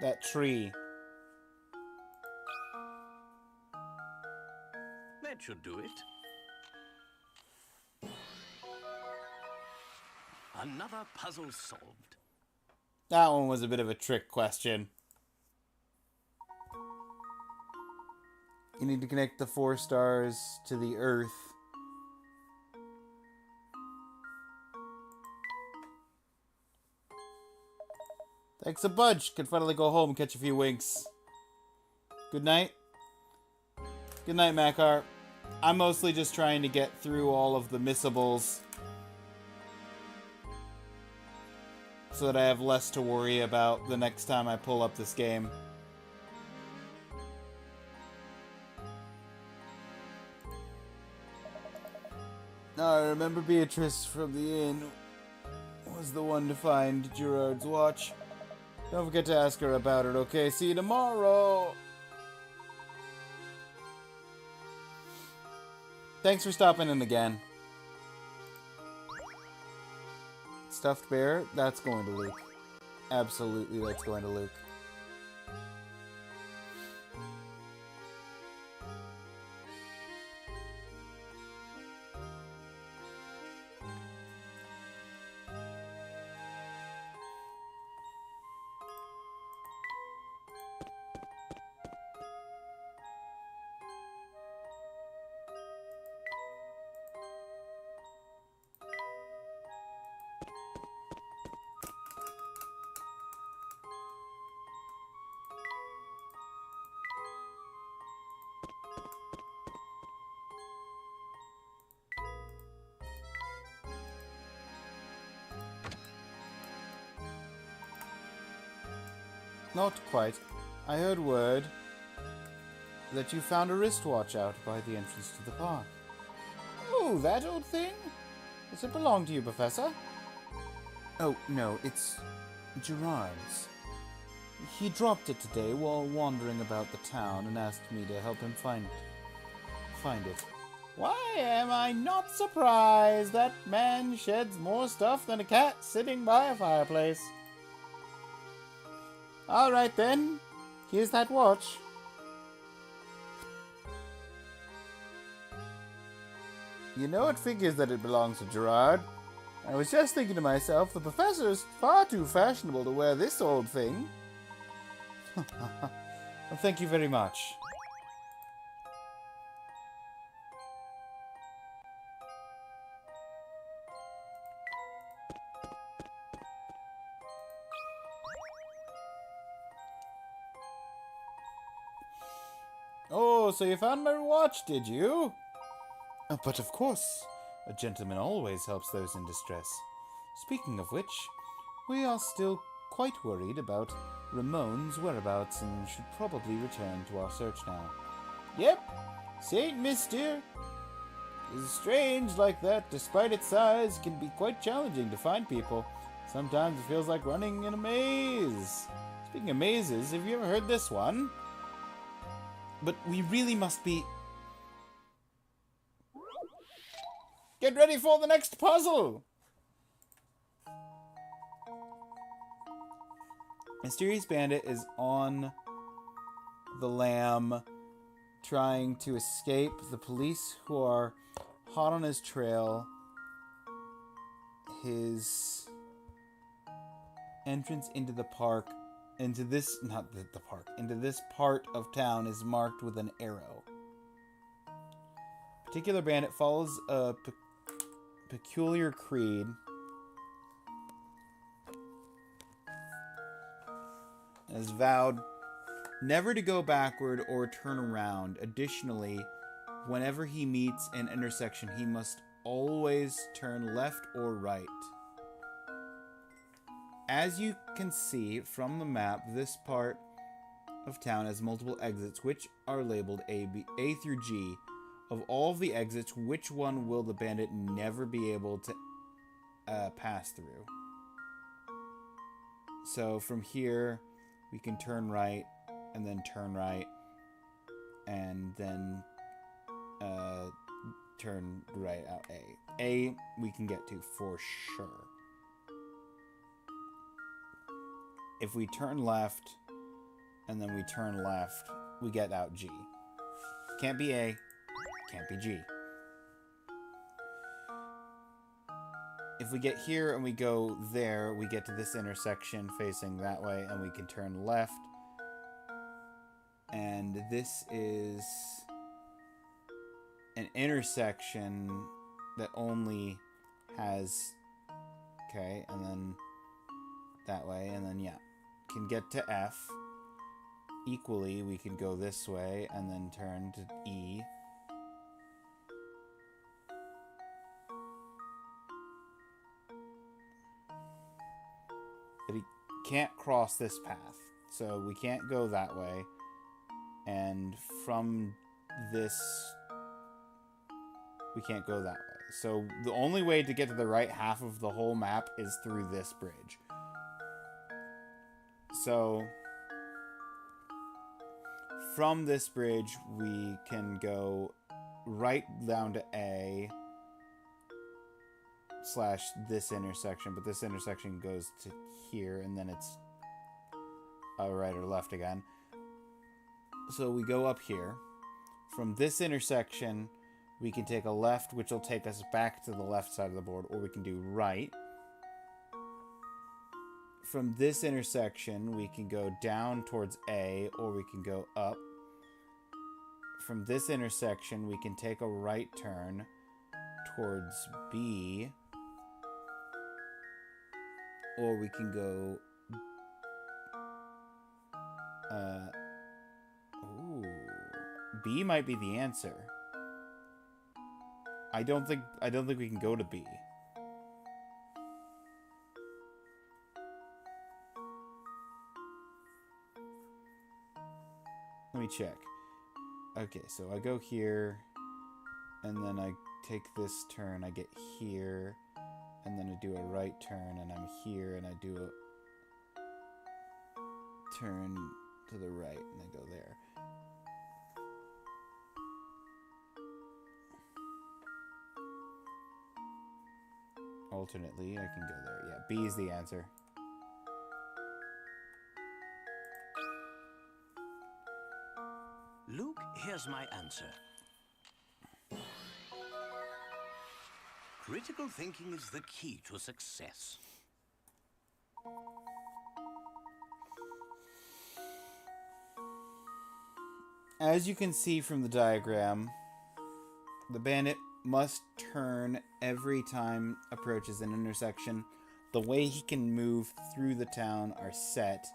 That tree.
That should do it. Another puzzle solved.
That one was a bit of a trick question. You need to connect the 4 stars to the Earth. Thanks a bunch. Can finally go home and catch a few winks. Good night. Good night, Makar. I'm mostly just trying to get through all of the missables so that I have less to worry about the next time I pull up this game. I remember Beatrice from the inn was the one to find Gerard's watch. Don't forget to ask her about it, okay? See you tomorrow! Thanks for stopping in again. Stuffed bear, that's going to Luke. Absolutely, that's going to Luke. Not quite. I heard word that you found a wristwatch out by the entrance to the park. Oh, that old thing? Does it belong to you, Professor? Oh, no, it's Gerard's. He dropped it today while wandering about the town and asked me to help him find it. Why am I not surprised? That man sheds more stuff than a cat sitting by a fireplace. All right, then. Here's that watch. You know, it figures that it belongs to Gerard. I was just thinking to myself, the professor is far too fashionable to wear this old thing. Well, thank you very much. Oh, so you found my watch, did you? But of course, a gentleman always helps those in distress. Speaking of which, we are still quite worried about Ramon's whereabouts and should probably return to our search now. Yep, Saint Mister is strange like that. Despite its size, can be quite challenging to find people. Sometimes it feels like running in a maze. Speaking of mazes, have you ever heard this one? But we really must be... Get ready for the next puzzle! Mysterious Bandit is on the lam, trying to escape the police who are hot on his trail. His entrance into the park, into this part of town is marked with an arrow. Particular bandit follows a peculiar creed. Has vowed never to go backward or turn around. Additionally, whenever he meets an intersection, he must always turn left or right. As you can see from the map, this part of town has multiple exits, which are labeled A through G. Of all of the exits, which one will the bandit never be able to pass through? So from here, we can turn right, and then turn right, and then turn right out A. A we can get to for sure. If we turn left and then we turn left, we get out G. Can't be A, can't be G. If we get here and we go there, we get to this intersection facing that way, and we can turn left. And this is an intersection that only has... Okay, and then that way, and then, yeah. Can get to F. Equally, we can go this way and then turn to E. But he can't cross this path, so we can't go that way. And from this, we can't go that way. So the only way to get to the right half of the whole map is through this bridge. So from this bridge, we can go right down to A / this intersection, but this intersection goes to here, and then it's right or left again. So we go up here. From this intersection, we can take a left, which will take us back to the left side of the board, or we can do right. From this intersection, we can go down towards A, or we can go up. From this intersection, we can take a right turn towards B, or we can go... B might be the answer. I don't think we can go to B. Let me check. Okay, so I go here, and then I take this turn, I get here, and then I do a right turn, and I'm here, and I do a turn to the right, and I go there. Alternately, I can go there. Yeah, B is the answer.
Luke, here's my answer. Critical thinking is the key to success.
As you can see from the diagram, the bandit must turn every time approaches an intersection. The way he can move through the town are set.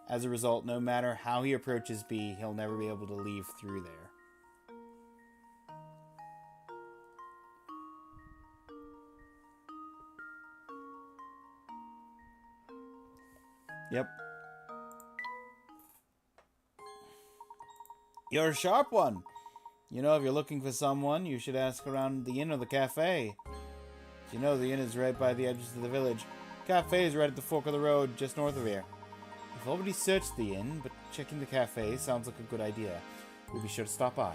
As a result, no matter how he approaches B, he'll never be able to leave through there. Yep. You're a sharp one. You know, if you're looking for someone, you should ask around the inn or the cafe. You know, the inn is right by the edges of the village. Cafe is right at the fork of the road, just north of here. We've already searched the inn, but checking the cafe sounds like a good idea. We'll be sure to stop by.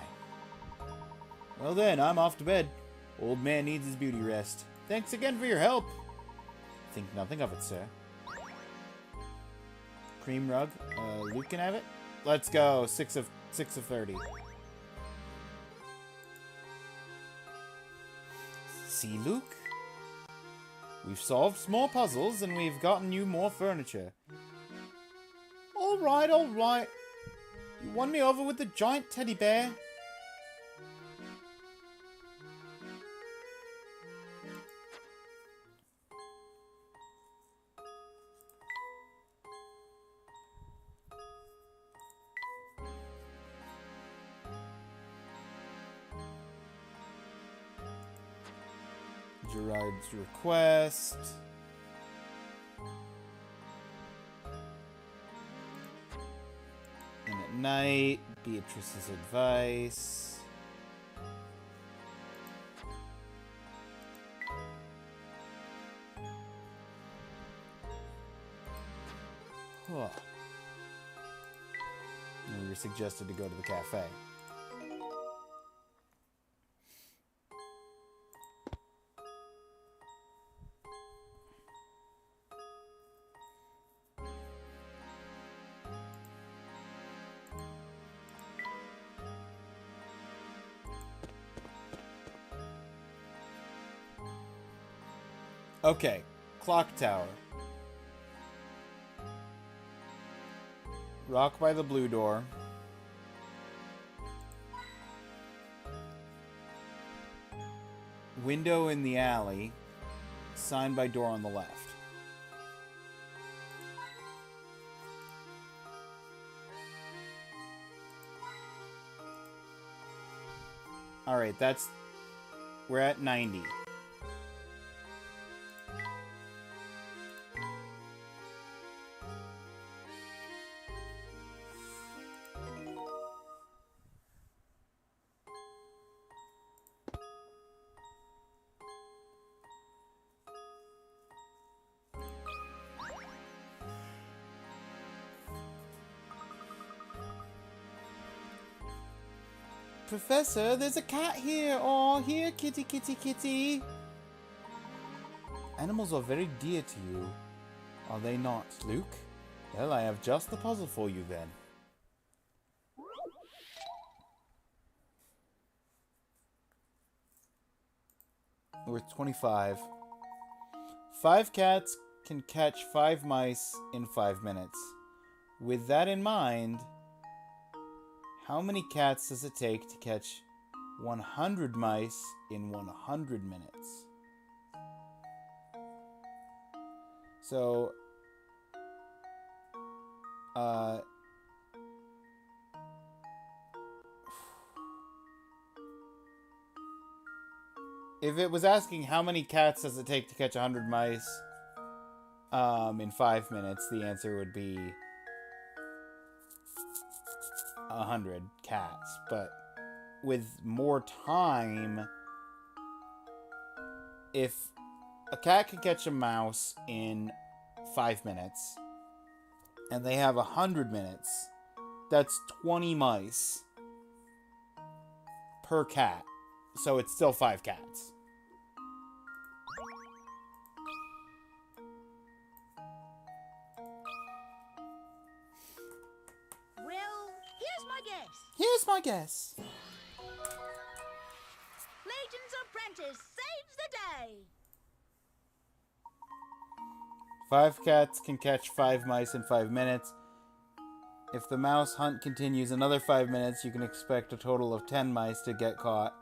Well then, I'm off to bed. Old man needs his beauty rest. Thanks again for your help. Think nothing of it, sir. Cream rug. Luke can have it? Let's go. 6 of 30. See, Luke? We've solved small puzzles and we've gotten you more furniture. Alright, alright. You won me over with the giant teddy bear. Gerard's request. And at night, Beatrice's advice. And we were suggested to go to the cafe. Okay, clock tower. Rock by the blue door. Window in the alley. Sign by door on the left. Alright, that's... We're at 90. Professor, there's a cat here! Oh, here, kitty, kitty, kitty! Animals are very dear to you. Are they not, Luke? Well, I have just the puzzle for you then. We're 25. 5 cats can catch 5 mice in 5 minutes. With that in mind, how many cats does it take to catch 100 mice in 100 minutes? So, if it was asking how many cats does it take to catch 100 mice in 5 minutes, the answer would be 100 cats. But with more time, if a cat can catch a mouse in 5 minutes and they have 100 minutes, that's 20 mice per cat. So it's still 5 cats.
Well, here's my guess.
Here's my guess.
Layton's apprentice saves the day.
5 cats can catch 5 mice in 5 minutes. If the mouse hunt continues another 5 minutes, you can expect a total of 10 mice to get caught.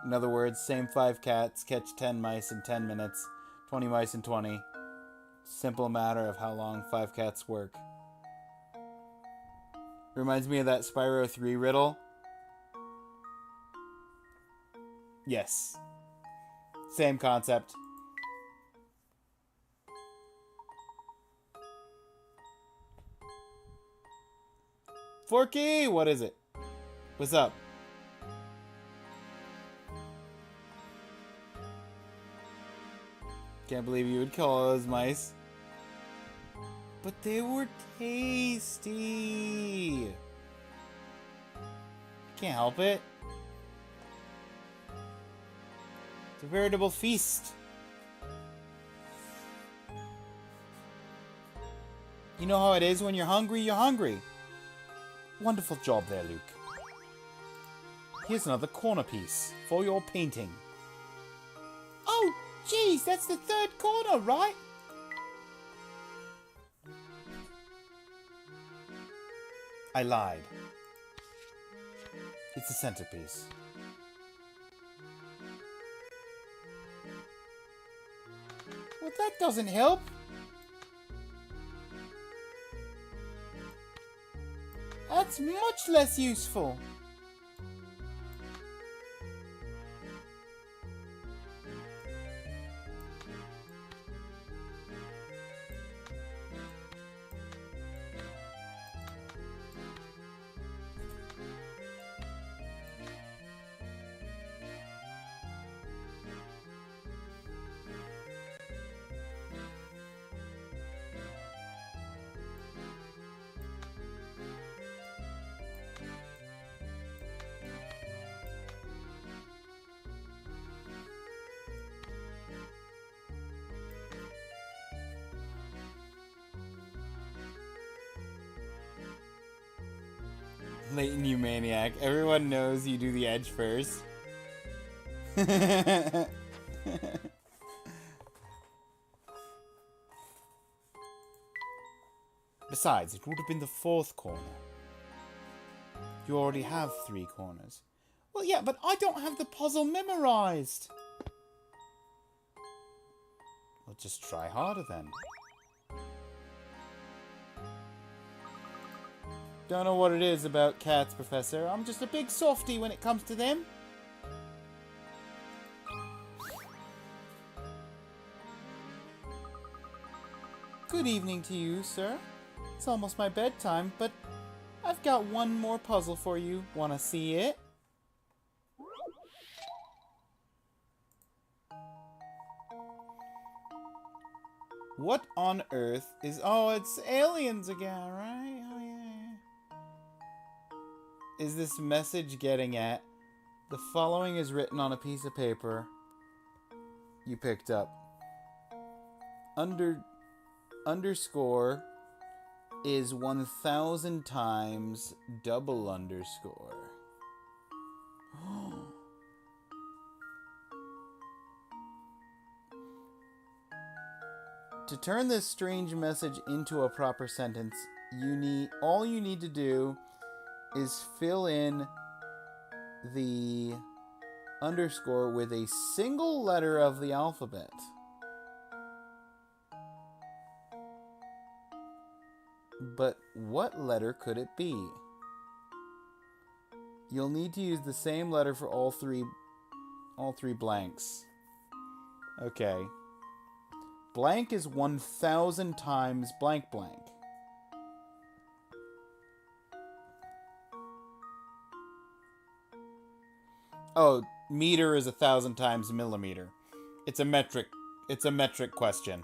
In other words, same 5 cats catch 10 mice in 10 minutes, 20 mice in 20. Simple matter of how long 5 cats work. Reminds me of that Spyro 3 riddle. Yes. Same concept. Forky, what is it? What's up? Can't believe you would kill all those mice. But they were tasty. Can't help it. It's a veritable feast. You know how it is when you're hungry, you're hungry. Wonderful job there, Luke. Here's another corner piece for your painting. Oh, geez, that's the 3rd corner, right? I lied. It's the centerpiece. Well, that doesn't help. That's much less useful. Layton, you maniac. Everyone knows you do the edge first. Besides, it would have been the fourth corner. You already have 3 corners. Well, yeah, but I don't have the puzzle memorized. Well, just try harder then. Don't know what it is about cats, Professor. I'm just a big softie when it comes to them. Good evening to you, sir. It's almost my bedtime, but I've got one more puzzle for you. Wanna see it? What on earth is... Oh, it's aliens again, right? Oh, yeah. Is this message getting at... The following is written on a piece of paper you picked up. Underscore is 1,000 times double underscore. To turn this strange message into a proper sentence, all you need to do is fill in the underscore with a single letter of the alphabet. But what letter could it be? You'll need to use the same letter for all three blanks. Okay. Blank is 1,000 times blank blank. Oh, meter is 1,000 times millimeter. It's a metric question.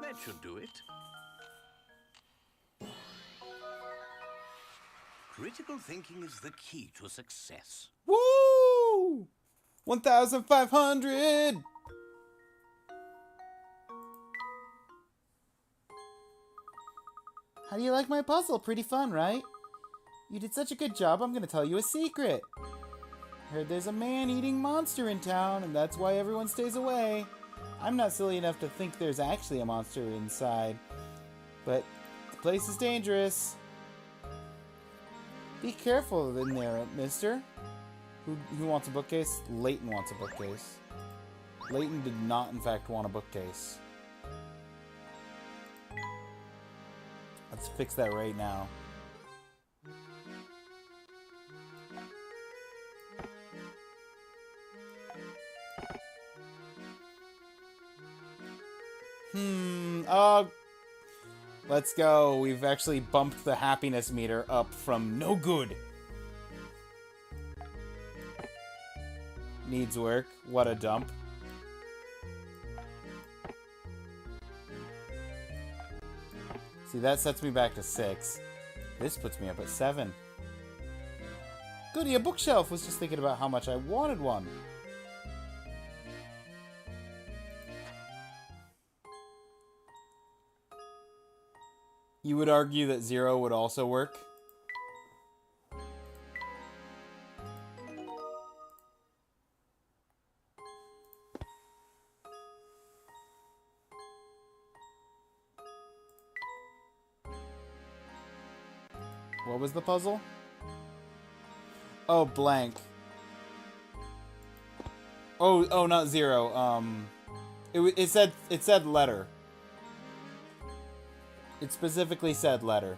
That should do it. Critical thinking is the key to success.
Woo! 1,500! How do you like my puzzle? Pretty fun, right? You did such a good job, I'm gonna tell you a secret. Heard there's a man-eating monster in town, and that's why everyone stays away. I'm not silly enough to think there's actually a monster inside. But the place is dangerous. Be careful in there, mister. Who wants a bookcase? Layton wants a bookcase. Layton did not, in fact, want a bookcase. Let's fix that right now. Let's go. We've actually bumped the happiness meter up from no good. Needs work. What a dump. See, that sets me back to 6. This puts me up at 7. Goody, a bookshelf. Was just thinking about how much I wanted one. You would argue that 0 would also work? What was the puzzle? Oh, blank. Oh, not 0. It said letter. It specifically said letter.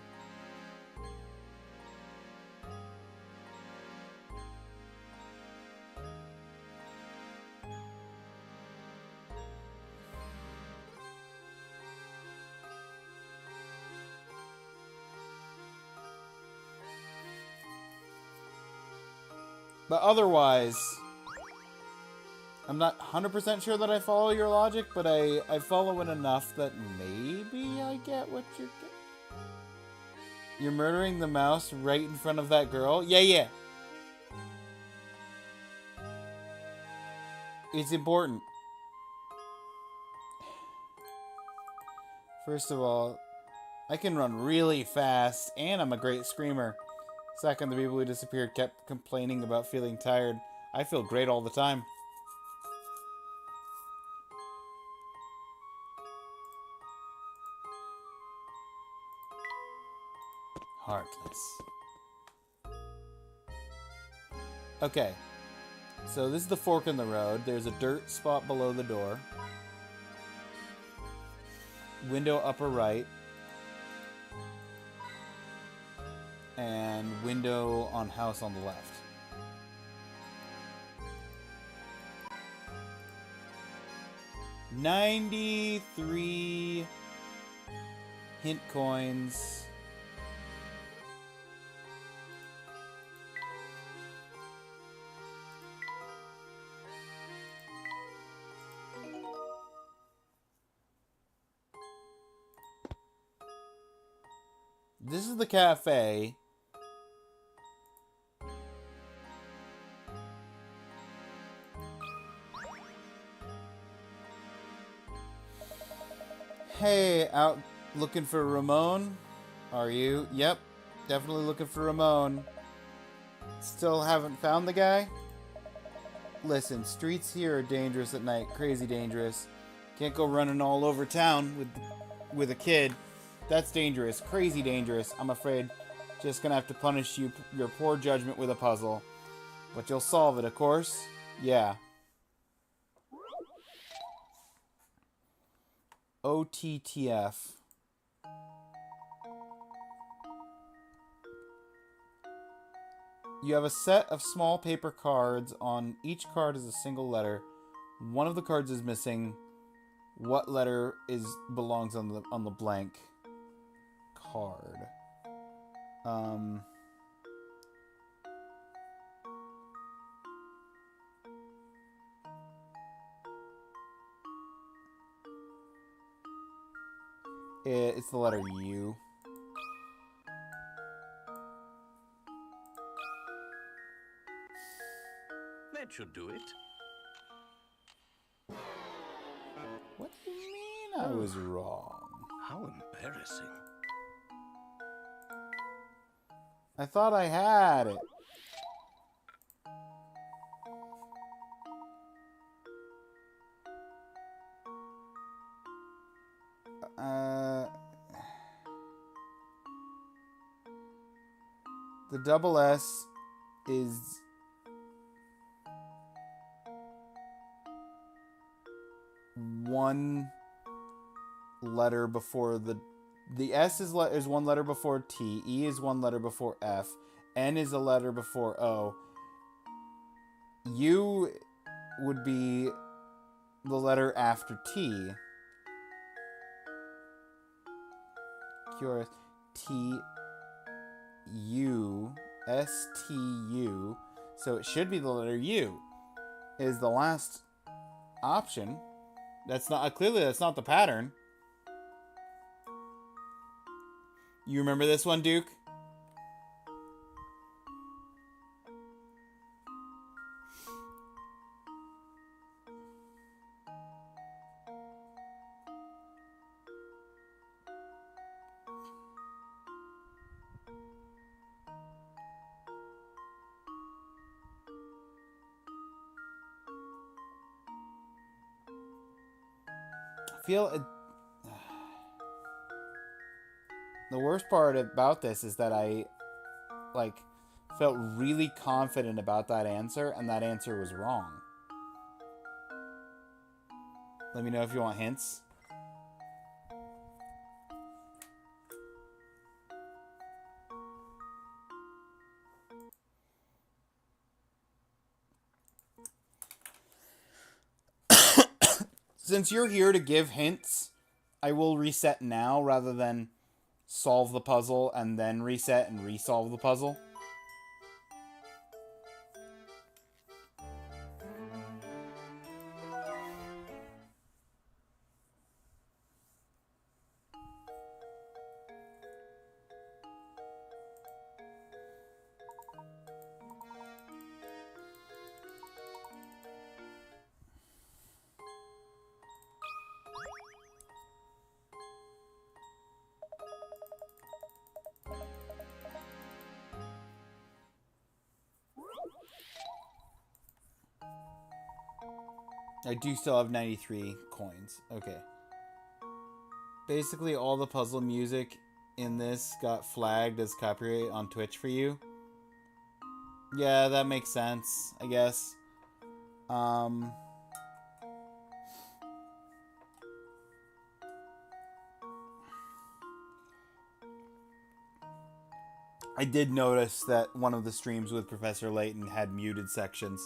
But otherwise, I'm not 100% sure that I follow your logic, but I follow it enough that maybe I get what you're getting. You're murdering the mouse right in front of that girl? Yeah. It's important. First of all, I can run really fast, and I'm a great screamer. Second, the people who disappeared kept complaining about feeling tired. I feel great all the time. Heartless. Okay. So this is the fork in the road. There's a dirt spot below the door. Window upper right. And window on house on the left. $93 hint coins. This is the cafe. Hey, out looking for Ramon? Are you? Yep, definitely looking for Ramon. Still haven't found the guy? Listen, streets here are dangerous at night, crazy dangerous. Can't go running all over town with a kid. That's dangerous, crazy dangerous. I'm afraid just gonna have to punish your poor judgment with a puzzle. But you'll solve it, of course. Yeah. OTTF. You have a set of small paper cards. On each card is a single letter. One of the cards is missing. What letter belongs on the blank card? It's the letter U.
That should do it.
What do you mean I was wrong?
How embarrassing.
I thought I had it. The double S is one letter before the S is one letter before T, E is one letter before F, N is a letter before O. U would be the letter after T. Curious. T U S T U. So it should be the letter U. Is the last option. That's not clearly that's not the pattern. You remember this one, Duke? The worst part about this is that I felt really confident about that answer, and that answer was wrong. Let me know if you want hints. Since you're here to give hints, I will reset now rather than solve the puzzle and then reset and resolve the puzzle. I do still have 93 coins. Okay. Basically, all the puzzle music in this got flagged as copyright on Twitch for you. Yeah, that makes sense, I guess. I did notice that one of the streams with Professor Layton had muted sections.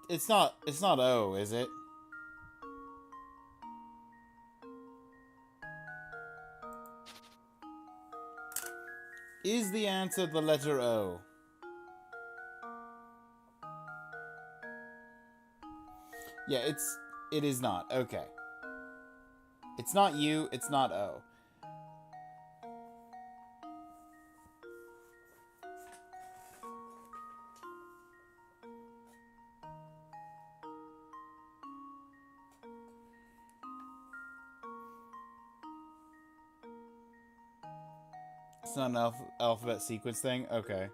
It's not O, is it? Is the answer the letter O? Yeah, it is not. Okay. It's not U, it's not O. It's not an alphabet sequence thing? Okay.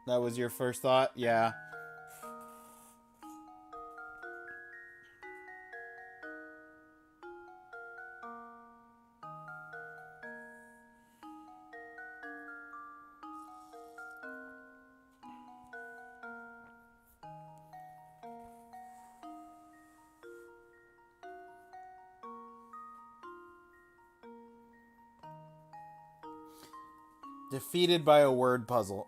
That was your first thought? Yeah. Defeated by a word puzzle.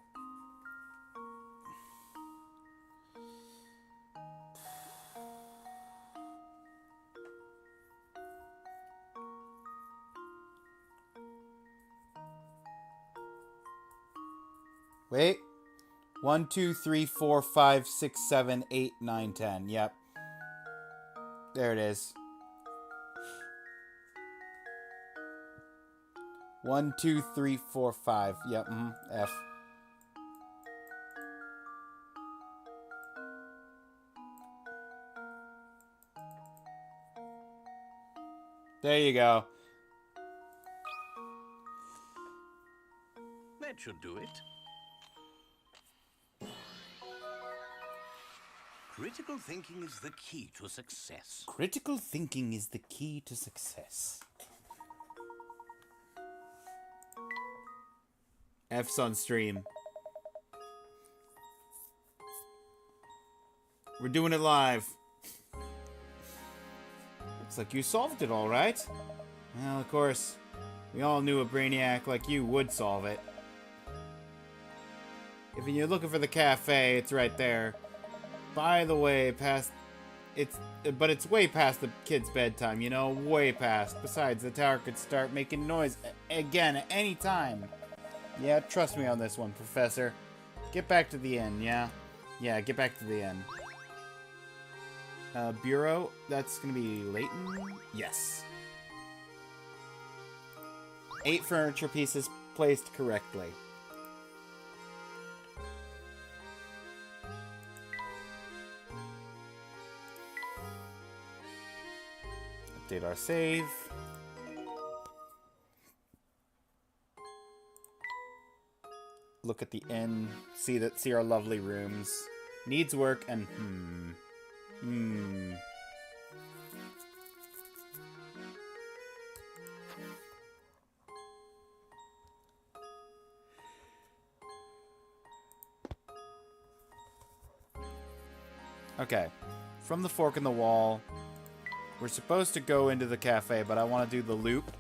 Wait. 1, 2, 3, 4, 5, 6, 7, 8, 9, 10. Yep. There it is. 1, 2, 3, 4, 5. Yep. F. There you go.
That should do it. Critical thinking is the key to success.
Critical thinking is the key to success.
F's on stream. We're doing it live. Looks like you solved it all right. Well, of course, we all knew a brainiac like you would solve it. If you're looking for the cafe, it's right there. By the way, but it's way past the kid's bedtime, you know, way past. Besides, the tower could start making noise again at any time. Yeah, trust me on this one, Professor. Get back to the inn, yeah? Yeah, get back to the inn. Bureau, that's gonna be Layton? Yes. 8 furniture pieces placed correctly. Update our save. Look at the inn. See our lovely rooms. Needs work and Okay. From the fork in the wall, we're supposed to go into the cafe, but I want to do the loop.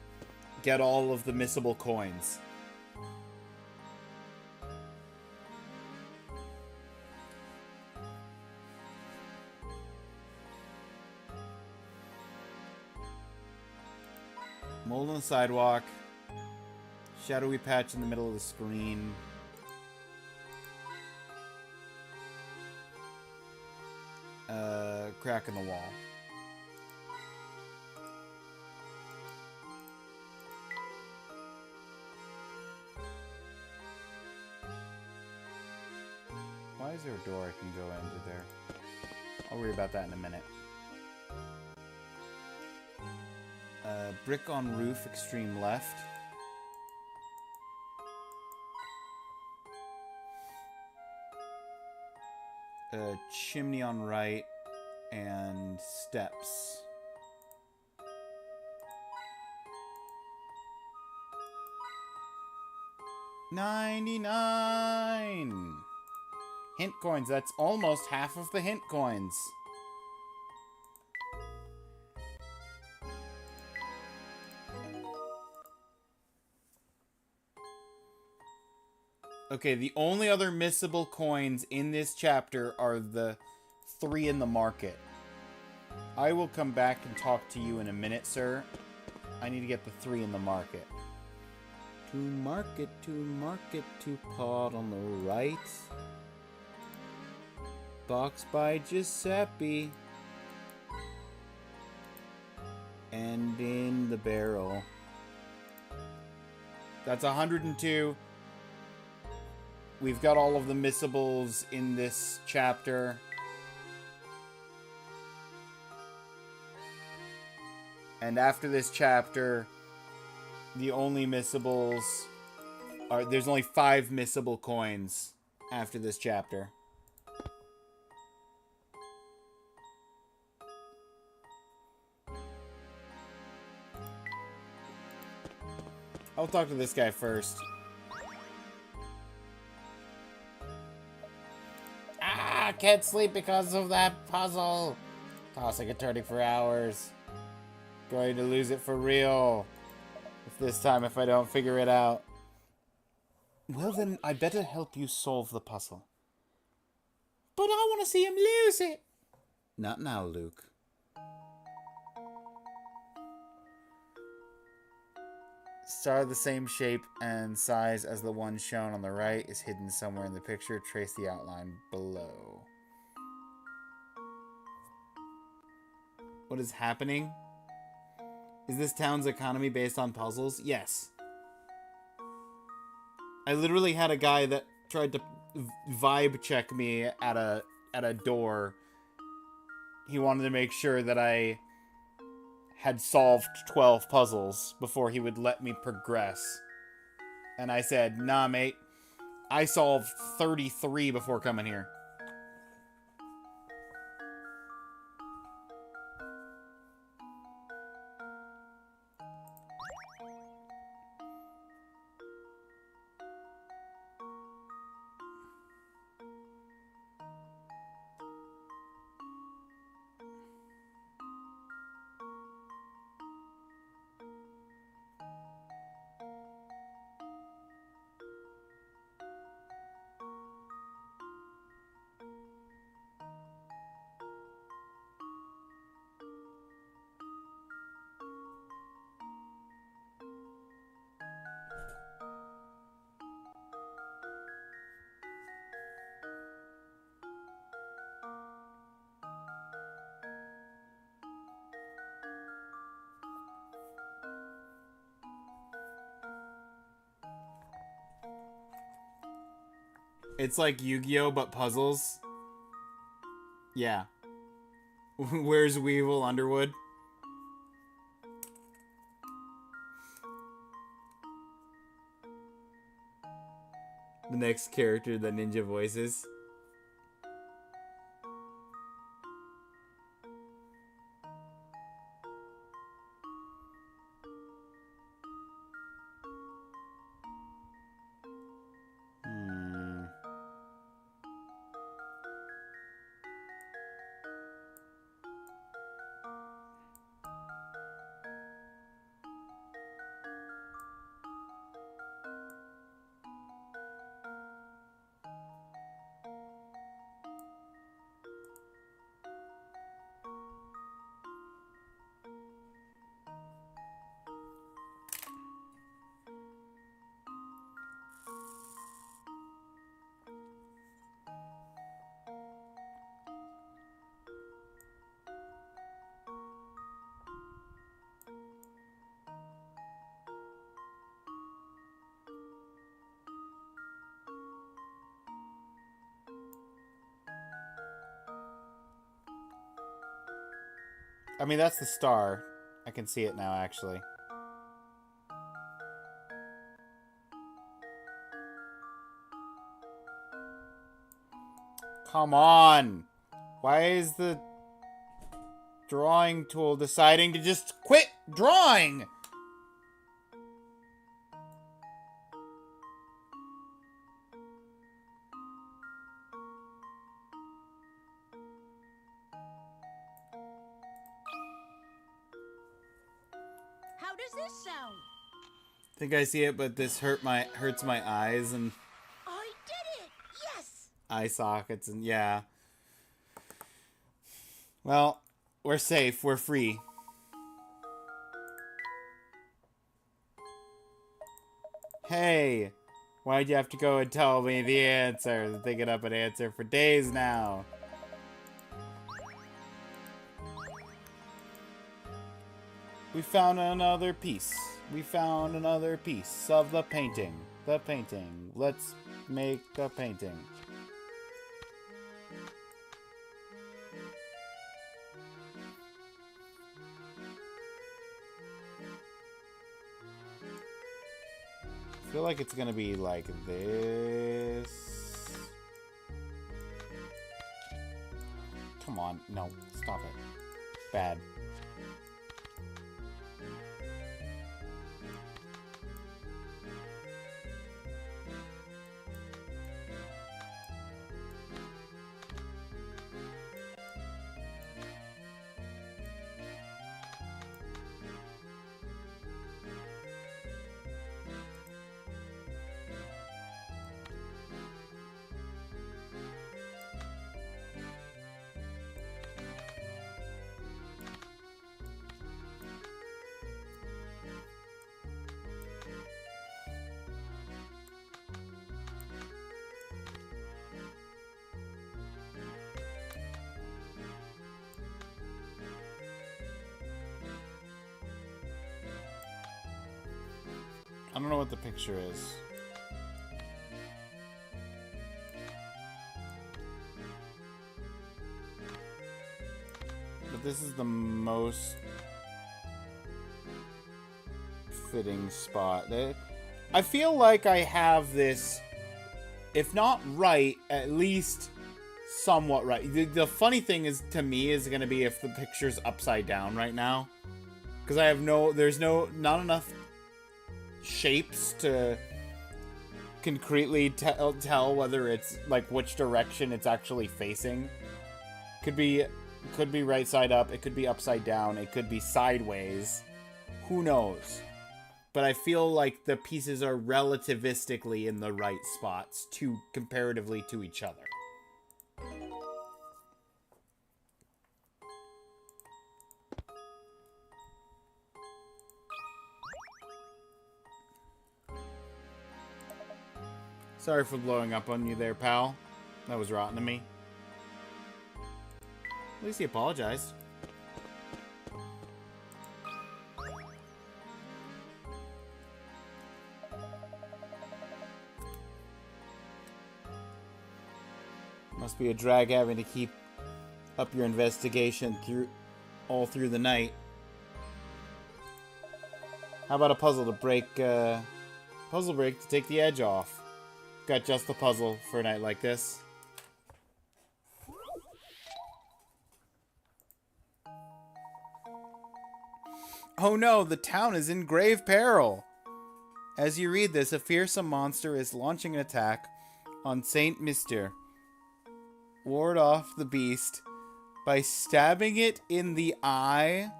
Get all of the missable coins. Mold on the sidewalk. Shadowy patch in the middle of the screen. Crack in the wall. Why is there a door I can go into there? I'll worry about that in a minute. Brick on roof, extreme left. Chimney on right, and steps. $99! Hint coins, that's almost half of the hint coins. Okay, the only other missable coins in this chapter are the 3 in the market. I will come back and talk to you in a minute, sir. I need to get the 3 in the market. To market, to pot on the right. Box by Giuseppe. And in the barrel. That's 102. We've got all of the missables in this chapter. And after this chapter, the only missables are... There's only 5 missable coins after this chapter. I'll talk to this guy first. Can't sleep because of that puzzle. Tossing and turning for hours. Going to lose it for real. If I don't figure it out. Well then, I better help you solve the puzzle. But I want to see him lose it. Not now, Luke. Star the same shape and size as the one shown on the right is hidden somewhere in the picture. Trace the outline below. What is happening? Is this town's economy based on puzzles? Yes. I literally had a guy that tried to vibe check me at a door. He wanted to make sure that I had solved 12 puzzles before he would let me progress. And I said, nah, mate. I solved 33 before coming here.
It's like Yu-Gi-Oh, but puzzles. Yeah. Where's Weevil Underwood? The next character that Ninja voices. I mean, that's the star. I can see it now, actually. Come on! Why is the drawing tool deciding to just quit drawing?
How does this sound?
I think I see it, but this hurts my eyes and
I did it! Yes!
eye sockets and yeah. Well, we're safe. We're free. Hey, why'd you have to go and tell me the answer? I've been thinking up an answer for days now. We found another piece. We found another piece of the painting. The painting. Let's make the painting. I feel like it's gonna be like this. Come on. No, stop it. Bad. I don't know what the picture is. But this is the most fitting spot. I feel like I have this, if not right, at least somewhat right. The funny thing is, to me, is going to be if the picture's upside down right now. Because I have not enough shapes to concretely tell whether it's like which direction it's actually facing. Could be right side up, it could be upside down, it could be sideways. Who knows? But I feel like the pieces are relativistically in the right spots comparatively to each other. Sorry for blowing up on you there, pal. That was rotten to me. At least he apologized. Must be a drag having to keep up your investigation all through the night. How about a puzzle to break, puzzle break to take the edge off? Got just the puzzle for a night like this. Oh no, the town is in grave peril! As you read this, a fearsome monster is launching an attack on Saint Mister. Ward off the beast by stabbing it in the eye.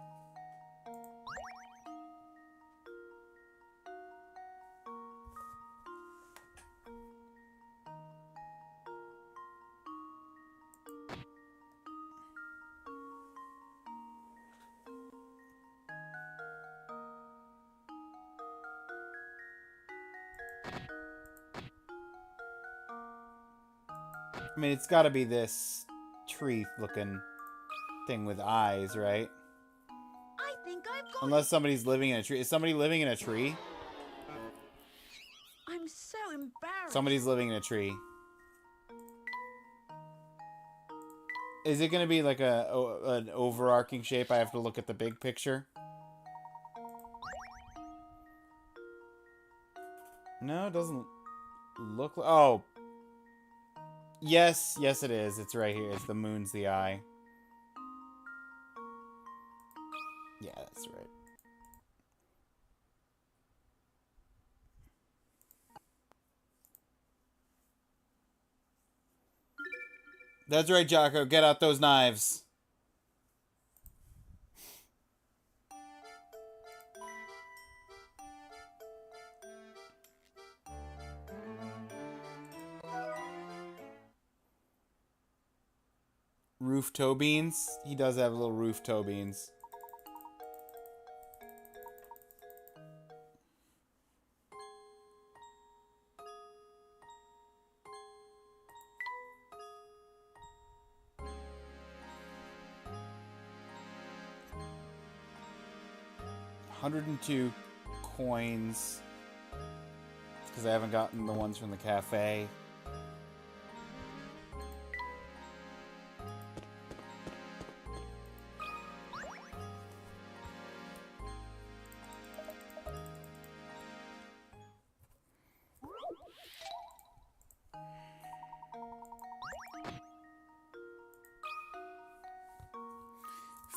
I mean, it's gotta be this tree-looking thing with eyes, right?
I think I've got
Unless somebody's living in a tree. Is somebody living in a tree?
I'm so embarrassed.
Somebody's living in a tree. Is it gonna be like an overarching shape? I have to look at the big picture. No, it doesn't look like... Oh. Yes, yes it is. It's right here. It's the moon's the eye. Yeah, that's right. That's right, Jocko. Get out those knives. Roof toe beans? He does have little roof toe beans. $102 coins. Because I haven't gotten the ones from the cafe.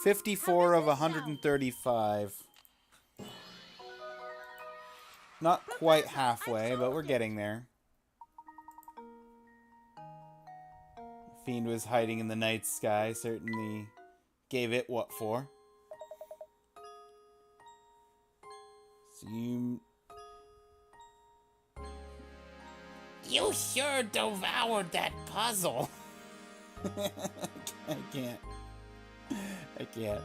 $54 of 135. Not quite halfway, but we're getting there. Fiend was hiding in the night sky, certainly gave it what for. So
You sure devoured that puzzle.
I can't. I can't.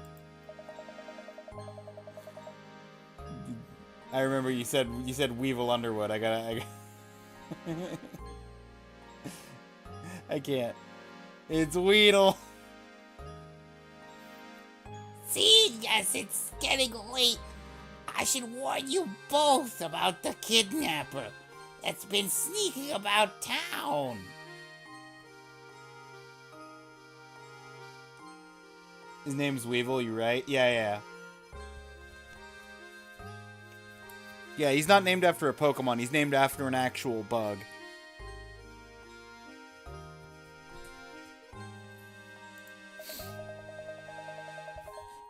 I remember you said Weevil Underwood. I gotta I can't. It's Weedle.
See, yes, it's getting late. I should warn you both about the kidnapper that's been sneaking about town.
His name's Weevil, you right? Yeah. Yeah, he's not named after a Pokemon. He's named after an actual bug.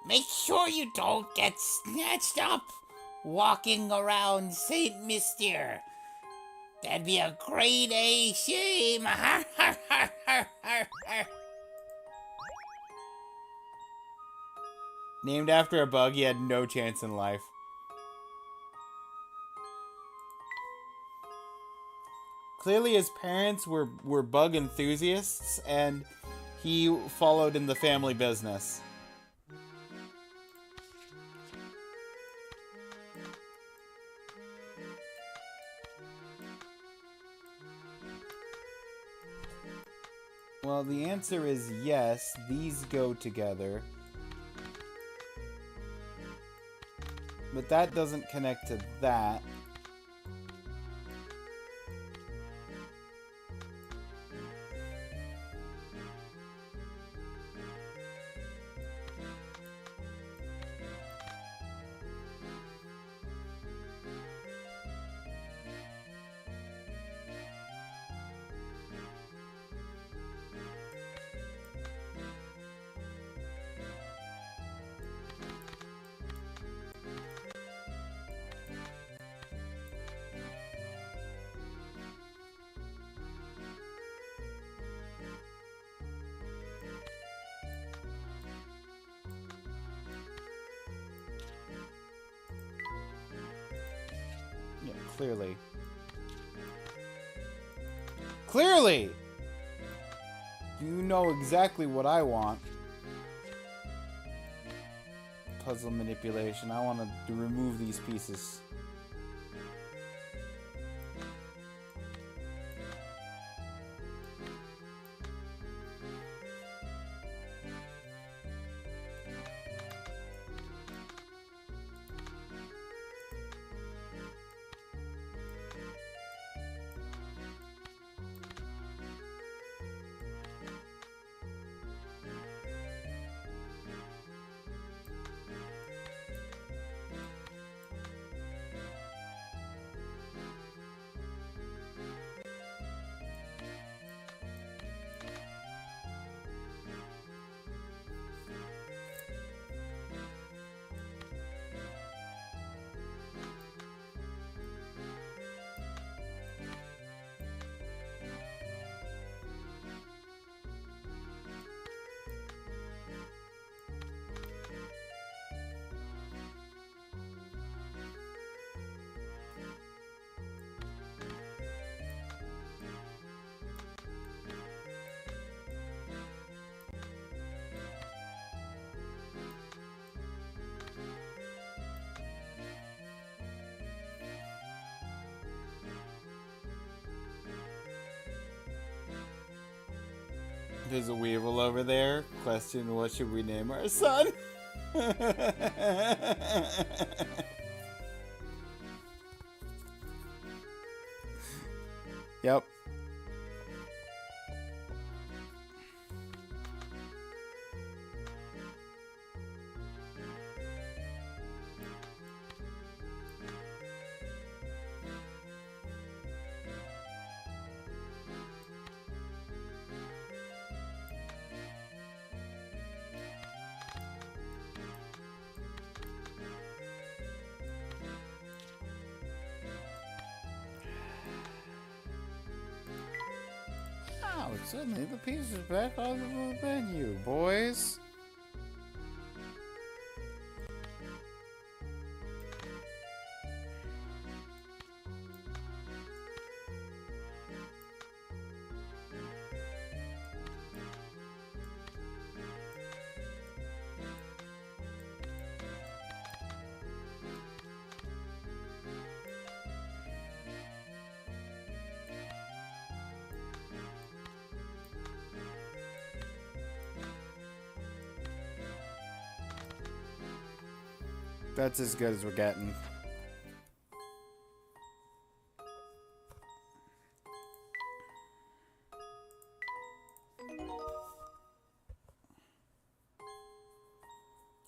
Make sure you don't get snatched up walking around St. Mister. That'd be a great A shame.
Named after a bug, he had no chance in life. Clearly his parents were bug enthusiasts, and he followed in the family business. Well, the answer is yes, these go together. But that doesn't connect to that. Clearly. Clearly! You know exactly what I want. Puzzle manipulation. I want to remove these pieces. There's a weevil over there. Question, what should we name our son? Yep. Oh, suddenly the piece is back on the menu, boys. That's as good as we're getting.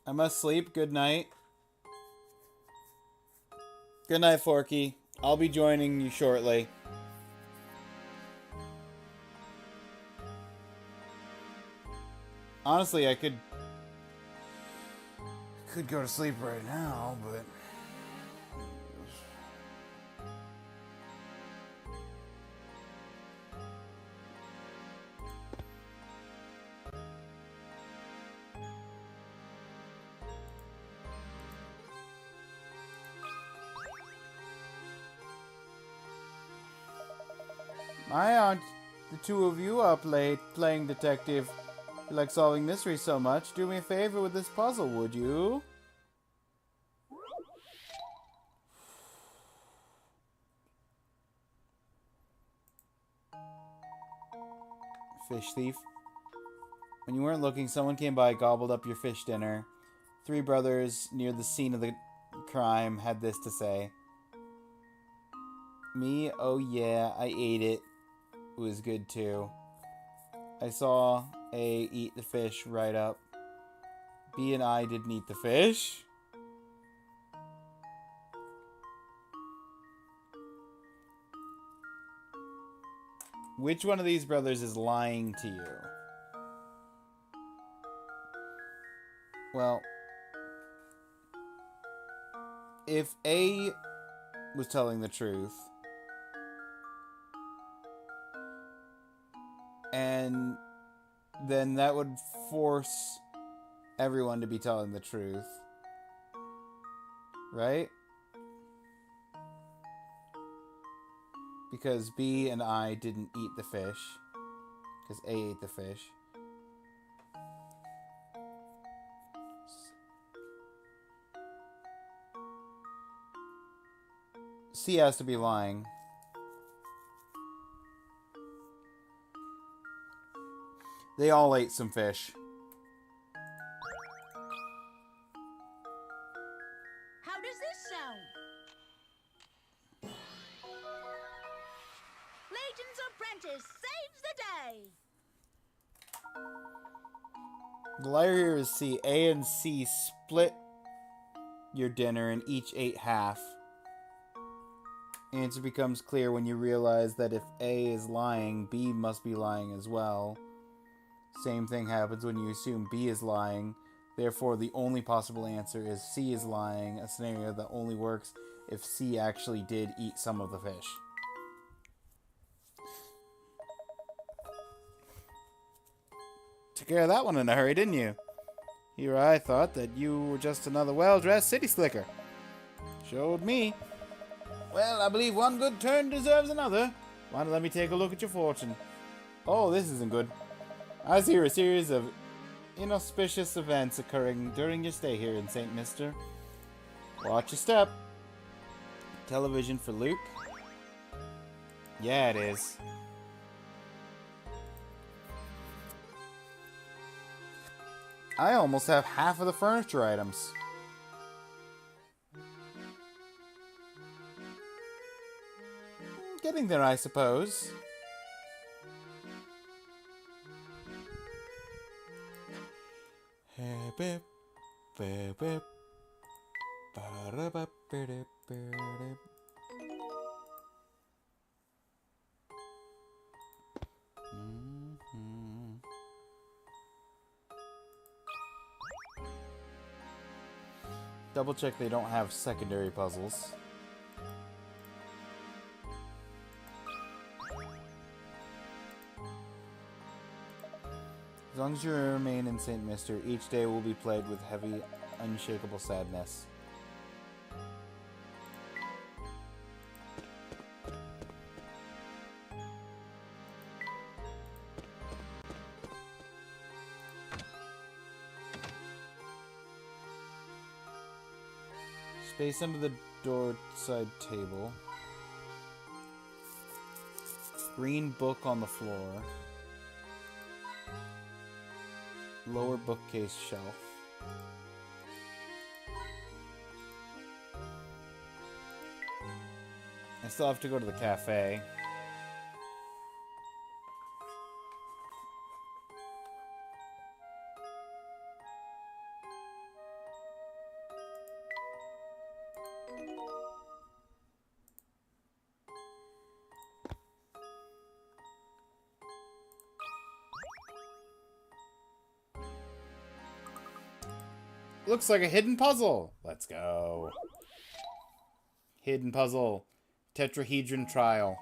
I must sleep. Good night. Good night, Forky. I'll be joining you shortly. Honestly, I could go to sleep right now, but why aren't the two of you up late playing detective? You like solving mysteries so much. Do me a favor with this puzzle, would you? Fish thief. When you weren't looking, someone came by, gobbled up your fish dinner. Three brothers near the scene of the crime had this to say. Me? Oh yeah, I ate it. It was good too. I saw A eat the fish right up. B and I didn't eat the fish. Which one of these brothers is lying to you? Well, if A was telling the truth, and then that would force everyone to be telling the truth, right? Because B and I didn't eat the fish. Because A ate the fish. C has to be lying. They all ate some fish.
How does this sound? Layton's apprentice saves the day.
The liar here is C. A and C split your dinner and each ate half. Answer becomes clear when you realize that if A is lying, B must be lying as well. Same thing happens when you assume B is lying. Therefore, the only possible answer is C is lying, a scenario that only works if C actually did eat some of the fish. Took care of that one in a hurry, didn't you? Here I thought that you were just another well-dressed city slicker. Showed me. Well, I believe one good turn deserves another. Why don't let me take a look at your fortune? Oh, this isn't good. I see a series of inauspicious events occurring during your stay here in St. Mister. Watch your step. Television for Luke? Yeah, it is. I almost have half of the furniture items. Getting there, I suppose. Double check they don't have secondary puzzles. As long as you remain in St. Mister, each day will be played with heavy, unshakable sadness. Space under the doorside table. Green book on the floor. Lower bookcase shelf. I still have to go to the cafe. Looks like a hidden puzzle. Let's go. Hidden puzzle. Tetrahedron trial.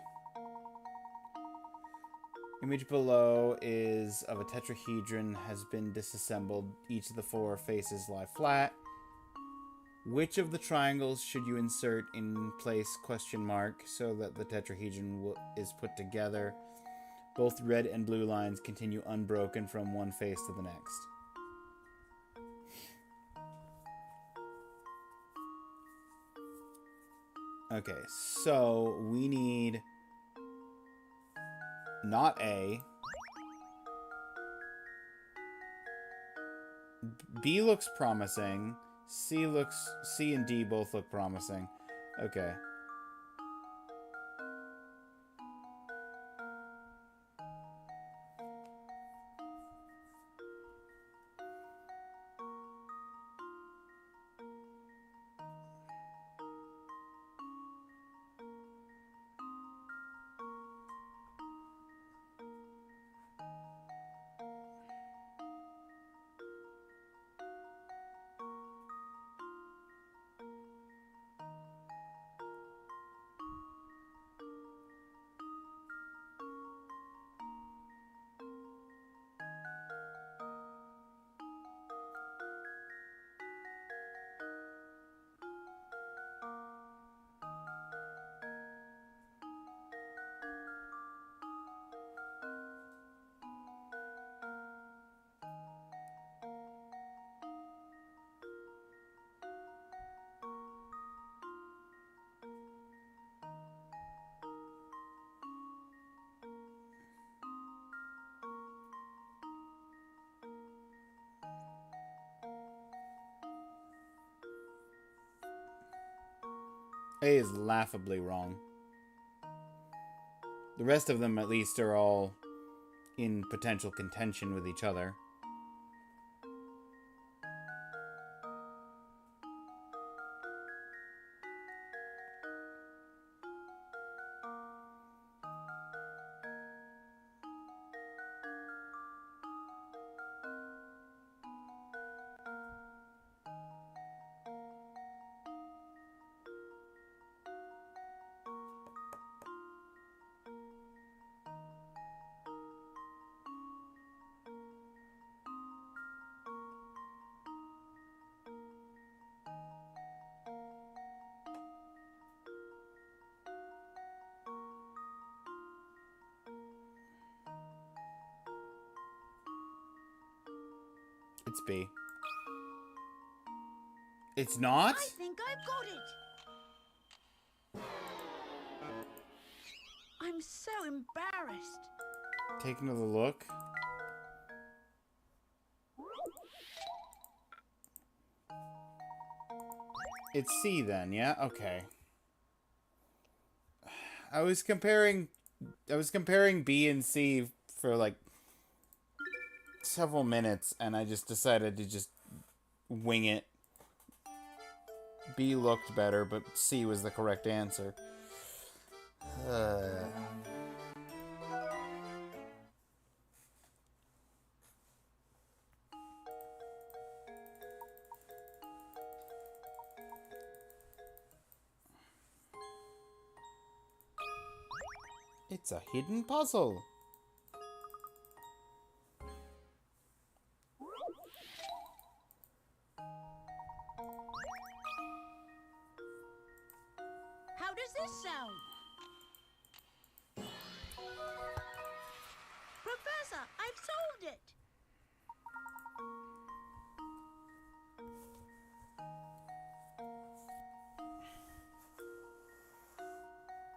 Image below is of a tetrahedron has been disassembled. Each of the four faces lie flat. Which of the triangles should you insert in place ? So that the tetrahedron is put together. Both red and blue lines continue unbroken from one face to the next. Okay, so we need not A. B looks promising. C and D both look promising. Okay. A is laughably wrong. The rest of them, at least, are all in potential contention with each other. It's B. It's not?
I think I've got it. I'm so embarrassed.
Take another look. It's C then, yeah? Okay. I was comparing B and C for like several minutes, and I just decided to just wing it. B looked better, but C was the correct answer. It's a hidden puzzle.
How does this sound? Professor, I've solved it.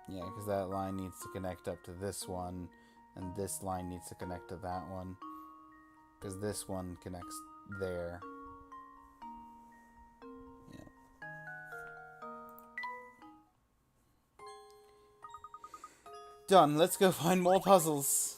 Yeah, because that line needs to connect up to this one, and this line needs to connect to that one, because this one connects there. Yeah. Done. Let's go find more puzzles.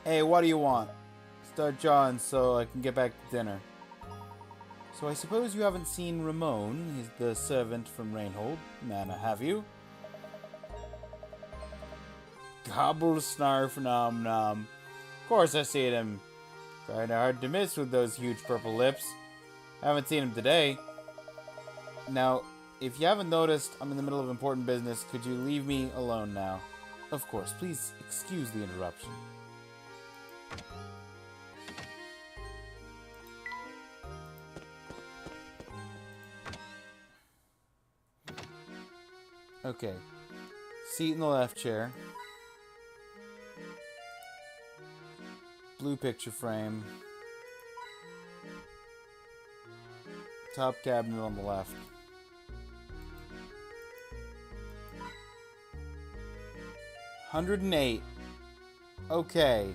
Hey, what do you want? Start John so I can get back to dinner. So I suppose you haven't seen Ramon, he's the servant from Rainhold Manor, have you? Gobble, snarf, nom nom. Of course I seen him. Kinda hard to miss with those huge purple lips. Haven't seen him today. Now, if you haven't noticed, I'm in the middle of important business. Could you leave me alone now? Of course, please excuse the interruption. Okay. Seat in the left chair. Blue picture frame. Top cabinet on the left. 108. Okay.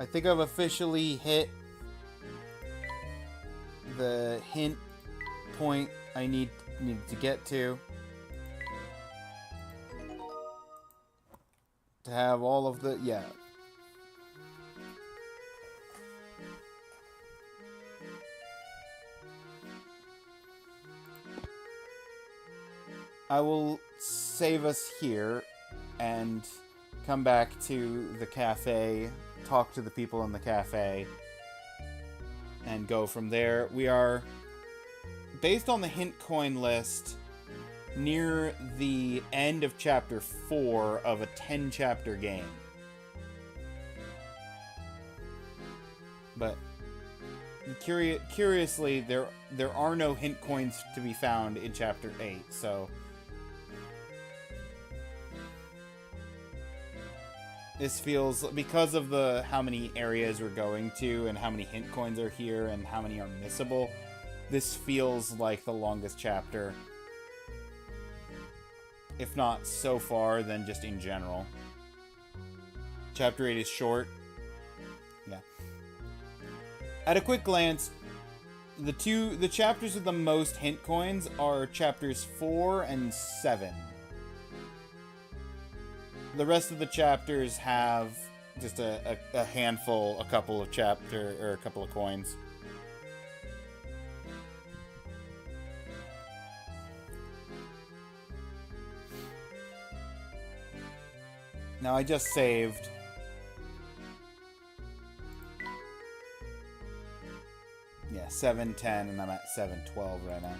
I think I've officially hit the hint point I need to get to have all of the, yeah. I will save us here and come back to the cafe, talk to the people in the cafe, and go from there. We are, based on the hint coin list, near the end of chapter 4 of a 10-chapter game. But curiously, there are no hint coins to be found in Chapter 8, so... This feels, because of how many areas we're going to, and how many hint coins are here, and how many are missable, this feels like the longest chapter. If not so far, then just in general. Chapter 8 is short. Yeah. At a quick glance, the chapters with the most hint coins are chapters 4 and 7. The rest of the chapters have just a handful, a couple of coins. Now I just saved. Yeah, 7:10, and I'm at 7:12 right now.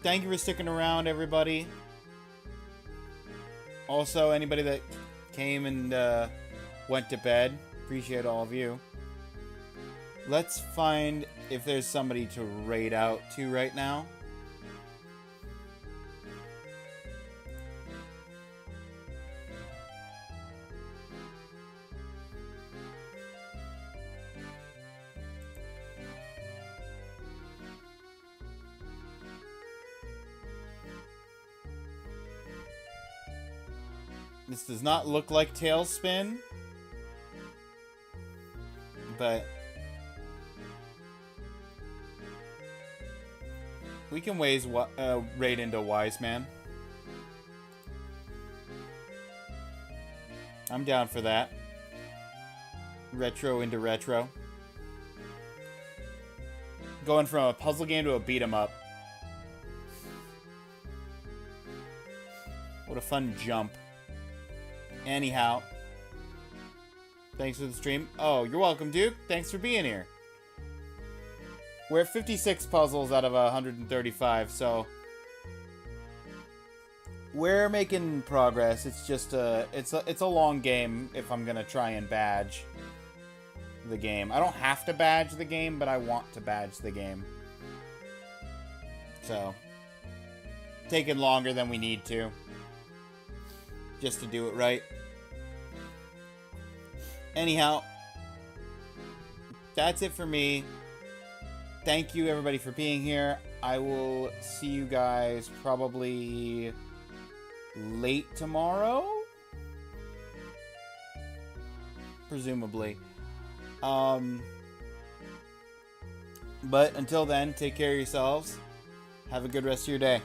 Thank you for sticking around, everybody. Also, anybody that came and went to bed, appreciate all of you. Let's find if there's somebody to raid out to right now. This does not look like Tailspin, but we can raid into Wise Man. I'm down for that. Retro into retro. Going from a puzzle game to a beat 'em up. What a fun jump. Anyhow, thanks for the stream. Oh, you're welcome, Duke. Thanks for being here. We're at 56 puzzles out of 135, so we're making progress. It's just it's a long game if I'm gonna try and badge the game. I don't have to badge the game, but I want to badge the game. So, taking longer than we need to. Just to do it right. Anyhow, that's it for me. Thank you, everybody, for being here. I will see you guys probably late tomorrow? Presumably. But until then, take care of yourselves. Have a good rest of your day.